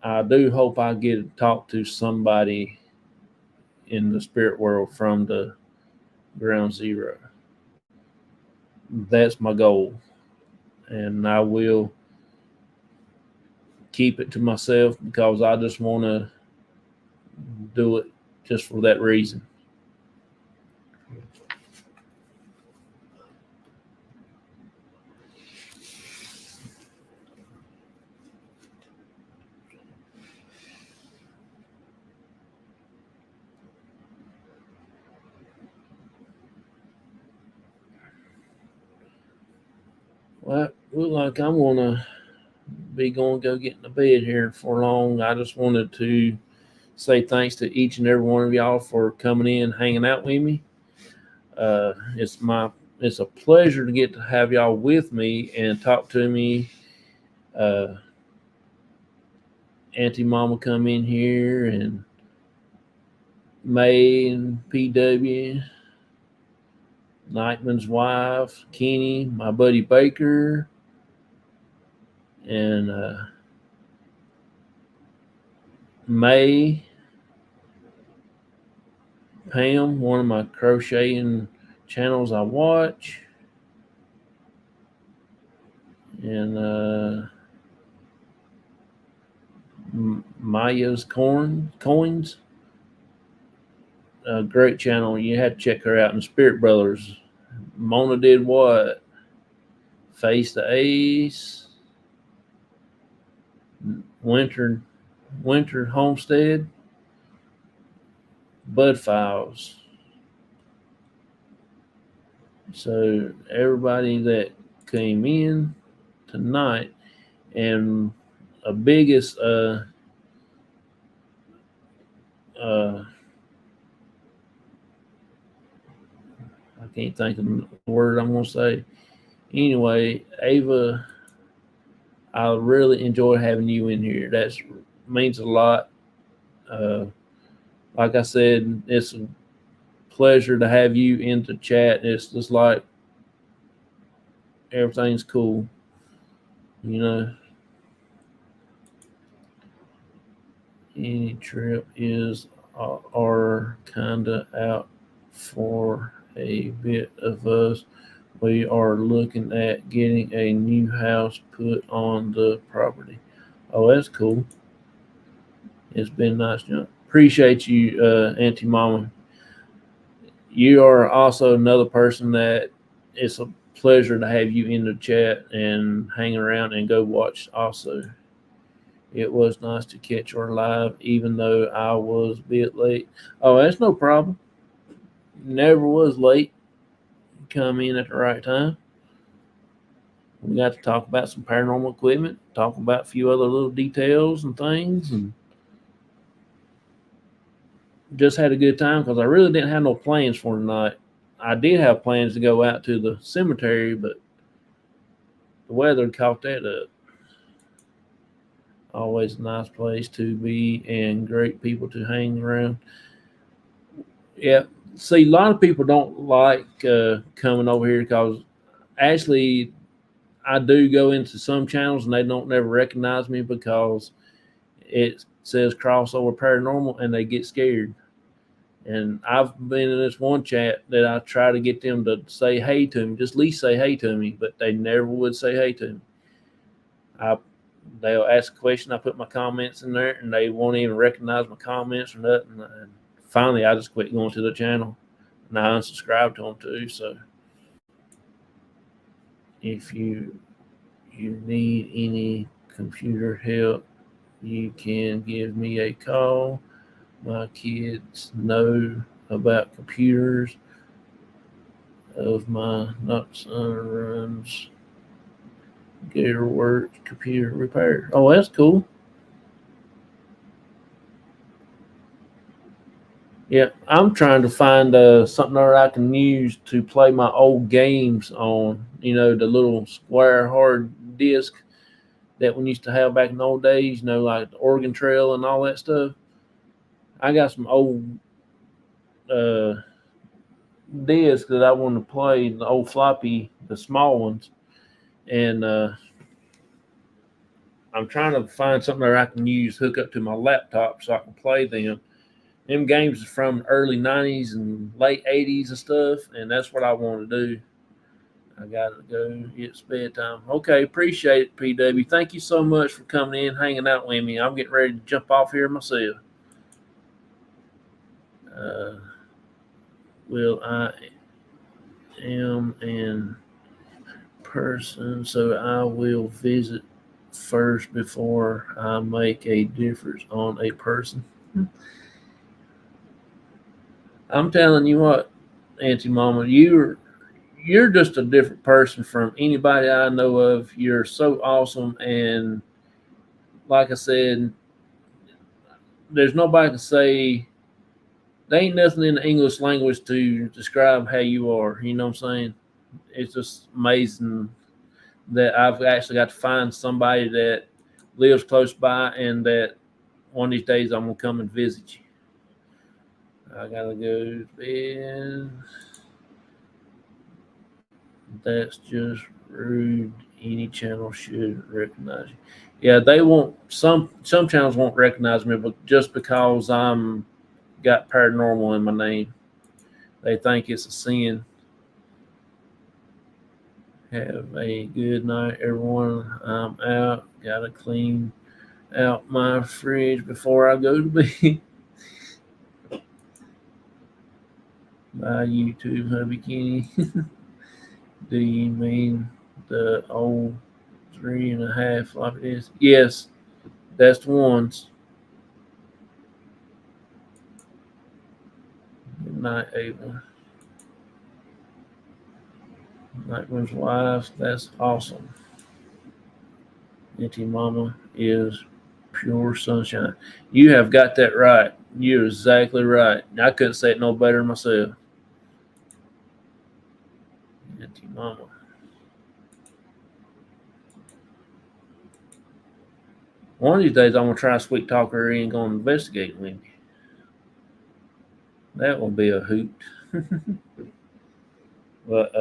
I do hope I get to talk to somebody in the spirit world from the Ground Zero. That's my goal. And I will keep it to myself because I just want to do it just for that reason. Well, look like I'm gonna be going to go get in the bed here for long. I just wanted to say thanks to each and every one of y'all for coming in, hanging out with me. It's a pleasure to get to have y'all with me and talk to me. Auntie Mama come in here, and May and PW, Nightman's wife, Kenny, my buddy Baker, and May, Pam, one of my crocheting channels I watch, and Maya's Coins, a great channel. You have to check her out. And Spirit Brothers, Mona Did What, Face the Ace, Winter Homestead, Bud Files. So everybody that came in tonight, and a biggest I can't think of the word I'm gonna say. Anyway, Ava, I really enjoy having you in here. That means a lot. Like I said, it's a pleasure to have you in the chat. It's just like everything's cool, you know. Any trip is are kinda out for a bit of us. We are looking at getting a new house put on the property. Oh, that's cool. It's been nice. Appreciate you, Auntie Mama. You are also another person that it's a pleasure to have you in the chat and hang around and go watch also. It was nice to catch her live, even though I was a bit late. Oh, that's no problem. Never was late. Come in at the right time. We got to talk about some paranormal equipment, talk about a few other little details and things, and just had a good time because I really didn't have no plans for tonight. I did have plans to go out to the cemetery, but the weather caught that up. Always a nice place to be and great people to hang around. Yeah, see, a lot of people don't like coming over here because actually I do go into some channels and they don't never recognize me because it says crossover paranormal and they get scared. And I've been in this one chat that I try to get them to say hey to me, just at least say hey to me, but they never would say hey to me. They'll ask a question, I put my comments in there, and they won't even recognize my comments or nothing. And finally, I just quit going to the channel, and I unsubscribed to them too. So if you need any computer help, you can give me a call. My kids know about computers. Of my son runs Gator Works computer repair. Oh, that's cool. Yeah, I'm trying to find something that I can use to play my old games on. You know, the little square hard disc that we used to have back in the old days. You know, like the Oregon Trail and all that stuff. I got some old discs that I want to play, the old floppy, the small ones, and I'm trying to find something that I can use, hook up to my laptop so I can play them. Them games are from the early 90s and late 80s and stuff, and that's what I want to do. I got to go. It's bedtime. Okay, appreciate it, PW. Thank you so much for coming in, hanging out with me. I'm getting ready to jump off here myself. Well, I am in person, so I will visit first before I make a difference on a person. I'm telling you what, Auntie Mama, you're you're just a different person from anybody I know of. You're so awesome, and like I said, there's nobody to say. There ain't nothing in the English language to describe how you are. You know what I'm saying? It's just amazing that I've actually got to find somebody that lives close by, and that one of these days I'm gonna come and visit you. I gotta go to bed. That's just rude. Any channel should recognize you. Yeah, they won't. Some channels won't recognize me, but just because I'm got paranormal in my name, they think it's a sin. Have a good night, everyone. I'm out. Gotta clean out my fridge before I go to bed. Bye, YouTube, hubby Kenny. Do you mean the old 3.5 floppy disk? Yes, that's the ones. Good night, Ava. Nightmare's wife, that's awesome. Auntie Mama is pure sunshine. You have got that right. You're exactly right. I couldn't say it no better myself. Auntie Mama. One of these days, I'm gonna try to sweet talk her in, going to investigate with me. That will be a hoot. But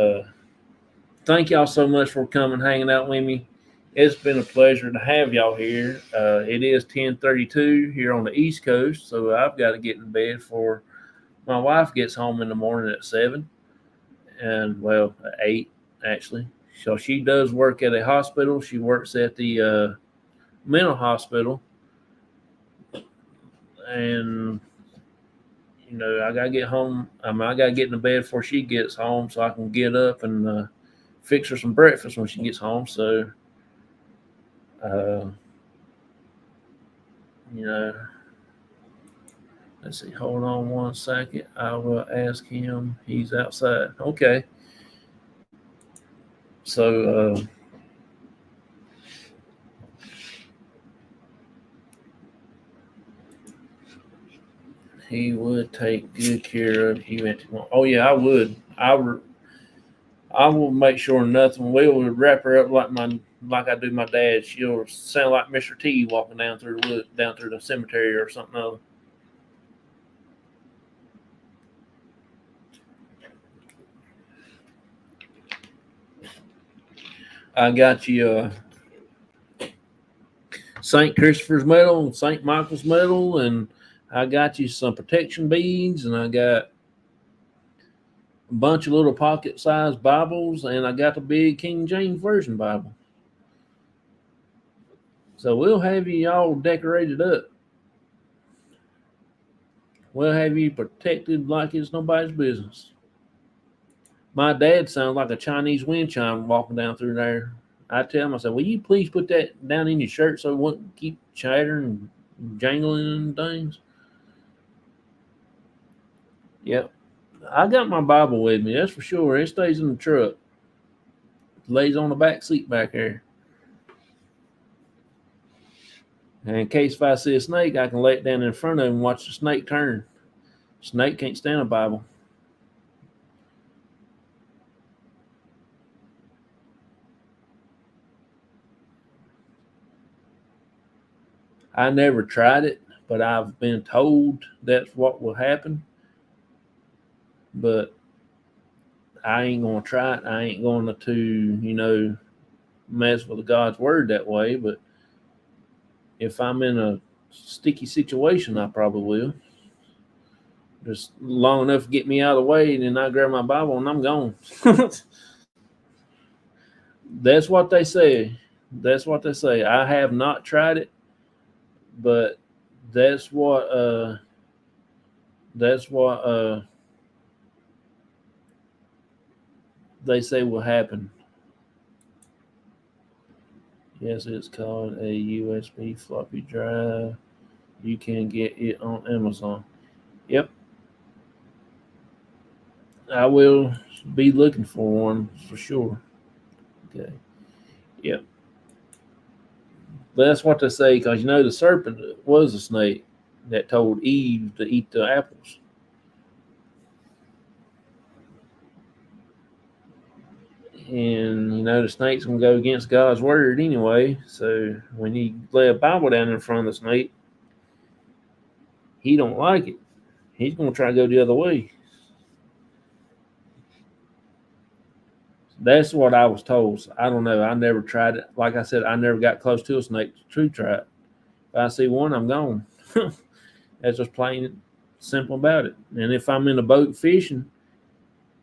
thank y'all so much for coming, hanging out with me. It's been a pleasure to have y'all here. It is 10:32 here on the East Coast, so I've got to get in bed before my wife gets home in the morning at 7, and well, at 8 actually. So she does work at a hospital. She works at the mental hospital, and you know, I gotta get home. I gotta get in the bed before she gets home, so I can get up and fix her some breakfast when she gets home. So, you know, let's see. Hold on one second. I will ask him. He's outside. Okay. So, he would take good care of you. Oh yeah, I would. I will make sure nothing. We will wrap her up like I do my dad. She'll sound like Mr. T walking down through the cemetery or something else. I got you St. Christopher's medal and St. Michael's medal, and I got you some protection beads, and I got a bunch of little pocket-sized Bibles, and I got the big King James Version Bible. So we'll have you all decorated up. We'll have you protected like it's nobody's business. My dad sounds like a Chinese wind chime walking down through there. I tell him, I said, will you please put that down in your shirt so it won't keep chattering and jangling and things? Yep. I got my Bible with me, that's for sure. It stays in the truck. It lays on the back seat back there. And in case if I see a snake, I can lay it down in front of him and watch the snake turn. Snake can't stand a Bible. I never tried it, but I've been told that's what will happen. But I ain't going to try it. I ain't going to, mess with God's word that way. But if I'm in a sticky situation, I probably will. Just long enough to get me out of the way, and then I grab my Bible and I'm gone. That's what they say. That's what they say. I have not tried it, but that's what they say will happen. Yes, it's called a USB floppy drive. You can get it on Amazon. Yep. I will be looking for one for sure. Okay. Yep. But that's what they say, because you know the serpent was a snake that told Eve to eat the apples. And you know the snake's gonna go against God's word anyway. So when you lay a Bible down in front of the snake, he don't like it. He's gonna try to go the other way. That's what I was told. So I don't know. I never tried it. Like I said, I never got close to a snake to try it. If I see one, I'm gone. That's just plain and simple about it. And if I'm in a boat fishing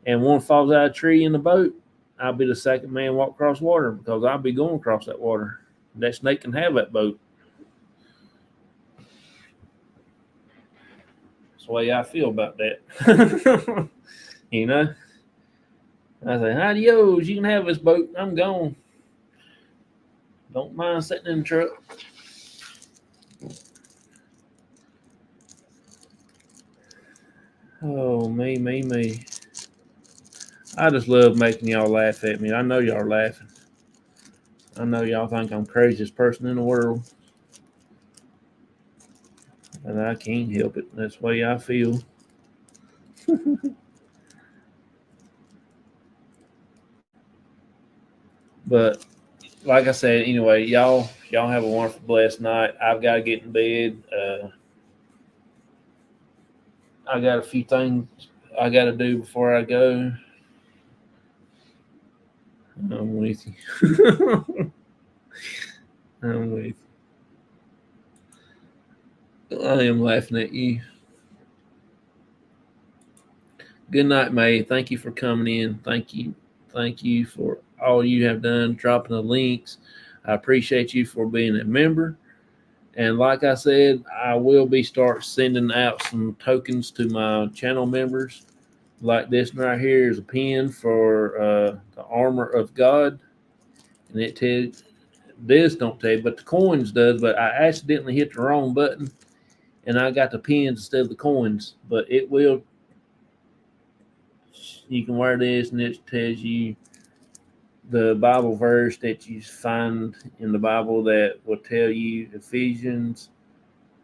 and one falls out of a tree in the boat, I'll be the second man walk across water, because I'll be going across that water. That snake can have that boat. That's the way I feel about that. You know? I say, adios, you can have this boat. I'm gone. Don't mind sitting in the truck. Oh, me. I just love making y'all laugh at me. I know y'all are laughing. I know y'all think I'm the craziest person in the world. And I can't help it. That's the way I feel. But like I said, anyway, y'all have a wonderful, blessed night. I've got to get in bed. I got a few things I got to do before I go. I'm with you. I'm with you. I am laughing at you. Good night, May. Thank you for coming in. Thank you for all you have done, dropping the links. I appreciate you for being a member. And like I said, I will be start sending out some tokens to my channel members. Like this one right here is a pin for the armor of God. And it tells, this don't tell you, but the coins does. But I accidentally hit the wrong button, and I got the pins instead of the coins. But it will, you can wear this, and it tells you the Bible verse that you find in the Bible that will tell you Ephesians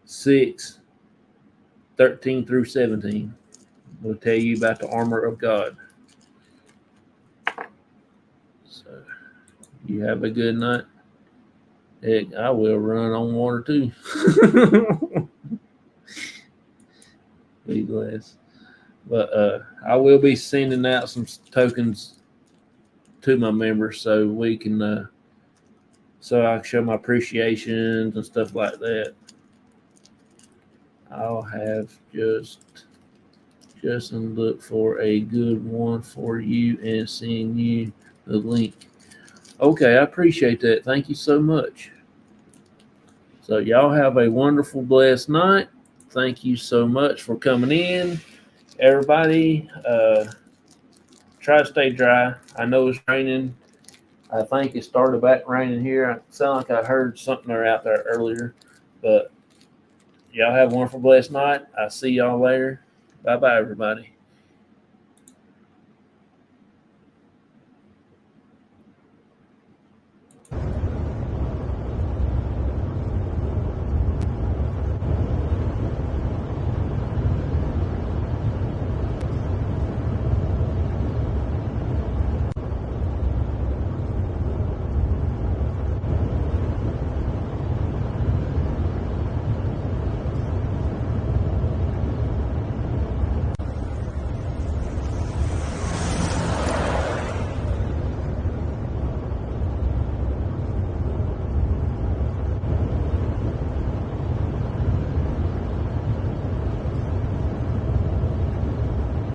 6:13-17. Will tell you about the armor of God. So you have a good night. Heck, I will run on water too. Be blessed. But I will be sending out some tokens to my members so we can so I can show my appreciations and stuff like that. I'll have just look for a good one for you and send you the link. Okay, I appreciate that. Thank you so much. So y'all have a wonderful, blessed night. Thank you so much for coming in. Everybody, try to stay dry. I know it's raining. I think it started back raining here. It sounded like I heard something out there earlier. But y'all have a wonderful, blessed night. I'll see y'all later. Bye-bye, everybody.